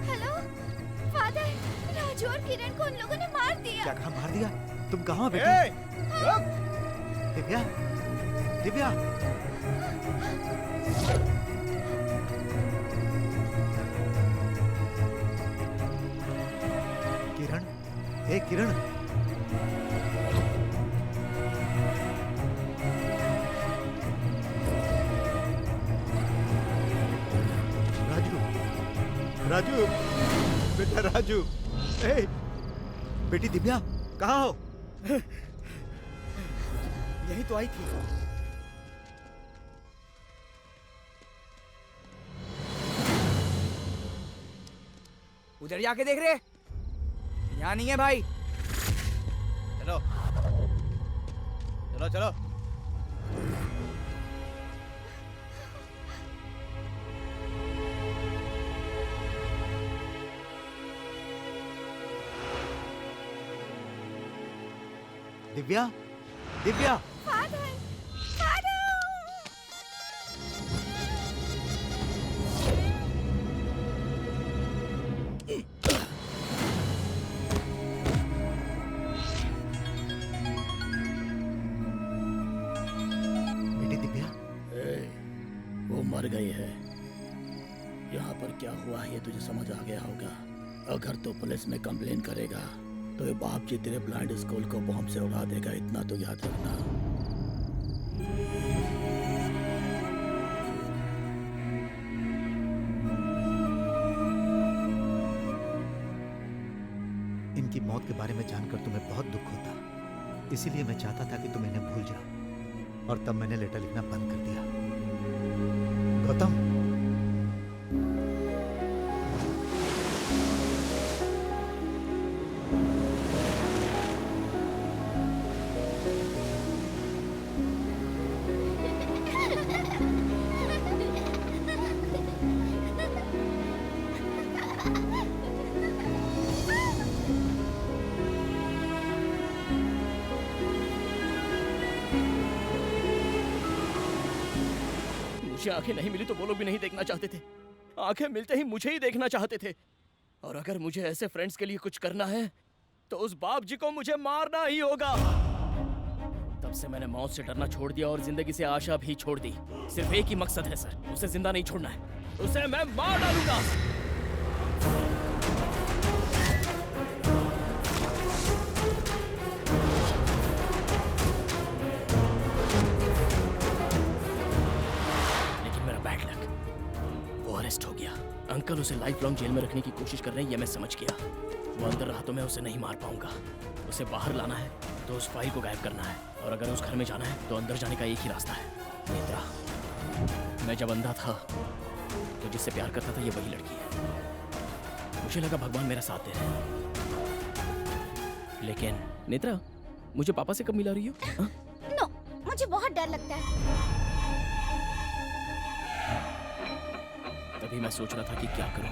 Hello father, Raju और किरण को उन लोगों ने मार दिया। क्या कहा मार दिया? तुम कहाँ हो बेटी? दिव्या, दिव्या। किरण, हे किरण। राजू, राजू, बेटा राजू। हे, बेटी दिव्या, कहाँ हो? यही तो आई थी। उधर जाके देख रहे, यहाँ नहीं है भाई। चलो चलो चलो। दिव्या, दिव्या। Father, father. बेटी दिव्या। वो मर गई है। यहाँ पर क्या हुआ है ये तुझे समझ आ गया होगा। अगर तो पुलिस में कंप्लेन करेगा तो ये बाप जी तेरे ब्लाइंड स्कूल को बॉम्ब से उड़ा देगा, इतना तो याद रखना। इनकी मौत के बारे में जानकर तुम्हें बहुत दुख होता, इसीलिए मैं चाहता था कि तुम इन्हें भूल जाओ, और तब मैंने लेटर लिखना बंद कर दिया। गौतम, मुझे आंखें नहीं मिली तो वो लोग भी नहीं देखना चाहते थे। आंखें मिलते ही मुझे ही देखना चाहते थे। और अगर मुझे ऐसे फ्रेंड्स के लिए कुछ करना है तो उस बाप जी को मुझे मारना ही होगा। तब से मैंने मौत से डरना छोड़ दिया और जिंदगी से आशा भी छोड़ दी। सिर्फ एक ही मकसद है सर, उसे जिंदा नहीं छोड़ना है, उसे मैं मार डालूंगा। अरेस्ट हो गया। अंकल उसे लाइफ लॉन्ग जेल में रखने की कोशिश कर रहे हैं, ये मैं समझ गया। वो अंदर रहा तो मैं उसे नहीं मार पाऊंगा। उसे बाहर लाना है तो उस फाइल को गायब करना है, और अगर उस घर में जाना है तो अंदर जाने का एक ही रास्ता है, नेत्रा। मैं जब अंधा था तो जिससे प्यार करता था ये वही लड़की है। मुझे लगा भगवान मेरा साथ दे रहे हैं, लेकिन नेत्रा मुझे पापा से कब मिला रही हो? नो, मुझे बहुत डर लगता है। तभी मैं सोच रहा था कि क्या करूं,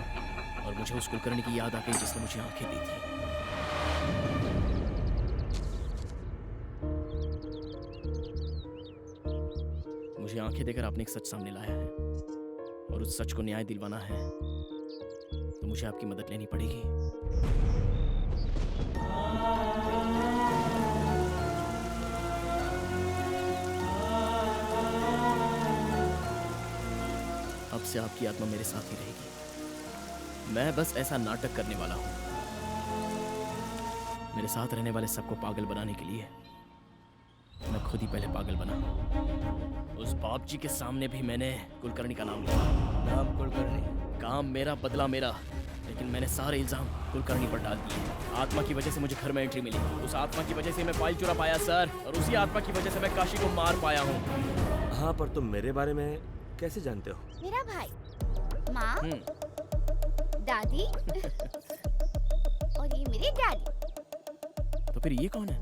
और मुझे उस कुलकर्णी की याद आ गई जिसने मुझे आंखें दी थी। मुझे आंखें देकर आपने एक सच सामने लाया है, और उस सच को न्याय दिलवाना है तो मुझे आपकी मदद लेनी पड़ेगी। अब से आपकी आत्मा मेरे साथ ही रहेगी। मैं बस ऐसा नाटक करने वाला हूं। मेरे साथ रहने वाले सबको पागल बनाने के लिए मैं खुद ही पहले पागल बना। उस बाप जी के सामने भी मैंने कुलकर्णी का नाम लिया। नाम कुलकर्णी, काम मेरा, बदला मेरा, लेकिन मैंने सारे इल्जाम कुलकर्णी पर डाल दिए। आत्मा की वजह से मुझे घर में एंट्री मिली। उस आत्मा की वजह से मैं फाइल चुरा पाया सर, और उसी आत्मा की वजह से मैं काशी को मार पाया हूँ। हाँ, पर तुम मेरे बारे में कैसे जानते हो? मेरा भाई, माँ, दादी और ये मेरे डैडी। तो फिर ये कौन है?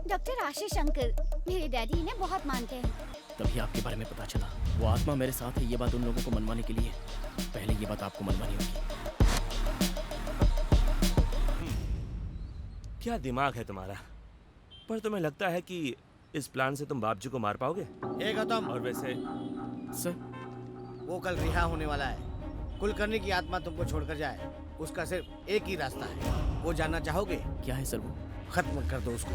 डॉक्टर आशीष अंकल, मेरे डैडी इन्हें बहुत मानते हैं। तभी आपके बारे में पता चला। वो आत्मा मेरे साथ है, ये बात उन लोगों को मनवाने के लिए पहले ये बात आपको मनवानी होगी। क्या दिमाग है तुम्हारा? पर तुम्हें लगता है कि इस प्लान से तुम बाप जी को मार पाओगे? ए गौतम, और वैसे सर, वो कल रिहा होने वाला है। कुलकर्णी की आत्मा तुमको छोड़कर जाए, उसका सिर्फ एक ही रास्ता है। वो जानना चाहोगे? क्या है सर? वो खत्म कर दो उसको।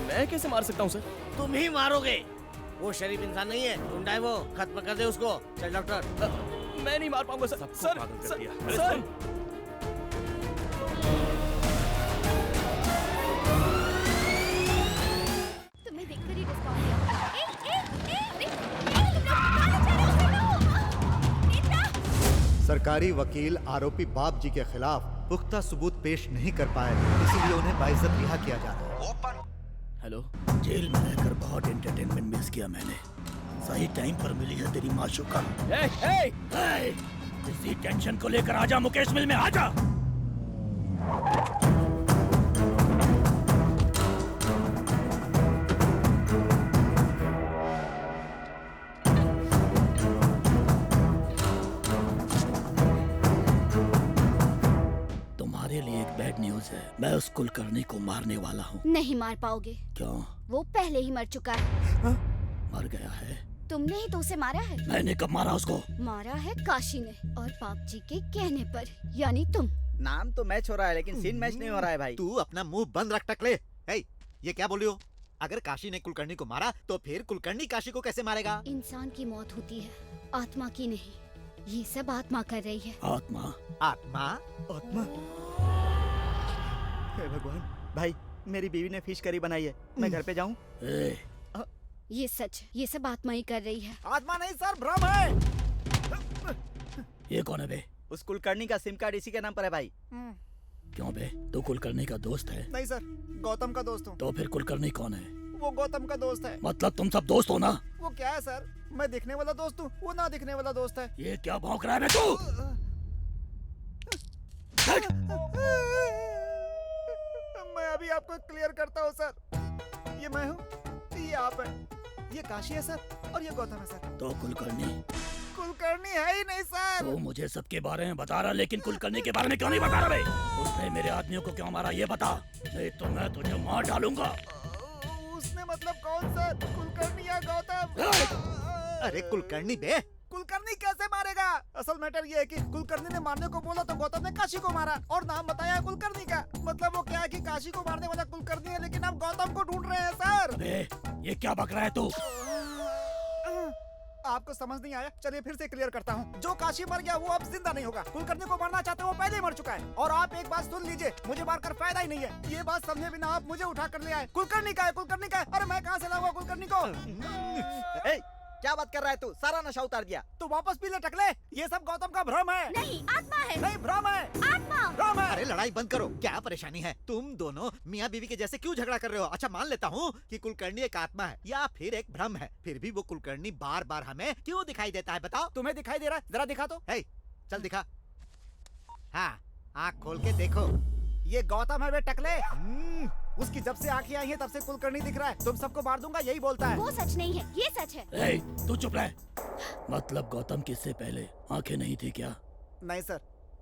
मैं कैसे मार सकता हूँ सर? तुम ही मारोगे। वो शरीफ इंसान नहीं है, गुंडा है वो। खत्म कर दे उसको। चल डॉक्टर। मैं नहीं मार पाऊंगा सर। सर, पागल कर दिया। सर, तुम्हें देखकर ही डिस्काउंट दिया। सरकारी वकील आरोपी बाप जी के खिलाफ पुख्ता सबूत पेश नहीं कर पाए, इसीलिए उन्हें बाइज्जत रिहा किया जा रहा है। हेलो। जेल में रहकर बहुत एंटरटेनमेंट मिस किया मैंने। सही टाइम पर मिली है तेरी माशूका। इसी टेंशन को लेकर आजा मुकेश मिल में, आजा। तुम्हारे लिए एक बैड न्यूज है। मैं उस कुलकर्णी को मारने वाला हूँ। नहीं मार पाओगे। क्यों? वो पहले ही मर चुका है। मर गया है? तुमने ही तो उसे मारा है। मैंने कब मारा उसको? मारा है काशी ने, और बाप जी के कहने पर, यानी तुम। नाम तो मैच हो रहा है लेकिन सीन मैच नहीं हो रहा है भाई। तू अपना मुंह बंद रख टकले। ये क्या बोली हो? अगर काशी ने कुलकर्णी को मारा तो फिर कुलकर्णी काशी को कैसे मारेगा? इंसान की मौत होती है, आत्मा की नहीं। ये सब आत्मा कर रही है। आत्मा? आत्मा? आत्मा? हे भगवान, भाई मेरी बीवी ने फिश करी बनाई है, मैं घर पे जाऊं? ये सच, ये सब आत्मा ही कर रही है। आत्मा नहीं सर, भ्रम है। ये कौन है बे? उस कुलकर्णी का सिम कार्ड इसी के नाम पर है भाई। क्यों बे, तू कुलकर्णी का दोस्त है? नहीं सर, गौतम का दोस्त हूँ। तो फिर कुलकर्णी कौन है? वो गौतम का दोस्त है। मतलब तुम सब दोस्त हो ना? वो क्या है सर, मैं दिखने वाला दोस्त हूँ, वो ना दिखने वाला दोस्त है। ये क्या भौंक रहा है बे तू? मैं अभी आपको क्लियर करता हूँ सर। ये मैं हूँ, ये आप हैं, ये काशी है सर, और ये गौतम है सर। तो कुलकर्णी? कुलकर्णी है ही नहीं सर। तो मुझे सबके बारे में बता रहा, लेकिन कुलकर्णी के बारे में क्यों नहीं बता रहा बे? उसने मेरे आदमियों को क्यों मारा ये बता, नहीं तो मैं तुझे मार डालूंगा। उसने मतलब कौन सर, कुलकर्णी या गौतम? अरे कुलकर्णी बे। कुलकर्णी कैसे मारेगा? असल मैटर ये है कि कुलकर्णी ने मारने को बोला तो गौतम ने काशी को मारा, और नाम बताया कुलकर्णी का। मतलब वो क्या है कि काशी को मारने वाला कुलकर्णी है, लेकिन आप गौतम को ढूंढ रहे हैं सर। अबे, ये क्या बक रहा है तू? आपको समझ नहीं आया? चलिए फिर से क्लियर करता हूँ। जो काशी मर गया वो अब जिंदा नहीं होगा। कुलकर्णी को मारना चाहते हो, वो पहले ही मर चुका है। और आप एक बात सुन लीजिए, मुझे मारकर फायदा ही नहीं है। ये बात समझे बिना आप मुझे उठा कर ले आए। कुलकर्णी का है, कुलकर्णी का है। अरे मैं कहाँ से लाऊंगा कुलकर्णी को? क्या बात कर रहा है तू? सारा नशा उतार दिया। तो वापस पी ले टकले। ये सब गौतम का भ्रम है। नहीं, आत्मा है। नहीं, भ्रम है। आत्मा भ्रम है। अरे लड़ाई बंद करो, क्या परेशानी है? तुम दोनों मियाँ बीवी के जैसे क्यों झगड़ा कर रहे हो? अच्छा मान लेता हूँ कि कुलकर्णी एक आत्मा है या फिर एक भ्रम है, फिर भी वो कुलकर्णी बार बार हमें क्यों दिखाई देता है? बताओ। तुम्हें दिखाई दे रहा है? जरा दिखा तो। चल दिखा। हाँ, आँख खोल के देखो। ये गौतम है बे टकले। उसकी जब से आंखें आई हैं तब से कुलकर्णी दिख रहा है। तुम सबको मार दूंगा यही बोलता है। वो सच नहीं है, ये सच है। ए, तू चुप रह। मतलब गौतम किससे पहले आंखें नहीं थी क्या? नहीं सर,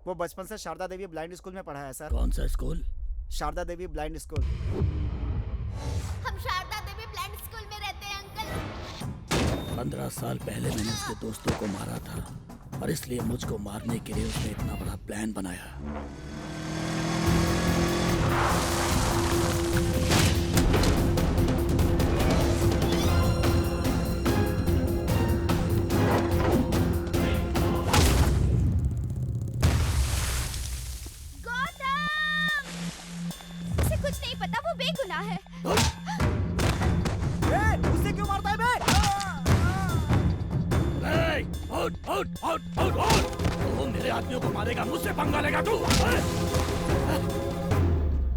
वो बचपन से शारदा देवी ब्लाइंड स्कूल में पढ़ा है सर। कौन सा स्कूल? शारदा देवी ब्लाइंड स्कूल। हम शारदा देवी ब्लाइंड स्कूल में रहते हैं अंकल। 15 साल पहले मैंने उसके दोस्तों को मारा था और इसलिए मुझको मारने के लिए उसने इतना बड़ा प्लान बनाया। उसे कुछ नहीं पता, वो बेगुनाह है। उससे क्यों मारता है बे? वो मेरे आदमियों को मारेगा, मुझसे पंगा लेगा तू?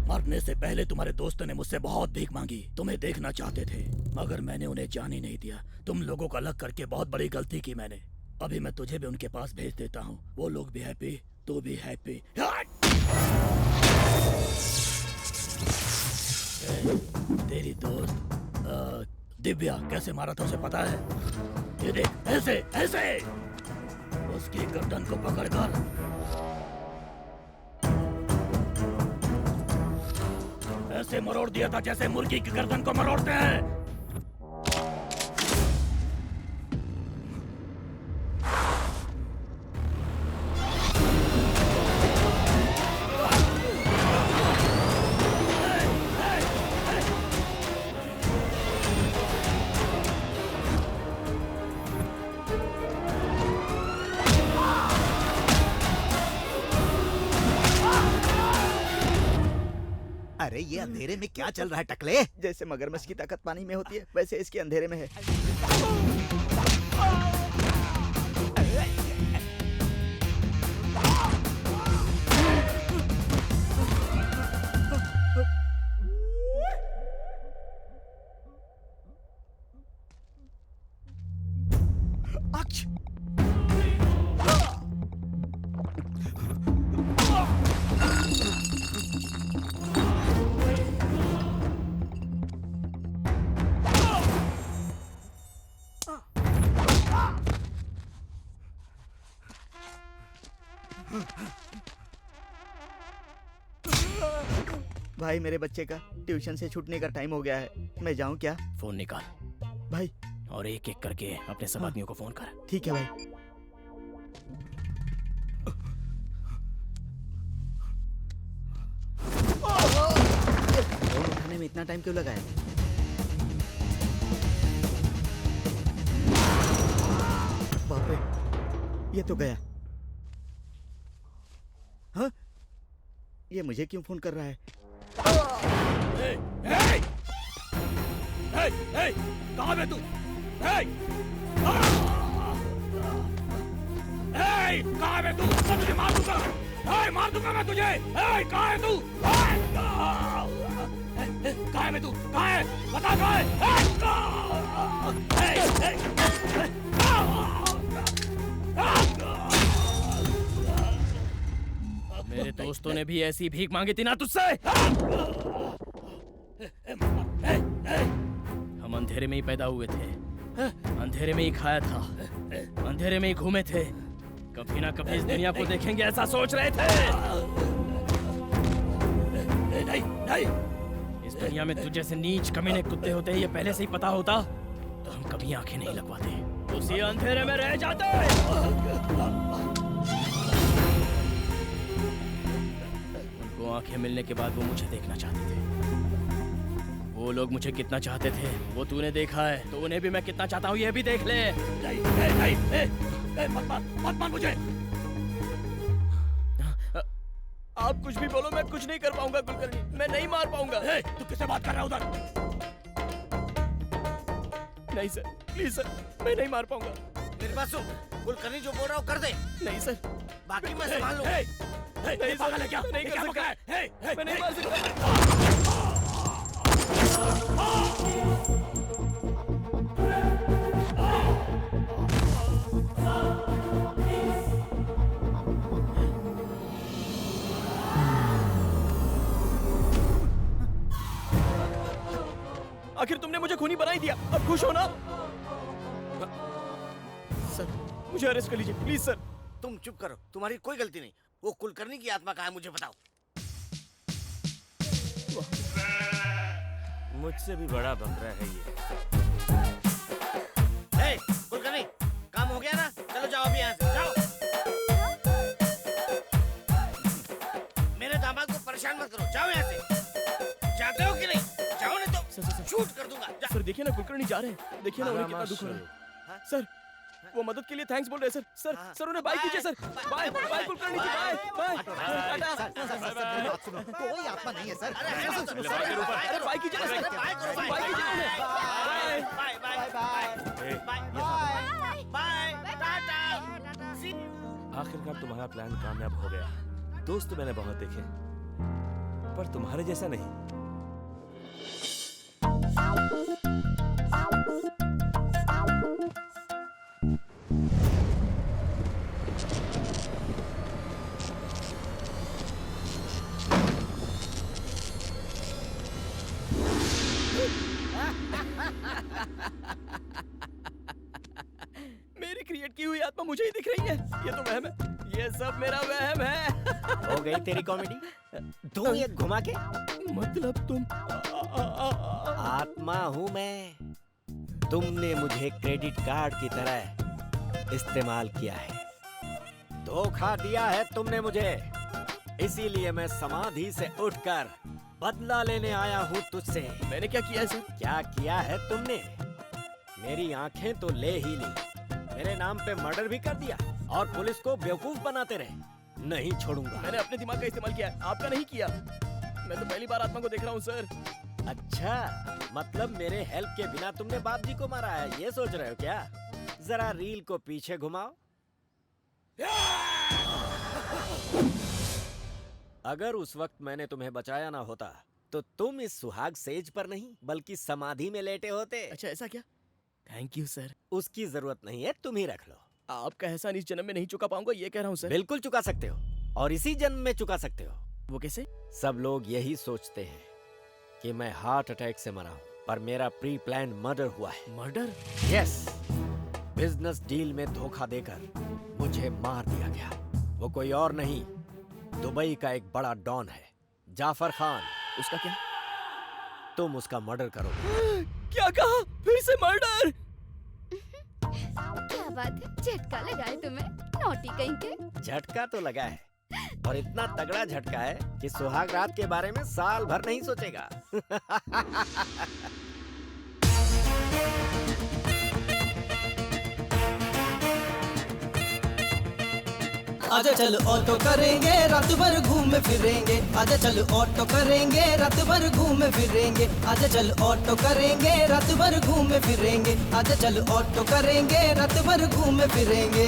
मरने से पहले तुम्हारे दोस्तों ने मुझसे बहुत भीख मांगी, तुम्हें देखना चाहते थे, मगर मैंने उन्हें जाने नहीं दिया। तुम लोगों को अलग करके बहुत बड़ी गलती की मैंने। अभी मैं तुझे भी उनके पास भेज देता हूँ, वो लोग भी हैप्पी, तू भी हैप्पी। तेरी दोस्त दिव्या कैसे मारा था उसे पता है? ये देख, ऐसे ऐसे उसकी गर्दन को पकड़कर ऐसे मरोड़ दिया था जैसे मुर्गी की गर्दन को मरोड़ते हैं। अरे ये अंधेरे में क्या चल रहा है टकले? जैसे मगरमच्छ की ताकत पानी में होती है वैसे इसके अंधेरे में है। भाई मेरे बच्चे का ट्यूशन से छूटने का टाइम हो गया है, मैं जाऊं क्या? फोन निकाल भाई, और एक एक करके अपने सब आदमियों को फोन कर। ठीक है भाई। फोन उठाने में इतना टाइम क्यों लगा है? बाप रे, ये तो गया। हाँ? ये मुझे क्यों फोन कर रहा है? कहाँ है तू? कहाँ है तू? मैं तुझे मार दूंगा। मार दूंगा मैं तुझे। कहाँ है तू? कहाँ है तू? कहाँ है? बता कहाँ मेरे दोस्तों ने भी ऐसी भीख मांगी थी ना तुझसे। हम अंधेरे में ही पैदा हुए थे, अंधेरे में ही खाया था, अंधेरे में ही घूमे थे। कभी ना कभी इस दुनिया को देखेंगे ऐसा सोच रहे थे। नहीं, नहीं। इस दुनिया में तुझ जैसे नीच कमीने कुत्ते होते हैं, ये पहले से ही पता होता तो हम कभी आंखें नहीं लगवाते, उसी अंधेरे में रह जाते। उनको आंखें मिलने के बाद वो मुझे देखना चाहते थे। वो लोग मुझे कितना चाहते थे वो तूने देखा है, तो उन्हें भी मैं कितना चाहता हूँ ये भी देख ले। मत मार मुझे। आप कुछ भी बोलो, मैं कुछ नहीं कर पाऊंगा कुलकर्णी, मैं नहीं मार पाऊंगा। तू किससे बात कर रहा है उधर? नहीं सर, प्लीज सर, मैं नहीं मार पाऊंगा। मेरे पास सुन, कुलकर्णी जो बोल रहा हूँ कर दे। नहीं सर, बाकी मैं संभाल लूंगा। नहीं सर, क्या? नहीं कर सकता, मैं नहीं मार सकता। आखिर तुमने मुझे खूनी बना ही दिया, अब खुश हो ना? सर मुझे अरेस्ट कर लीजिए प्लीज सर। तुम चुप करो, तुम्हारी कोई गलती नहीं। वो कुलकर्णी की आत्मा कहाँ है मुझे बताओ। मुझसे भी बड़ा बकरा है ये। कुलकर्णी, काम हो गया ना? चलो जाओ अभी यहाँ से, जाओ। मेरे दामाद को परेशान मत करो, जाओ यहाँ से। जाते हो कि नहीं? जाओ नहीं तो शूट कर दूंगा। सर देखिए ना कुलकर्णी जा रहे हैं, देखिए ना उन्हें कितना दुख हो रहा है। सर वो मदद के लिए थैंक्स बोल रहे हैं सर। सर उन्हें बाय कीजिए सर। बाय बाय कुलकर्णी जी, बाय बाय। कोई आत्मा नहीं है सर। अरे बाय कीजिए ना सर, बाय कीजिए उन्हें। Bye bye bye bye tata. आखिरकार तुम्हारा प्लान कामयाब हो गया। दोस्त मैंने बहुत देखे, पर तुम्हारे जैसा नहीं। मेरी क्रिएट की हुई आत्मा मुझे ही दिख रही है। ये तो वहम है, ये सब मेरा वहम है। हो गई तेरी कॉमेडी? तू ये घुमा के? मतलब तुम आत्मा हूँ मैं। तुमने मुझे क्रेडिट कार्ड की तरह इस्तेमाल किया है, धोखा दिया है तुमने मुझे। इसीलिए मैं समाधि से उठकर बदला लेने आया हूँ तुझसे। मैंने क्या किया है सर? क्या किया है तुमने? मेरी आंखें तो ले ही ली, मेरे नाम पे मर्डर भी कर दिया और पुलिस को बेवकूफ बनाते रहे। नहीं छोड़ूंगा। मैंने अपने दिमाग का इस्तेमाल किया है, आपका नहीं किया। मैं तो पहली बार आत्मा को देख रहा हूँ सर। अच्छा, मतलब मेरे हेल्प के बिना तुमने बाप जी को मारा है, ये सोच रहे हो क्या? जरा रील को पीछे घुमाओ। अगर उस वक्त मैंने तुम्हें बचाया ना होता तो तुम इस सुहाग सेज पर नहीं बल्कि समाधि में लेटे होते। अच्छा ऐसा क्या? Thank you sir. उसकी जरूरत नहीं है, तुम ही रख लो। आपका एहसान इस जन्म में नहीं चुका पाऊंगा, ये कह रहा हूँ सर। बिल्कुल चुका सकते हो, और इसी जन्म में चुका सकते हो। वो कैसे? सब लोग यही सोचते हैं कि मैं हार्ट अटैक से मरा हूँ, पर मेरा प्री प्लान मर्डर हुआ है। मर्डर? यस। बिजनेस डील में धोखा देकर मुझे मार दिया गया। वो कोई और नहीं, दुबई का एक बड़ा डॉन है, जाफर खान। उसका क्या? तुम उसका मर्डर करो। क्या कहा? फिर से मर्डर? क्या बात है, झटका लगा है तुम्हें, नौटी कहीं के। झटका तो लगा है, और इतना तगड़ा झटका है कि सुहाग रात के बारे में साल भर नहीं सोचेगा। आजा चल ऑटो करेंगे, रात भर घूम फिरेंगे। आजा चल ऑटो करेंगे, रात भर घूम फिरेंगे। आजा चल ऑटो करेंगे, रात भर घूम फिरेंगे। आजा चल ऑटो करेंगे, रात भर घूम फिरेंगे।